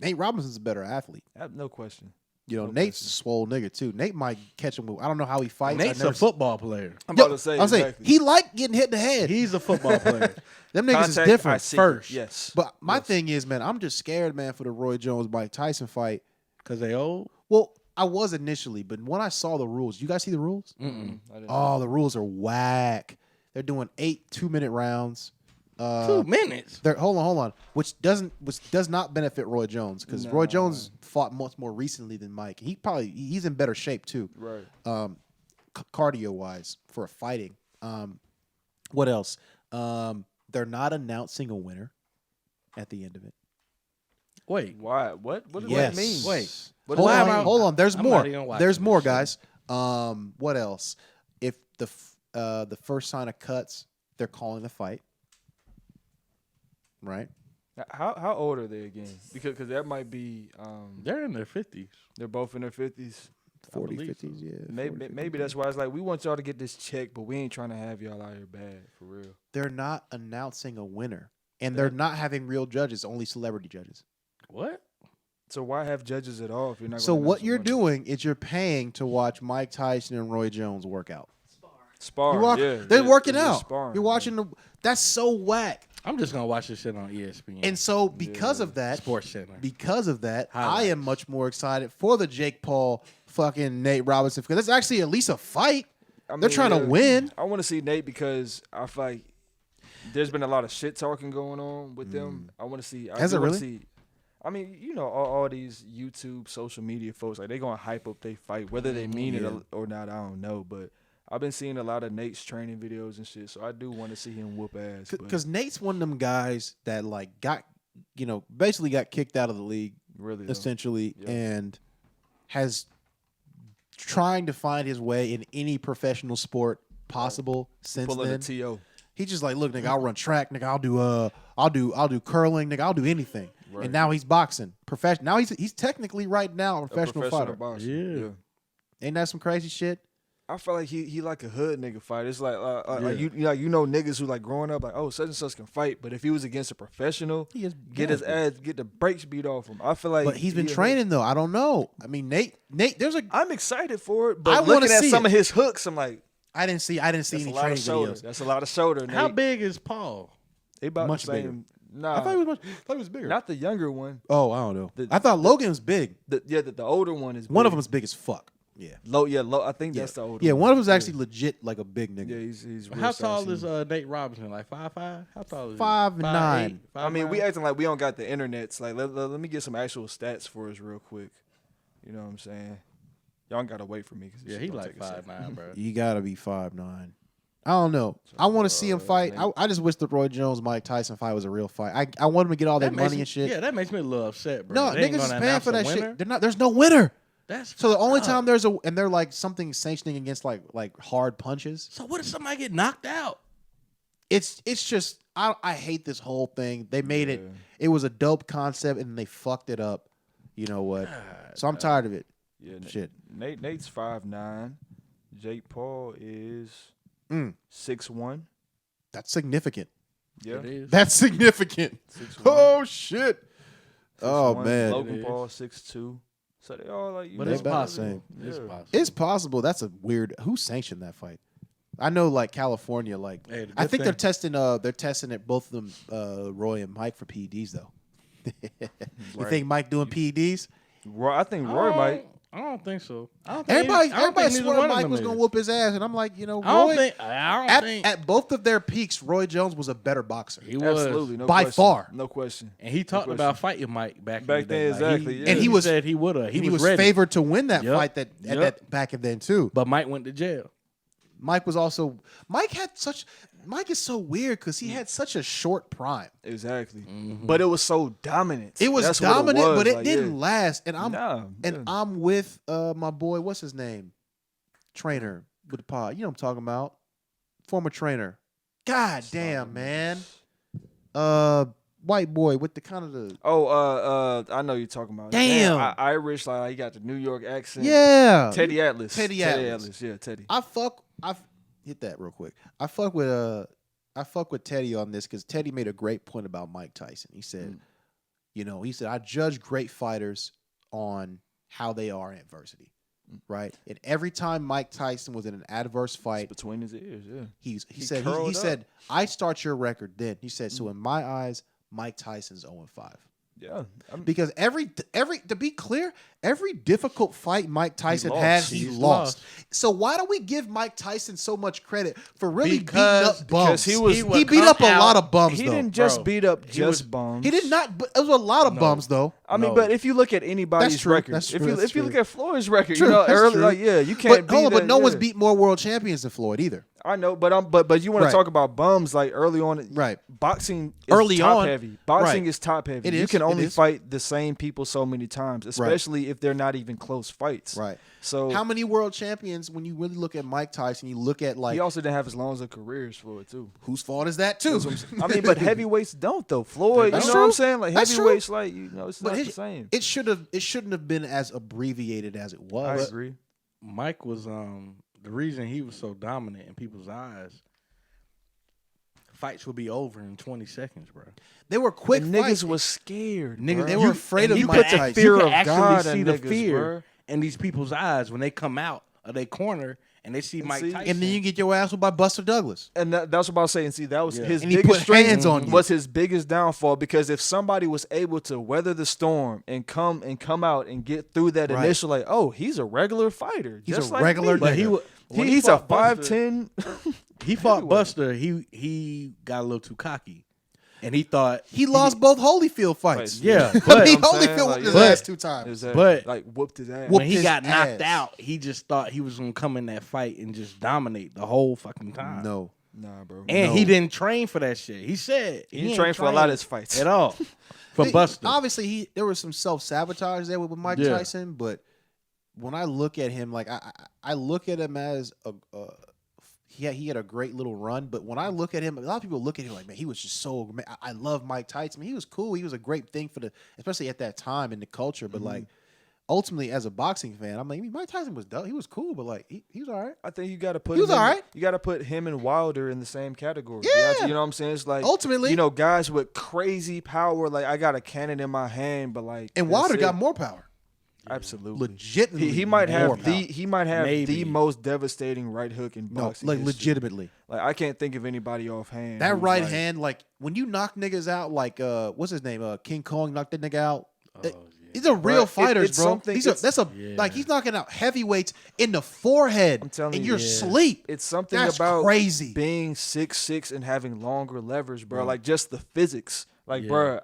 Speaker 3: Nate Robinson's a better athlete.
Speaker 1: No question.
Speaker 3: You know,
Speaker 1: No
Speaker 3: Nate's a swole nigga too. Nate might catch him. I don't know how he fights.
Speaker 2: Nate's
Speaker 3: I've never
Speaker 2: a football player.
Speaker 1: I'm
Speaker 3: Yo,
Speaker 1: about to say.
Speaker 3: I'm saying
Speaker 1: exactly.
Speaker 3: he like getting hit in the head.
Speaker 2: He's a football player.
Speaker 3: Them niggas is
Speaker 1: Contact,
Speaker 3: different.
Speaker 1: I see.
Speaker 2: first.
Speaker 1: Yes.
Speaker 3: But my
Speaker 1: Yes.
Speaker 3: thing is, man, I'm just scared, man, for the Roy Jones Mike Tyson fight.
Speaker 2: Because they old.
Speaker 3: Well, I was initially, but when I saw the rules, you guys see the rules?
Speaker 2: Mm-mm.
Speaker 1: I didn't
Speaker 3: Oh, the rules are whack. They're doing 8 2-minute rounds.
Speaker 2: 2 minutes.
Speaker 3: Hold on, which does not benefit Roy Jones because Roy
Speaker 1: No.
Speaker 3: Jones fought much more recently than Mike. He's in better shape too,
Speaker 1: Right.
Speaker 3: cardio wise for fighting. What else? They're not announcing a winner at the end of it.
Speaker 2: Wait.
Speaker 1: Why? What does
Speaker 3: Yes.
Speaker 1: that mean?
Speaker 2: Wait.
Speaker 1: What
Speaker 3: Hold
Speaker 1: does that
Speaker 3: on,
Speaker 1: mean?
Speaker 3: hold on. There's
Speaker 2: I'm
Speaker 3: more.
Speaker 2: not even watching
Speaker 3: There's
Speaker 2: this
Speaker 3: more,
Speaker 2: shit.
Speaker 3: guys. What else? If the first sign of cuts, they're calling the fight. Right?
Speaker 1: How old are they again? Because that might be.
Speaker 2: They're in their 50s.
Speaker 1: They're both in their 50s.
Speaker 3: 40,
Speaker 2: believe
Speaker 3: 50s, yeah.
Speaker 1: Maybe
Speaker 3: 40,
Speaker 1: maybe that's why it's like we want y'all to get this check, but we ain't trying to have y'all out here bad for real.
Speaker 3: They're not announcing a winner. And they're not having real judges, only celebrity judges.
Speaker 2: What?
Speaker 1: So why have judges at all if you're not?
Speaker 3: So
Speaker 1: gonna
Speaker 3: what
Speaker 1: announce a
Speaker 3: you're
Speaker 1: winner?
Speaker 3: doing is you're paying to watch Mike Tyson and Roy Jones work out.
Speaker 1: Spar?
Speaker 3: They're
Speaker 1: yeah,
Speaker 3: working
Speaker 1: they're
Speaker 3: out.
Speaker 1: sparring,
Speaker 3: You're watching that's so whack.
Speaker 2: I'm just going to watch this shit on ESPN.
Speaker 3: And so because of that,
Speaker 2: Sports Center.
Speaker 3: I
Speaker 2: Highlights.
Speaker 3: am much more excited for the Jake Paul fucking Nate Robinson because it's actually at least a fight.
Speaker 1: I
Speaker 3: They're
Speaker 1: mean,
Speaker 3: trying to
Speaker 1: yeah,
Speaker 3: win.
Speaker 1: I want to see Nate because I feel like there's been a lot of shit talking going on with them. I want to see.
Speaker 3: Has it really?
Speaker 1: See, I mean, you know, all these YouTube, social media folks, like they gonna hype up they fight, whether they mean it or not. I don't know, but I've been seeing a lot of Nate's training videos and shit, so I do want to see him whoop ass. but-
Speaker 3: Because Nate's one of them guys that like basically got kicked out of the league
Speaker 1: Really, though.
Speaker 3: essentially,
Speaker 1: Yeah.
Speaker 3: and has trying to find his way in any professional sport possible since
Speaker 1: Pulling
Speaker 3: then.
Speaker 1: the TO.
Speaker 3: He's just like, look, nigga, I'll run track, nigga, I'll do curling, nigga, I'll do anything.
Speaker 1: Right.
Speaker 3: And now he's boxing. Now he's technically right now a professional fighter.
Speaker 1: boxer.
Speaker 2: Yeah.
Speaker 3: Ain't that some crazy shit?
Speaker 1: I feel like he like a hood nigga fighter. It's like you know niggas who like growing up like, oh, such and such can fight, but if he was against a professional, get the brakes beat off him. I feel like,
Speaker 3: But he's been training though. I don't know. I mean, Nate,
Speaker 1: I'm excited for it,
Speaker 3: I
Speaker 1: but
Speaker 3: wanna
Speaker 1: looking at
Speaker 3: see
Speaker 1: some
Speaker 3: it.
Speaker 1: of his hooks, I'm like,
Speaker 3: I didn't see
Speaker 1: that's
Speaker 3: any
Speaker 1: a lot
Speaker 3: training
Speaker 1: of shoulder.
Speaker 3: videos.
Speaker 1: That's a lot of shoulder.
Speaker 2: How
Speaker 1: Nate.
Speaker 2: big is Paul?
Speaker 1: They about
Speaker 3: Much
Speaker 1: the same. Nah,
Speaker 3: I thought he was bigger.
Speaker 1: not the younger one.
Speaker 3: Oh, I don't know.
Speaker 1: The-
Speaker 3: I thought Logan was big.
Speaker 1: The older one is
Speaker 3: One of
Speaker 1: big.
Speaker 3: them is big as fuck. Yeah.
Speaker 1: low. I think that's the older.
Speaker 3: Yeah, one of them is actually legit like a big nigga.
Speaker 1: Yeah, he's real
Speaker 2: How tall
Speaker 1: sassy.
Speaker 2: is Nate Robinson? Like 5'5"? How tall is he?
Speaker 3: 5'9".
Speaker 2: 5'8",
Speaker 1: I mean, we
Speaker 2: 5'9"?
Speaker 1: acting like we don't got the internets. Like, let me get some actual stats for us real quick. You know what I'm saying? Y'all ain't gotta wait for me. 'Cause this
Speaker 2: Yeah,
Speaker 1: shit
Speaker 2: he
Speaker 1: don't
Speaker 2: like
Speaker 1: take a second.
Speaker 2: 5'9", bro.
Speaker 3: You gotta be 5'9". I don't know. I want to see him fight. I just wish the Roy Jones Mike Tyson fight was a real fight. I want him to get all that
Speaker 2: makes
Speaker 3: money
Speaker 2: me-
Speaker 3: and shit.
Speaker 2: Yeah, that makes me a little upset, bro.
Speaker 3: No,
Speaker 2: They ain't
Speaker 3: niggas is
Speaker 2: gonna
Speaker 3: paying for that
Speaker 2: announce a
Speaker 3: shit.
Speaker 2: winner?
Speaker 3: They're not. There's no winner.
Speaker 2: That's
Speaker 3: So the only
Speaker 2: fucked up.
Speaker 3: time and they're like something sanctioning against like hard punches.
Speaker 2: So what if somebody get knocked out?
Speaker 3: It's just I hate this whole thing. They made it. It was a dope concept and they fucked it up. You know what? So I'm tired of it.
Speaker 1: Yeah,
Speaker 3: Shit.
Speaker 1: Nate's 5'9". Jake Paul is 6'1".
Speaker 3: That's significant.
Speaker 1: Yeah,
Speaker 2: It is.
Speaker 3: That's significant.
Speaker 1: 6'1".
Speaker 3: Oh shit. Oh
Speaker 1: 6'1".
Speaker 3: man.
Speaker 1: Logan
Speaker 2: It is.
Speaker 1: Paul 6'2". So they all like.
Speaker 2: But
Speaker 3: They
Speaker 2: it's
Speaker 3: about the
Speaker 2: possible.
Speaker 3: same.
Speaker 2: It's
Speaker 1: Yeah.
Speaker 2: possible.
Speaker 3: It's possible. That's a weird. Who sanctioned that fight? I know, like California. Like
Speaker 2: Hey, the
Speaker 3: I
Speaker 2: good
Speaker 3: think they're
Speaker 2: thing-
Speaker 3: testing. They're testing at both of them, Roy and Mike for PEDs though. You
Speaker 1: Right.
Speaker 3: think Mike doing PEDs?
Speaker 1: I think Roy might.
Speaker 2: I don't think so. I don't think
Speaker 3: Everybody
Speaker 2: I don't think neither
Speaker 3: swore
Speaker 2: one of
Speaker 3: Mike
Speaker 2: them
Speaker 3: was
Speaker 2: is.
Speaker 3: gonna whoop his ass, and I'm like, you know,
Speaker 2: I don't
Speaker 3: Roy.
Speaker 2: think. I don't think
Speaker 3: At both of their peaks, Roy Jones was a better boxer.
Speaker 2: he was.
Speaker 1: Absolutely, no
Speaker 3: By
Speaker 1: question.
Speaker 3: far.
Speaker 1: No question.
Speaker 2: And he talked
Speaker 1: question.
Speaker 2: about fighting Mike back in the
Speaker 1: Back
Speaker 2: day.
Speaker 1: then,
Speaker 2: Like,
Speaker 1: exactly, yeah.
Speaker 3: And he was-
Speaker 2: said he would have.
Speaker 3: He was
Speaker 2: ready.
Speaker 3: favored to win that
Speaker 2: Yep.
Speaker 3: fight at
Speaker 2: Yep.
Speaker 3: that back then too.
Speaker 2: But Mike went to jail.
Speaker 3: Mike is so weird because he had such a short prime.
Speaker 1: Exactly.
Speaker 2: Mm-hmm.
Speaker 1: But it was so dominant.
Speaker 3: It was
Speaker 1: That's what
Speaker 3: dominant,
Speaker 1: was.
Speaker 3: but it
Speaker 1: Like,
Speaker 3: didn't
Speaker 1: yeah.
Speaker 3: last. And
Speaker 1: Nah, yeah.
Speaker 3: I'm with my boy. What's his name? Trainer with the pod. You know what I'm talking about. Former trainer. God damn, man. White boy with the kind of the
Speaker 1: I know you're talking about.
Speaker 3: Damn.
Speaker 1: Irish, like he got the New York accent.
Speaker 3: yeah.
Speaker 1: Teddy Atlas.
Speaker 3: Teddy Atlas.
Speaker 1: Yeah, Teddy.
Speaker 3: I hit that real quick. I fuck with Teddy on this because Teddy made a great point about Mike Tyson. He said, I judge great fighters on how they are in adversity. Right? And every time Mike Tyson was in an adverse fight,
Speaker 1: It's between his ears, yeah.
Speaker 3: he
Speaker 1: curled up.
Speaker 3: said, I start your record then. He said, so in my eyes, Mike Tyson's 0-5.
Speaker 1: Yeah.
Speaker 3: Because every to be clear, every difficult fight Mike Tyson
Speaker 1: lost.
Speaker 3: had, he
Speaker 2: He's
Speaker 3: lost.
Speaker 2: lost.
Speaker 3: So why do we give Mike Tyson so much credit for really
Speaker 2: Because-
Speaker 3: beating up bums?
Speaker 1: because
Speaker 3: he beat up a lot of bums.
Speaker 1: He
Speaker 3: though.
Speaker 1: didn't just
Speaker 2: Bro,
Speaker 1: beat up
Speaker 2: he was-
Speaker 1: just bums.
Speaker 3: He did not. But it was a lot of bums though.
Speaker 1: I mean,
Speaker 2: No.
Speaker 1: but if you look at anybody's
Speaker 3: That's true.
Speaker 1: record,
Speaker 3: That's
Speaker 1: if
Speaker 3: true.
Speaker 1: you
Speaker 3: That's
Speaker 1: if you
Speaker 3: true.
Speaker 1: look at Floyd's record,
Speaker 3: True.
Speaker 1: you know,
Speaker 3: That's
Speaker 1: early
Speaker 3: true.
Speaker 1: like you can't.
Speaker 3: But hold on,
Speaker 1: beat
Speaker 3: but no
Speaker 1: that,
Speaker 3: one's
Speaker 1: yeah.
Speaker 3: beat more world champions than Floyd either.
Speaker 1: I know, but you want
Speaker 3: Right.
Speaker 1: to talk about bums like early on,
Speaker 3: Right.
Speaker 1: Boxing is
Speaker 3: Early
Speaker 1: top
Speaker 3: on,
Speaker 1: heavy. Boxing
Speaker 3: right.
Speaker 1: is top heavy.
Speaker 3: It
Speaker 1: You
Speaker 3: is,
Speaker 1: can
Speaker 3: it
Speaker 1: only
Speaker 3: is.
Speaker 1: fight the same people so many times, especially if they're not even close fights.
Speaker 3: Right.
Speaker 1: So
Speaker 3: How many world champions? When you really look at Mike Tyson, you look at like
Speaker 1: he also didn't have as long as a career as Floyd too.
Speaker 3: whose fault is that too?
Speaker 1: I mean, but heavyweights don't though. Floyd,
Speaker 3: That's
Speaker 1: you know
Speaker 3: true.
Speaker 1: what I'm saying? Like
Speaker 3: That's true.
Speaker 1: heavyweights, like it's
Speaker 3: But
Speaker 1: not the same.
Speaker 3: It shouldn't have been as abbreviated as it
Speaker 1: I
Speaker 3: was.
Speaker 1: agree.
Speaker 2: Mike was the reason he was so dominant in people's eyes. Fights would be over in 20 seconds, bro.
Speaker 3: They were quick
Speaker 1: And
Speaker 3: fights.
Speaker 1: niggas was scared.
Speaker 2: Niggas,
Speaker 1: bruh.
Speaker 3: they were afraid of
Speaker 1: he
Speaker 3: Mike
Speaker 1: put the
Speaker 3: Tyson.
Speaker 1: fear
Speaker 2: you can
Speaker 1: of
Speaker 2: actually
Speaker 1: God
Speaker 2: see
Speaker 1: in
Speaker 2: the
Speaker 1: niggas,
Speaker 2: fear
Speaker 1: bruh.
Speaker 2: in these people's eyes when they come out of their corner and they see Mike
Speaker 1: see-
Speaker 2: Tyson.
Speaker 3: and then you get your ass whooped by Buster Douglas.
Speaker 1: And that's what I was saying. See, that was
Speaker 2: Yeah.
Speaker 1: his
Speaker 3: And he
Speaker 1: biggest
Speaker 3: put
Speaker 1: strength
Speaker 3: hands on you.
Speaker 1: was his biggest downfall because if somebody was able to weather the storm and come out and get through that
Speaker 3: Right.
Speaker 1: initial, like, oh, he's a regular fighter.
Speaker 3: He's
Speaker 1: just
Speaker 3: a
Speaker 1: like
Speaker 3: regular
Speaker 1: me.
Speaker 3: But he
Speaker 2: wa- when he
Speaker 1: he's a
Speaker 2: fought Buster-
Speaker 1: 5'10".
Speaker 2: he fought
Speaker 1: Heavyweight.
Speaker 2: Buster. He got a little too cocky, and he thought
Speaker 3: He lost both Holyfield fights.
Speaker 2: Yeah,
Speaker 3: I
Speaker 2: but
Speaker 3: mean,
Speaker 1: I'm saying,
Speaker 3: Holyfield
Speaker 1: like,
Speaker 3: whooped his
Speaker 1: yeah.
Speaker 3: ass 2 times.
Speaker 1: Exactly.
Speaker 2: But-
Speaker 1: like whooped his ass.
Speaker 3: Whoop-
Speaker 2: when he
Speaker 3: his
Speaker 2: got knocked
Speaker 3: ass.
Speaker 2: out, he just thought he was gonna come in that fight and just dominate the whole fucking time.
Speaker 3: No.
Speaker 1: Nah, bro.
Speaker 2: And he didn't train for that shit. He said
Speaker 1: he didn't train for a lot of his fights
Speaker 2: at all. For Buster.
Speaker 3: Obviously, there was some self-sabotage there with Mike Tyson, but when I look at him, like I look at him as he had a great little run, but when I look at him, a lot of people look at him like, man, he was just so. Man, I love Mike Tyson. I mean, he was cool. He was a great thing especially at that time in the culture. But like, ultimately, as a boxing fan, I'm like, Mike Tyson was dope. He was cool, but like, he was all right.
Speaker 1: I think you got to put.
Speaker 3: He was all right.
Speaker 1: You got to put him and Wilder in the same category.
Speaker 3: Yeah.
Speaker 1: You know what I'm saying? It's like
Speaker 3: ultimately,
Speaker 1: guys with crazy power. Like I got a cannon in my hand, but like,
Speaker 3: and Wilder got more power.
Speaker 1: Absolutely,
Speaker 3: legitimately.
Speaker 1: He might have
Speaker 2: Maybe.
Speaker 1: the most devastating right hook in boxing.
Speaker 3: Like
Speaker 1: history.
Speaker 3: legitimately.
Speaker 1: Like I can't think of anybody offhand.
Speaker 3: That right hand, like when you knock niggas out, like what's his name? King Kong knocked that nigga out. These are real fighters,
Speaker 1: it's
Speaker 3: bro.
Speaker 1: something-
Speaker 3: Like he's knocking out heavyweights in the forehead.
Speaker 1: I'm telling
Speaker 3: in
Speaker 1: you,
Speaker 3: your sleep.
Speaker 1: It's something
Speaker 3: That's
Speaker 1: about
Speaker 3: crazy.
Speaker 1: being 6'6" and having longer levers, bro. Like just the physics. Like, bro,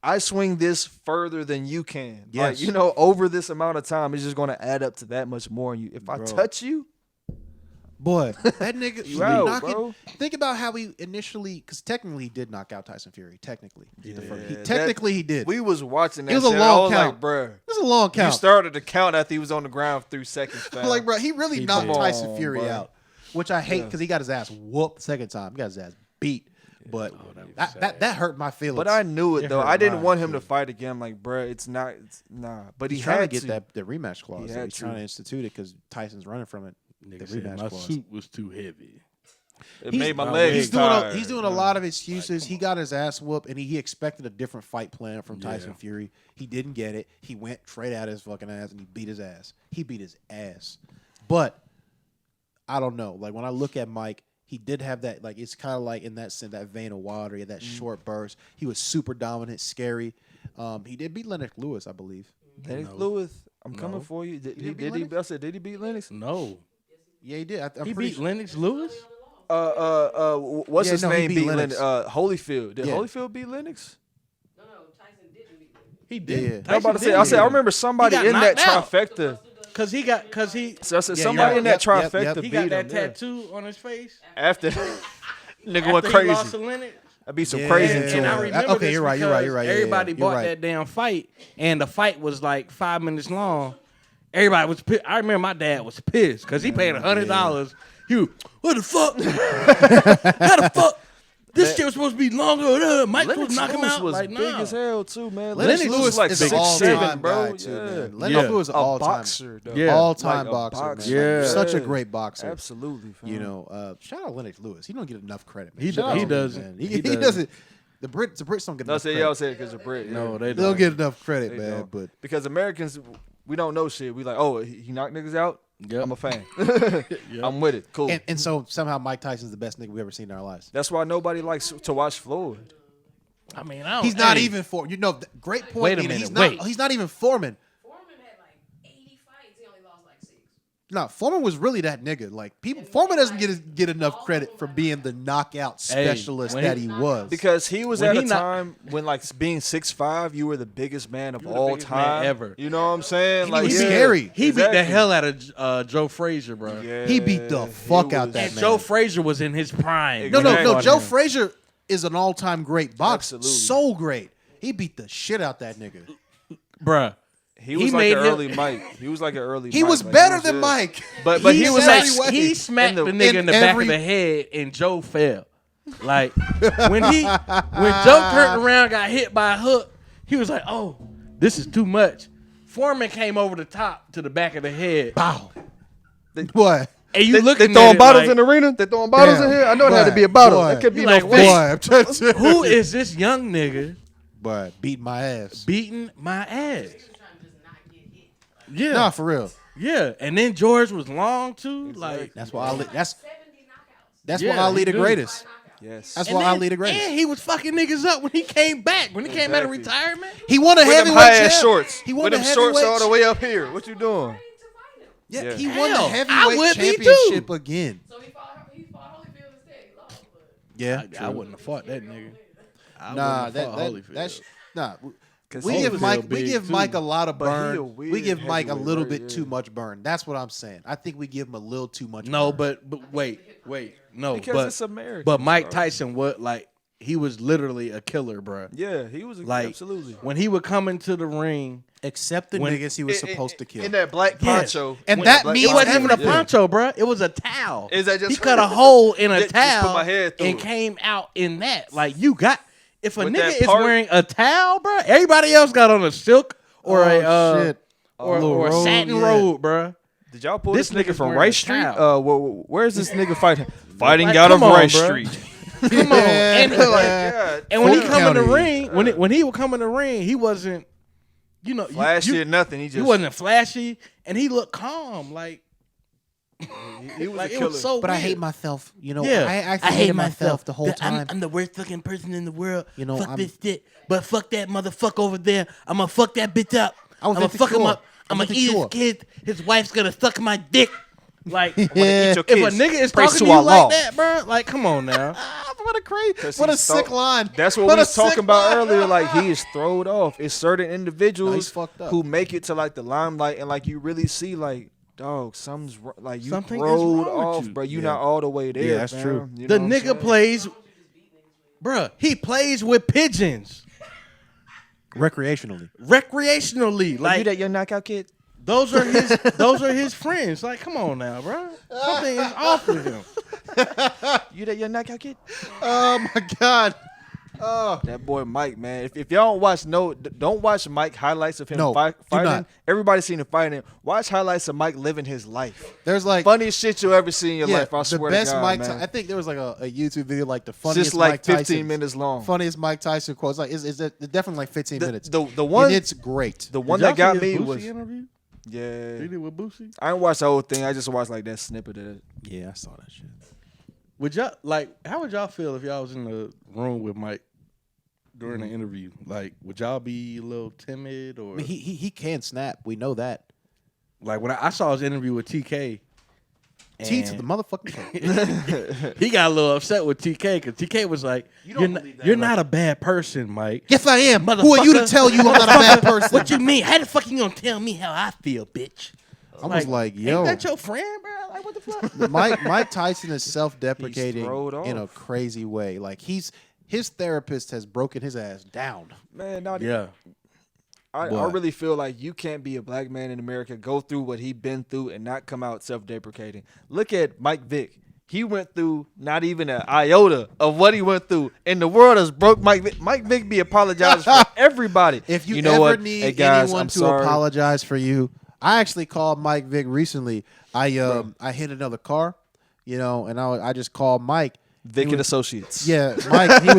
Speaker 1: I swing this further than you can.
Speaker 3: Yes.
Speaker 1: Like, over this amount of time, it's just going to add up to that much more. And if I touch you,
Speaker 3: Boy, that nigga,
Speaker 1: You out,
Speaker 3: knocking.
Speaker 1: bro.
Speaker 3: Think about how he initially, because technically he did knock out Tyson Fury. Technically, he did.
Speaker 1: we was watching that.
Speaker 3: It was a
Speaker 1: shit,
Speaker 3: long
Speaker 1: I was
Speaker 3: count.
Speaker 1: like, bro,
Speaker 3: It was a long
Speaker 1: you
Speaker 3: count.
Speaker 1: started to count after he was on the ground 3 seconds. Fast.
Speaker 3: Like, bro, he really knocked
Speaker 1: did.
Speaker 3: Tyson
Speaker 1: Come on,
Speaker 3: Fury
Speaker 1: bro.
Speaker 3: out, which I hate because he got his ass whooped the second time. He got his ass beat. But that hurt my feelings.
Speaker 1: But I knew it though.
Speaker 2: hurt
Speaker 1: I didn't
Speaker 2: mine,
Speaker 1: want him
Speaker 2: too.
Speaker 1: to fight again. Like, bro, it's nah. But
Speaker 3: he's
Speaker 1: he
Speaker 3: trying
Speaker 1: had
Speaker 3: to get the rematch clause.
Speaker 1: He
Speaker 3: So
Speaker 1: had
Speaker 3: he's trying
Speaker 1: to.
Speaker 3: to institute it because Tyson's running from it.
Speaker 2: Nigga
Speaker 3: The
Speaker 2: said
Speaker 3: rematch
Speaker 2: my
Speaker 3: clause.
Speaker 2: suit was too heavy.
Speaker 1: It
Speaker 3: He's-
Speaker 1: made my
Speaker 2: my
Speaker 1: legs
Speaker 3: He's
Speaker 1: tired.
Speaker 3: doing a lot of excuses. He got his ass whooped, and he expected a different fight plan from Tyson Fury. He didn't get it. He went straight at his fucking ass, and he beat his ass. He beat his ass. But I don't know. Like when I look at Mike, he did have that. Like it's kind of like in that sense, that vein of Wilder. He had that short burst. He was super dominant, scary. He did beat Lennox Lewis, I believe.
Speaker 1: Lennox Lewis, I'm coming for you. Did he beat I said, did he beat Lennox?
Speaker 2: No.
Speaker 3: Yeah, he did. I'm
Speaker 2: He
Speaker 3: pretty
Speaker 2: beat
Speaker 3: sure.
Speaker 2: Lennox Lewis?
Speaker 1: What's
Speaker 3: Yeah,
Speaker 1: his
Speaker 3: no, he
Speaker 1: name?
Speaker 3: beat
Speaker 1: Beat
Speaker 3: Lennox.
Speaker 1: Lennox. Holyfield. Did
Speaker 3: Yeah.
Speaker 1: Holyfield beat Lennox?
Speaker 4: No, Tyson didn't beat Lennox.
Speaker 2: He did.
Speaker 3: Yeah.
Speaker 1: I'm about to say. I said I remember somebody
Speaker 2: got
Speaker 1: in that
Speaker 2: knocked out.
Speaker 1: trifecta.
Speaker 2: Cause he
Speaker 1: So I said
Speaker 3: Yeah,
Speaker 1: somebody
Speaker 3: yeah.
Speaker 1: in that
Speaker 3: Yep,
Speaker 1: trifecta
Speaker 3: yep.
Speaker 2: he
Speaker 1: beat
Speaker 2: got
Speaker 1: him.
Speaker 2: that
Speaker 1: yeah.
Speaker 2: tattoo on his face.
Speaker 1: After nigga went
Speaker 2: After he lost
Speaker 1: crazy.
Speaker 2: to Lennox.
Speaker 1: I beat some
Speaker 3: Yeah.
Speaker 1: crazy
Speaker 3: Yeah.
Speaker 1: to
Speaker 2: And I
Speaker 1: him.
Speaker 2: remember
Speaker 3: Okay,
Speaker 2: this
Speaker 3: you're right, you're right, you're right. Yeah,
Speaker 2: everybody
Speaker 3: yeah, you're
Speaker 2: bought
Speaker 3: right.
Speaker 2: that damn fight, and the fight was like 5 minutes long. Everybody was pissed. I remember my dad was pissed because he paid $100. He was, what the fuck? How the fuck? This shit was supposed to be longer. Mike was
Speaker 1: Lennox
Speaker 2: knock him
Speaker 1: Lewis
Speaker 2: out.
Speaker 1: was
Speaker 2: Like,
Speaker 1: big
Speaker 2: nah.
Speaker 1: as hell too, man.
Speaker 3: Lennox
Speaker 1: Lennox
Speaker 3: Lewis
Speaker 1: was like
Speaker 3: is an
Speaker 1: 6'7",
Speaker 3: all-time
Speaker 1: bro.
Speaker 3: guy too,
Speaker 1: Yeah.
Speaker 3: man. Lennox
Speaker 2: Yeah.
Speaker 3: Lewis is an
Speaker 1: A
Speaker 3: all-time
Speaker 1: boxer, though.
Speaker 2: Yeah.
Speaker 3: all-time
Speaker 1: Like a
Speaker 3: boxer.
Speaker 1: boxer.
Speaker 3: Man.
Speaker 2: Yeah.
Speaker 3: Such a great boxer.
Speaker 1: Absolutely, fam.
Speaker 3: You know, shout out Lennox Lewis. He don't get enough credit. Man.
Speaker 2: He
Speaker 3: Shout out
Speaker 2: he
Speaker 3: to him,
Speaker 2: doesn't.
Speaker 3: man.
Speaker 2: He
Speaker 3: He
Speaker 2: doesn't.
Speaker 3: doesn't. The Brits don't get
Speaker 1: No,
Speaker 3: enough
Speaker 1: say
Speaker 3: credit.
Speaker 1: y'all said because of Brit. Yeah.
Speaker 2: No, they
Speaker 3: They don't get enough credit,
Speaker 1: They
Speaker 3: man.
Speaker 1: don't.
Speaker 3: But
Speaker 1: Because Americans, we don't know shit. We like, oh, he knocked niggas out.
Speaker 2: Yep.
Speaker 1: I'm a fan. I'm with it. Cool.
Speaker 3: and so somehow Mike Tyson's the best nigga we've ever seen in our lives.
Speaker 1: That's why nobody likes to watch Floyd.
Speaker 2: I mean, I don't.
Speaker 3: He's not
Speaker 2: hey,
Speaker 3: even for great point.
Speaker 2: Wait a
Speaker 3: Nina.
Speaker 2: minute,
Speaker 3: He's not even Foreman.
Speaker 4: Foreman had like 80 fights. He only lost like 6.
Speaker 3: No, Foreman was really that nigga. Like Foreman doesn't get enough credit for being the knockout specialist
Speaker 2: when
Speaker 3: that
Speaker 2: he-
Speaker 3: he was.
Speaker 1: Because he was
Speaker 2: When
Speaker 1: at
Speaker 2: he
Speaker 1: a
Speaker 2: not-
Speaker 1: time when, like, being 6'5", you were the biggest man of
Speaker 2: You were the
Speaker 1: all
Speaker 2: biggest man
Speaker 1: time.
Speaker 2: ever.
Speaker 1: You know what I'm saying?
Speaker 3: He
Speaker 1: Like,
Speaker 3: was
Speaker 1: yeah.
Speaker 3: scary.
Speaker 2: He beat the
Speaker 1: Exactly.
Speaker 2: hell out of Joe Frazier, bro.
Speaker 1: Yeah,
Speaker 3: He beat the
Speaker 1: he
Speaker 3: fuck out
Speaker 1: was-
Speaker 3: that
Speaker 2: And
Speaker 3: man.
Speaker 2: Joe Frazier was in his prime.
Speaker 3: No,
Speaker 2: when he
Speaker 3: no.
Speaker 2: fought
Speaker 3: Joe
Speaker 2: him.
Speaker 3: Frazier is an all-time great boxer.
Speaker 1: Absolutely.
Speaker 3: So great. He beat the shit out that nigga.
Speaker 2: Bruh.
Speaker 1: He was
Speaker 2: He
Speaker 1: like
Speaker 2: made
Speaker 1: an
Speaker 2: him-
Speaker 1: early Mike. He was like an early
Speaker 3: He
Speaker 1: Mike.
Speaker 3: was
Speaker 1: Like,
Speaker 3: better
Speaker 1: was
Speaker 3: than
Speaker 1: good.
Speaker 3: Mike.
Speaker 1: But
Speaker 3: He
Speaker 1: he was
Speaker 3: said
Speaker 1: like,
Speaker 3: he was.
Speaker 2: He smacked the nigga in the back of the head, and Joe fell. Like when Joe turned around, got hit by a hook, he was like, "Oh, this is too much." Foreman came over the top to the back of the head.
Speaker 3: Bow. What?
Speaker 2: And you
Speaker 1: They
Speaker 2: looking
Speaker 1: throwing
Speaker 2: at it
Speaker 1: bottles
Speaker 2: like,
Speaker 1: in the arena? They throwing bottles in here? I know it had to be a bottle.
Speaker 3: Boy.
Speaker 1: That could be
Speaker 2: You
Speaker 1: no
Speaker 2: like,
Speaker 1: fish.
Speaker 2: wait.
Speaker 3: Boy, I'm trying to tell
Speaker 2: who
Speaker 3: you.
Speaker 2: is this young nigga
Speaker 3: Boy, beat my ass.
Speaker 2: beating my ass?
Speaker 4: Trying to just not get hit.
Speaker 2: Yeah,
Speaker 3: Nah, for real.
Speaker 2: yeah. And then George was long too. Like
Speaker 3: That's why Ali. That's
Speaker 4: 70 knockouts.
Speaker 3: that's
Speaker 2: Yeah,
Speaker 3: why Ali
Speaker 2: he
Speaker 3: the
Speaker 2: do.
Speaker 3: greatest.
Speaker 1: Yes.
Speaker 3: That's
Speaker 2: and
Speaker 3: why
Speaker 2: then-
Speaker 3: Ali the greatest.
Speaker 2: And he was fucking niggas up when he came back. When he came out of
Speaker 1: Exactly.
Speaker 2: retirement.
Speaker 3: He won a
Speaker 1: With them
Speaker 3: heavyweight
Speaker 1: high-ass
Speaker 3: champ.
Speaker 1: shorts.
Speaker 3: He won
Speaker 1: With
Speaker 3: the
Speaker 1: them shorts
Speaker 3: heavyweight
Speaker 1: all the way up here. What you doing?
Speaker 3: Yeah,
Speaker 1: Yeah.
Speaker 3: he won the
Speaker 2: Hell, I
Speaker 3: heavyweight
Speaker 2: would be too.
Speaker 3: championship again.
Speaker 4: So he fought Holyfield instead. He lost, but
Speaker 3: Yeah,
Speaker 2: I wouldn't have fought that nigga. I
Speaker 3: Nah,
Speaker 2: wouldn't have fought Holyfield.
Speaker 3: that's nah.
Speaker 1: 'Cause
Speaker 3: We
Speaker 1: he
Speaker 3: give
Speaker 1: was
Speaker 3: Mike
Speaker 2: big,
Speaker 3: we give
Speaker 2: too.
Speaker 3: Mike a lot of
Speaker 1: But he a
Speaker 3: burn. We
Speaker 1: weird
Speaker 3: give Mike a
Speaker 1: heavyweight,
Speaker 3: little
Speaker 1: right?
Speaker 3: bit
Speaker 1: Yeah.
Speaker 3: too much burn. That's what I'm saying. I think we give him a little too much.
Speaker 2: No,
Speaker 3: burn.
Speaker 2: but wait. Wait, no,
Speaker 1: Because it's America.
Speaker 2: But Mike
Speaker 1: bro.
Speaker 2: Tyson, he was literally a killer, bro.
Speaker 1: Yeah, he was
Speaker 2: Like
Speaker 1: absolutely.
Speaker 2: when he would come into the ring,
Speaker 3: Except the
Speaker 2: When-
Speaker 3: niggas he was supposed to kill.
Speaker 1: In that black
Speaker 2: Yes.
Speaker 1: poncho.
Speaker 3: And
Speaker 1: When
Speaker 3: that
Speaker 1: black
Speaker 3: means
Speaker 2: it wasn't even a
Speaker 3: everything.
Speaker 2: poncho, bro. It was a towel.
Speaker 1: Is that just
Speaker 2: he cut a hole in a
Speaker 1: Just put
Speaker 2: towel
Speaker 1: my head through
Speaker 2: and
Speaker 1: it.
Speaker 2: came out in that. Like if a
Speaker 1: With
Speaker 2: nigga
Speaker 1: that
Speaker 2: is
Speaker 1: part-
Speaker 2: wearing a towel, bro, everybody else got on a silk or
Speaker 3: shit.
Speaker 2: or
Speaker 3: A little
Speaker 2: a
Speaker 3: robe,
Speaker 2: satin
Speaker 3: yeah.
Speaker 2: robe, bro.
Speaker 1: Did y'all pull
Speaker 2: This
Speaker 1: this, nigga
Speaker 2: nigga's
Speaker 1: from
Speaker 2: wearing
Speaker 1: Rice
Speaker 2: a
Speaker 1: Street?
Speaker 2: towel.
Speaker 1: Where's this nigga fighting? Fighting
Speaker 2: Like,
Speaker 1: out of
Speaker 2: come on,
Speaker 1: Rice
Speaker 2: bro.
Speaker 1: Street.
Speaker 2: Come on, and
Speaker 1: God.
Speaker 2: and when he
Speaker 3: Fulton
Speaker 2: come in the
Speaker 3: County.
Speaker 2: ring, when he would come in the ring, he wasn't,
Speaker 1: Flashy
Speaker 2: you-
Speaker 1: or nothing. He just
Speaker 2: he wasn't flashy, and he looked calm, like
Speaker 1: he was
Speaker 2: like
Speaker 1: a
Speaker 2: it
Speaker 1: killer.
Speaker 2: was so.
Speaker 3: But I
Speaker 2: weird.
Speaker 3: hate myself. You know,
Speaker 2: Yeah,
Speaker 3: I actually hated myself the whole time.
Speaker 2: I'm the worst looking person in the world.
Speaker 3: You know,
Speaker 2: fuck
Speaker 3: I'm-
Speaker 2: this shit. But fuck that motherfucker over there. I'm gonna fuck that bitch up.
Speaker 3: I was
Speaker 2: I'm gonna fuck him
Speaker 3: insecure.
Speaker 2: up. I'm
Speaker 3: I was
Speaker 2: gonna eat his
Speaker 3: insecure.
Speaker 2: kid. His wife's gonna suck my dick. Like,
Speaker 3: Yeah.
Speaker 1: Eat your
Speaker 2: if a
Speaker 1: kids.
Speaker 2: nigga is
Speaker 1: Pray
Speaker 2: talking to
Speaker 1: to
Speaker 2: you
Speaker 1: Allah.
Speaker 2: like that, bro, like, come on now.
Speaker 3: What a crazy,
Speaker 1: 'Cause
Speaker 3: what a
Speaker 1: he's
Speaker 3: sick
Speaker 1: so-
Speaker 3: line.
Speaker 1: That's what
Speaker 3: What
Speaker 1: we
Speaker 3: a
Speaker 1: was talking
Speaker 3: sick
Speaker 1: about
Speaker 3: line.
Speaker 1: earlier. Like he is throwed off. It's certain individuals
Speaker 3: fucked up.
Speaker 1: who make it to like the limelight, and like you really see like, dog, like you
Speaker 2: Something is
Speaker 1: throwed
Speaker 2: wrong with
Speaker 1: off,
Speaker 2: you.
Speaker 1: bro. You
Speaker 3: Yeah.
Speaker 1: not all the way there.
Speaker 3: Yeah, that's
Speaker 1: fam.
Speaker 3: true.
Speaker 1: You know
Speaker 2: The
Speaker 1: what I'm
Speaker 2: nigga
Speaker 1: saying?
Speaker 2: plays, bruh, he plays with pigeons
Speaker 3: Recreationally.
Speaker 2: recreationally.
Speaker 1: You
Speaker 2: Like,
Speaker 1: that young knockout kid?
Speaker 2: those are his friends. Like, come on now, bro. Something is off with him.
Speaker 1: You that young knockout kid?
Speaker 3: Oh my God. Oh.
Speaker 1: That boy Mike, man. If y'all don't watch, don't watch Mike highlights of him
Speaker 3: No, do
Speaker 1: fighting.
Speaker 3: not.
Speaker 1: Everybody's seen him fighting. Watch highlights of Mike living his life.
Speaker 3: There's like
Speaker 1: Funniest shit you'll ever see in your
Speaker 3: yeah,
Speaker 1: life. I
Speaker 3: the
Speaker 1: swear
Speaker 3: best
Speaker 1: to God,
Speaker 3: Mike.
Speaker 1: man.
Speaker 3: I think there was like a YouTube video like the
Speaker 1: It's
Speaker 3: funniest
Speaker 1: just like
Speaker 3: Mike
Speaker 1: 15
Speaker 3: Tyson
Speaker 1: minutes long.
Speaker 3: funniest Mike Tyson quotes. Like it's definitely like 15 minutes.
Speaker 1: The one
Speaker 3: and it's great.
Speaker 1: the one
Speaker 2: Did
Speaker 1: that
Speaker 2: y'all
Speaker 1: got
Speaker 2: see his
Speaker 1: me
Speaker 2: Boosie
Speaker 1: was
Speaker 2: interview?
Speaker 1: yeah.
Speaker 2: He did with Boosie.
Speaker 1: I didn't watch the whole thing. I just watched like that snippet of it.
Speaker 3: Yeah, I saw that shit.
Speaker 2: Would y'all how would y'all feel if y'all was in the room with Mike during the interview? Like, would y'all be a little timid or
Speaker 3: I mean, he can snap. We know that.
Speaker 2: like when I saw his interview with TK?
Speaker 3: T to the motherfucking K.
Speaker 2: He got a little upset with TK because TK was like, "You're not a bad person, Mike."
Speaker 3: Yes, I am. Who are you to
Speaker 2: Motherfucker.
Speaker 3: tell you I'm not a bad person?
Speaker 2: What you mean? How the fuck you gonna tell me how I feel, bitch?
Speaker 3: I was like, yo,
Speaker 2: ain't that your friend, bro? Like, what the fuck?
Speaker 3: Mike Tyson is
Speaker 1: He's
Speaker 3: self-deprecating
Speaker 1: throwed off.
Speaker 3: in a crazy way. Like his therapist has broken his ass down.
Speaker 1: Man, not
Speaker 2: Yeah,
Speaker 1: I
Speaker 3: What?
Speaker 1: really feel like you can't be a black man in America, go through what he been through, and not come out self-deprecating. Look at Mike Vick. He went through not even an iota of what he went through, and the world has broke Mike Vick. Mike Vick be apologizing for everybody.
Speaker 3: If you,
Speaker 1: know
Speaker 3: ever
Speaker 1: what?
Speaker 3: need
Speaker 1: Hey, guys,
Speaker 3: anyone
Speaker 1: I'm
Speaker 3: to
Speaker 1: sorry.
Speaker 3: apologize for you, I actually called Mike Vick recently. I hit another car, and I just called Mike.
Speaker 1: Vick
Speaker 3: He
Speaker 1: and
Speaker 3: was-
Speaker 1: Associates.
Speaker 3: Yeah, Mike. He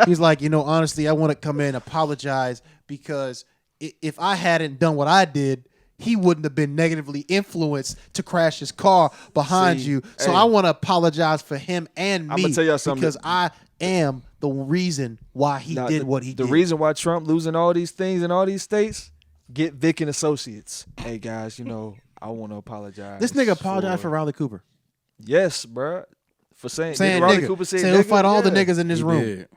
Speaker 3: was like, honestly, I want to come in and apologize because if I hadn't done what I did, he wouldn't have been negatively influenced to crash his car behind
Speaker 1: See,
Speaker 3: you. So
Speaker 1: hey.
Speaker 3: I want to apologize for him and me.
Speaker 1: I'ma tell y'all something.
Speaker 3: because I am the reason why he
Speaker 1: Now,
Speaker 3: did what he
Speaker 1: the
Speaker 3: did.
Speaker 1: The reason why Trump losing all these things in all these states, get Vick and Associates. Hey guys, I want to apologize.
Speaker 3: This nigga apologized for Riley Cooper.
Speaker 1: Yes, bruh. For saying
Speaker 3: Saying
Speaker 1: Riley
Speaker 3: nigga.
Speaker 1: Cooper said
Speaker 3: Saying he'll
Speaker 1: nigga?
Speaker 3: fight all the
Speaker 1: Yeah.
Speaker 3: niggas in this
Speaker 2: he
Speaker 3: room
Speaker 2: did.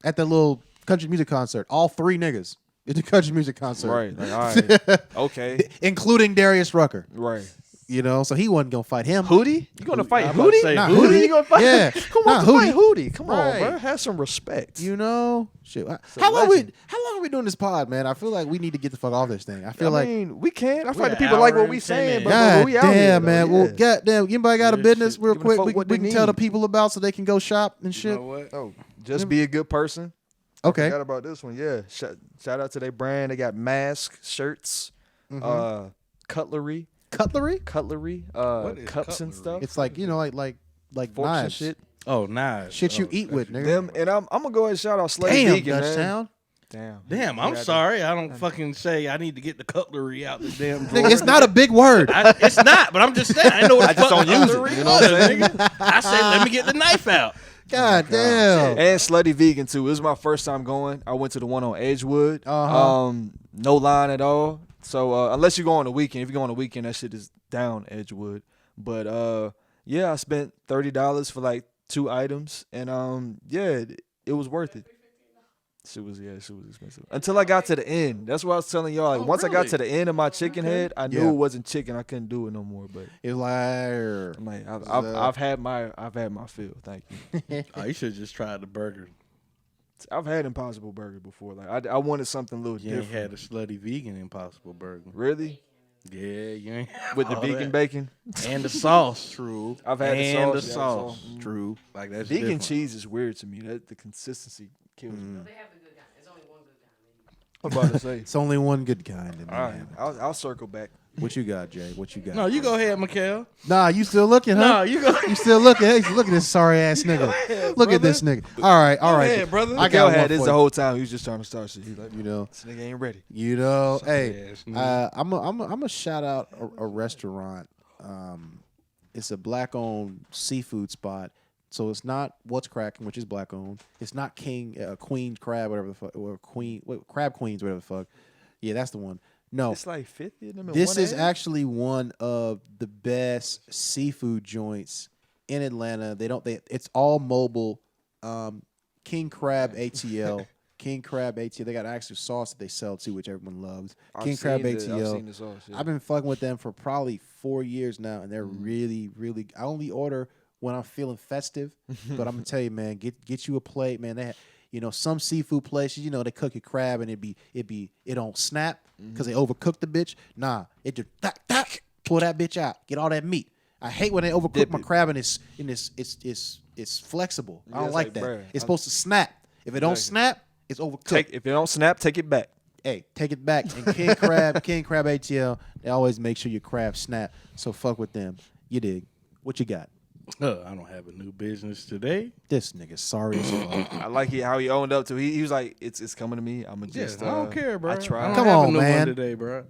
Speaker 3: at the little country music concert. All 3 niggas at the country music concert.
Speaker 1: Right. Like, all right. Okay.
Speaker 3: Including Darius Rucker.
Speaker 1: Right.
Speaker 3: So he wasn't going to fight him.
Speaker 1: Hootie? You gonna fight
Speaker 2: I'm about to
Speaker 1: Hootie?
Speaker 2: say
Speaker 3: Nah,
Speaker 2: Hootie.
Speaker 3: Hootie.
Speaker 1: You gonna fight?
Speaker 3: Yeah.
Speaker 1: Come
Speaker 3: Nah,
Speaker 1: on, to fight
Speaker 3: Hootie.
Speaker 1: Hootie. Come
Speaker 3: Right.
Speaker 1: on, bro. Have some respect.
Speaker 3: Shit.
Speaker 1: a
Speaker 3: How long
Speaker 1: legend.
Speaker 3: are we doing this pod, man? I feel like we need to get the fuck off this thing. I feel
Speaker 1: I
Speaker 3: like
Speaker 1: mean, we can. I feel like
Speaker 2: an
Speaker 1: the people like
Speaker 2: hour
Speaker 1: what
Speaker 2: and
Speaker 1: we
Speaker 2: 10
Speaker 1: saying,
Speaker 2: minutes.
Speaker 1: but
Speaker 3: God
Speaker 1: we out here,
Speaker 3: damn,
Speaker 1: though,
Speaker 3: man.
Speaker 1: yeah.
Speaker 3: Well, goddamn, anybody got a
Speaker 2: Yeah,
Speaker 3: business
Speaker 2: shit.
Speaker 3: real
Speaker 1: Give a
Speaker 3: quick
Speaker 1: fuck
Speaker 3: we
Speaker 1: what they
Speaker 3: can tell the
Speaker 1: need.
Speaker 3: people about so they can go shop and shit?
Speaker 2: You know what?
Speaker 1: Oh, just be a good person.
Speaker 3: Okay.
Speaker 1: Forgot about this one. Yeah. Shout out to their brand. They got masks, shirts, cutlery,
Speaker 3: Cutlery?
Speaker 2: What is
Speaker 1: cups and
Speaker 2: cutlery?
Speaker 1: stuff.
Speaker 3: It's like, like
Speaker 1: Forks
Speaker 3: knives.
Speaker 1: and shit.
Speaker 2: Oh, nice.
Speaker 3: Shit you
Speaker 2: Oh,
Speaker 3: eat with, nigga.
Speaker 1: Them and I'm gonna go ahead and shout out Slave
Speaker 3: Damn,
Speaker 1: Vegan, man.
Speaker 3: Dutchtown.
Speaker 2: Damn, I'm
Speaker 1: Yeah, I
Speaker 2: sorry. I don't fucking say I need to get the cutlery out the damn drawer.
Speaker 3: Nigga, it's not a big word.
Speaker 2: It's not, but I'm just saying. I know what
Speaker 1: I
Speaker 2: the
Speaker 1: just
Speaker 2: fuck
Speaker 1: don't use it,
Speaker 2: cutlery
Speaker 1: you know what I'm
Speaker 2: was,
Speaker 1: saying?
Speaker 2: nigga. I said, let me get the knife out.
Speaker 3: God damn.
Speaker 1: And Slutty Vegan too. It was my first time going. I went to the one on Edgewood.
Speaker 3: Uh-huh.
Speaker 1: No line at all. So unless you go on the weekend, if you go on the weekend, that shit is down Edgewood. But yeah, I spent $30 for like 2 items, and yeah, it was worth it. Shit was expensive. Until I got to the end. That's what I was telling y'all. Like, once I got
Speaker 2: really?
Speaker 1: to the end of my chicken head, I knew
Speaker 3: Yeah.
Speaker 1: it wasn't chicken. I couldn't do it no more. But
Speaker 3: It's like,
Speaker 1: I'm like, I've had my fill. Thank you.
Speaker 2: Oh, you should just try the burger.
Speaker 1: I've had Impossible Burger before. Like I wanted something a little
Speaker 2: You ain't
Speaker 1: different.
Speaker 2: had a slutty vegan Impossible Burger.
Speaker 1: Really?
Speaker 2: Yeah, you ain't
Speaker 1: With the
Speaker 2: all
Speaker 1: vegan
Speaker 2: that.
Speaker 1: bacon?
Speaker 2: And the sauce.
Speaker 3: true.
Speaker 1: I've had
Speaker 2: And
Speaker 1: the
Speaker 2: the
Speaker 1: sauce.
Speaker 2: sauce. True. Like that's
Speaker 1: Vegan
Speaker 2: different.
Speaker 1: cheese is weird to me. That the consistency kills me.
Speaker 4: No, they have the good kind. There's only one good kind.
Speaker 1: I'm about to say.
Speaker 3: It's only one good kind. In
Speaker 1: All right,
Speaker 3: there.
Speaker 1: I'll circle back.
Speaker 3: What you got, Jay? What you got?
Speaker 2: No, you go ahead, Mikhail.
Speaker 3: Nah, you still looking, huh?
Speaker 2: No, you go.
Speaker 3: You still looking? Hey, look at this sorry ass nigga. Look at
Speaker 2: brother.
Speaker 3: this nigga. All right, all right.
Speaker 2: ahead, brother.
Speaker 3: I
Speaker 1: I
Speaker 3: got
Speaker 1: had
Speaker 3: one
Speaker 1: this
Speaker 3: for
Speaker 1: the
Speaker 3: you.
Speaker 1: whole time. He was just trying to start shit. He's like,
Speaker 3: You know,
Speaker 1: this nigga ain't ready.
Speaker 3: hey,
Speaker 2: ass nigga.
Speaker 3: I'm a shout out a restaurant. It's a black owned seafood spot. So it's not What's Cracking, which is black owned. It's not Queen Crab, whatever the fuck, or Crab Queens, whatever the fuck. Yeah, that's the one. No,
Speaker 1: It's like 50 of them in
Speaker 3: this
Speaker 1: one
Speaker 3: is
Speaker 1: ad?
Speaker 3: actually one of the best seafood joints in Atlanta. It's all mobile. King Crab ATL. King Crab ATL. They got actual sauce that they sell too, which everyone loves. King Crab
Speaker 1: I've
Speaker 3: ATL.
Speaker 1: seen the sauce. Yeah.
Speaker 3: I've been fucking with them for probably 4 years now, and they're really, really. I only order when I'm feeling festive, but I'm gonna tell you, man, get you a plate, man. They, some seafood places, they cook your crab and it don't snap because they overcook the bitch. Nah, it just pull that bitch out, get all that meat. I hate when they overcook
Speaker 1: Dip
Speaker 3: my
Speaker 1: it.
Speaker 3: crab and it's flexible. I
Speaker 1: Yeah,
Speaker 3: don't
Speaker 1: it's
Speaker 3: like
Speaker 1: like
Speaker 3: that.
Speaker 1: bread.
Speaker 3: It's supposed to snap. If it don't
Speaker 1: Exactly.
Speaker 3: snap, it's overcooked.
Speaker 1: If it don't snap, take it back.
Speaker 3: Hey, take it back. And King Crab ATL, they always make sure your crab snap. So fuck with them. You dig? What you got?
Speaker 2: I don't have a new business today.
Speaker 3: This nigga sorry as fuck.
Speaker 1: I like how he owned up to. He was like, "It's coming to me. I'm gonna
Speaker 2: Yeah,
Speaker 1: just.
Speaker 2: I don't care, bro.
Speaker 1: I
Speaker 2: I don't
Speaker 1: tried.
Speaker 3: Come
Speaker 2: have
Speaker 3: on,
Speaker 2: a new
Speaker 3: man.
Speaker 2: one today, bro.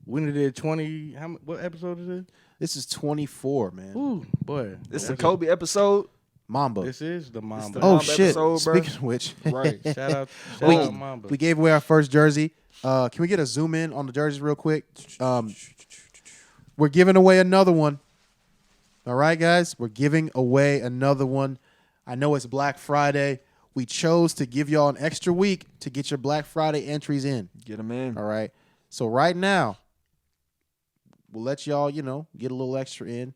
Speaker 2: We did 20. What episode is this?
Speaker 3: This is 24, man.
Speaker 2: Ooh, boy.
Speaker 1: This is the Kobe episode.
Speaker 3: Mamba.
Speaker 2: This is the Mamba.
Speaker 1: the
Speaker 3: Oh
Speaker 1: Mamba
Speaker 3: shit!
Speaker 1: episode, bro.
Speaker 3: Speaking of which,
Speaker 1: Right.
Speaker 2: Shout out Mamba.
Speaker 3: we gave away our first jersey. Can we get a zoom in on the jerseys real quick? We're giving away another one. All right, guys, we're giving away another one. I know it's Black Friday. We chose to give y'all an extra week to get your Black Friday entries in.
Speaker 1: Get him in.
Speaker 3: All right. So right now, we'll let y'all, get a little extra in.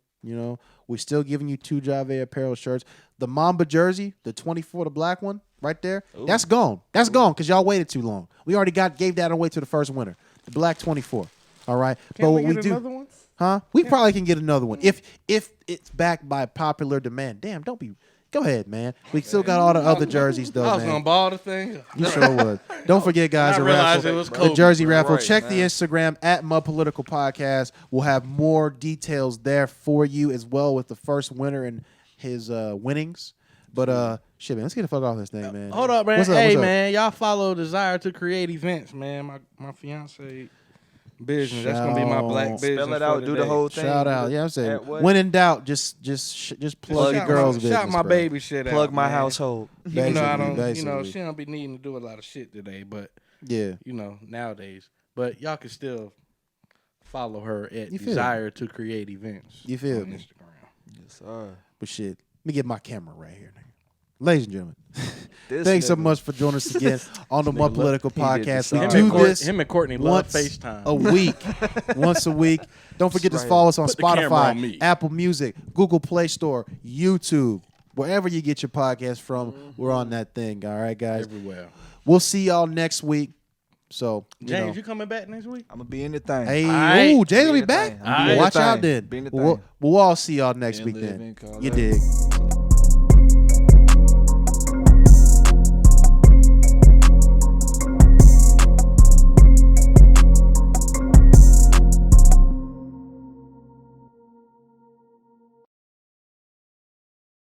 Speaker 3: We're still giving you 2 Jave apparel shirts. The Mamba jersey, the 24, the black one, right there, that's gone. That's gone because y'all waited too long. We already gave that away to the first winner, the black 24. All right.
Speaker 2: Can we
Speaker 3: what
Speaker 2: get another one?
Speaker 3: Huh? We probably can get another one if it's backed by popular demand. Damn, don't be. Go ahead, man. We still got all the other jerseys though,
Speaker 2: I was
Speaker 3: man.
Speaker 2: gonna ball the thing.
Speaker 3: You sure would. Don't forget, guys,
Speaker 2: I
Speaker 3: the
Speaker 2: realized
Speaker 3: raffle,
Speaker 2: it was
Speaker 3: the
Speaker 2: Kobe.
Speaker 3: jersey raffle.
Speaker 1: Right,
Speaker 3: Check
Speaker 1: man.
Speaker 3: the Instagram at MudPolitical Podcast. We'll have more details there for you as well with the first winner and his winnings. But shit, man, let's get the fuck off this thing, man.
Speaker 2: Hold up, man.
Speaker 3: What's up?
Speaker 2: Hey,
Speaker 3: What's up?
Speaker 2: man, y'all follow Desire to Create Events, man. My fiance business. That's gonna be my black
Speaker 3: Shout-
Speaker 2: business.
Speaker 1: Spell it
Speaker 2: for
Speaker 1: out. Do the
Speaker 2: today.
Speaker 1: whole thing.
Speaker 3: Shout out. Yeah, I'm saying.
Speaker 1: At what?
Speaker 3: When in doubt, just plug your
Speaker 2: Shout
Speaker 3: girl's
Speaker 2: my,
Speaker 3: business.
Speaker 2: Shout my
Speaker 3: bro.
Speaker 2: baby shit out.
Speaker 1: Plug my
Speaker 2: man.
Speaker 1: household.
Speaker 2: Even though I don't,
Speaker 3: Basically.
Speaker 2: she don't be needing to do a lot of shit today, but
Speaker 3: Yeah.
Speaker 2: nowadays. But y'all can still follow her at
Speaker 3: You feel
Speaker 2: Desire to Create Events.
Speaker 3: You feel
Speaker 2: on
Speaker 3: me?
Speaker 2: Instagram.
Speaker 1: Yes, sir.
Speaker 3: But shit, let me get my camera right here, nigga. Ladies and gentlemen,
Speaker 1: This
Speaker 3: thanks so
Speaker 1: nigga-
Speaker 3: much for joining us again on the
Speaker 1: Nigga,
Speaker 3: MudPolitical
Speaker 1: he did
Speaker 3: Podcast. We
Speaker 1: decide.
Speaker 3: do
Speaker 2: Him and
Speaker 3: this
Speaker 2: him and Courtney love
Speaker 3: once
Speaker 2: FaceTime.
Speaker 3: a week. Once a week. Don't forget to
Speaker 1: Right.
Speaker 3: follow us on
Speaker 2: Put the camera on
Speaker 3: Spotify,
Speaker 2: me.
Speaker 3: Apple Music, Google Play Store, YouTube, wherever you get your podcast from. We're on that thing. All right, guys.
Speaker 2: Everywhere.
Speaker 3: We'll see y'all next week. So,
Speaker 2: James, you coming back next week?
Speaker 1: I'm gonna be in the thing.
Speaker 3: hey,
Speaker 2: Aight.
Speaker 3: ooh, Jay's gonna be
Speaker 1: Be in the
Speaker 3: back.
Speaker 1: thing. I'm
Speaker 2: be in
Speaker 3: Watch
Speaker 1: the
Speaker 3: out
Speaker 1: thing.
Speaker 3: then.
Speaker 1: Be in the
Speaker 3: We'll
Speaker 1: thing.
Speaker 3: all see y'all next
Speaker 1: And
Speaker 3: week
Speaker 1: live
Speaker 3: then.
Speaker 1: in color.
Speaker 3: You dig?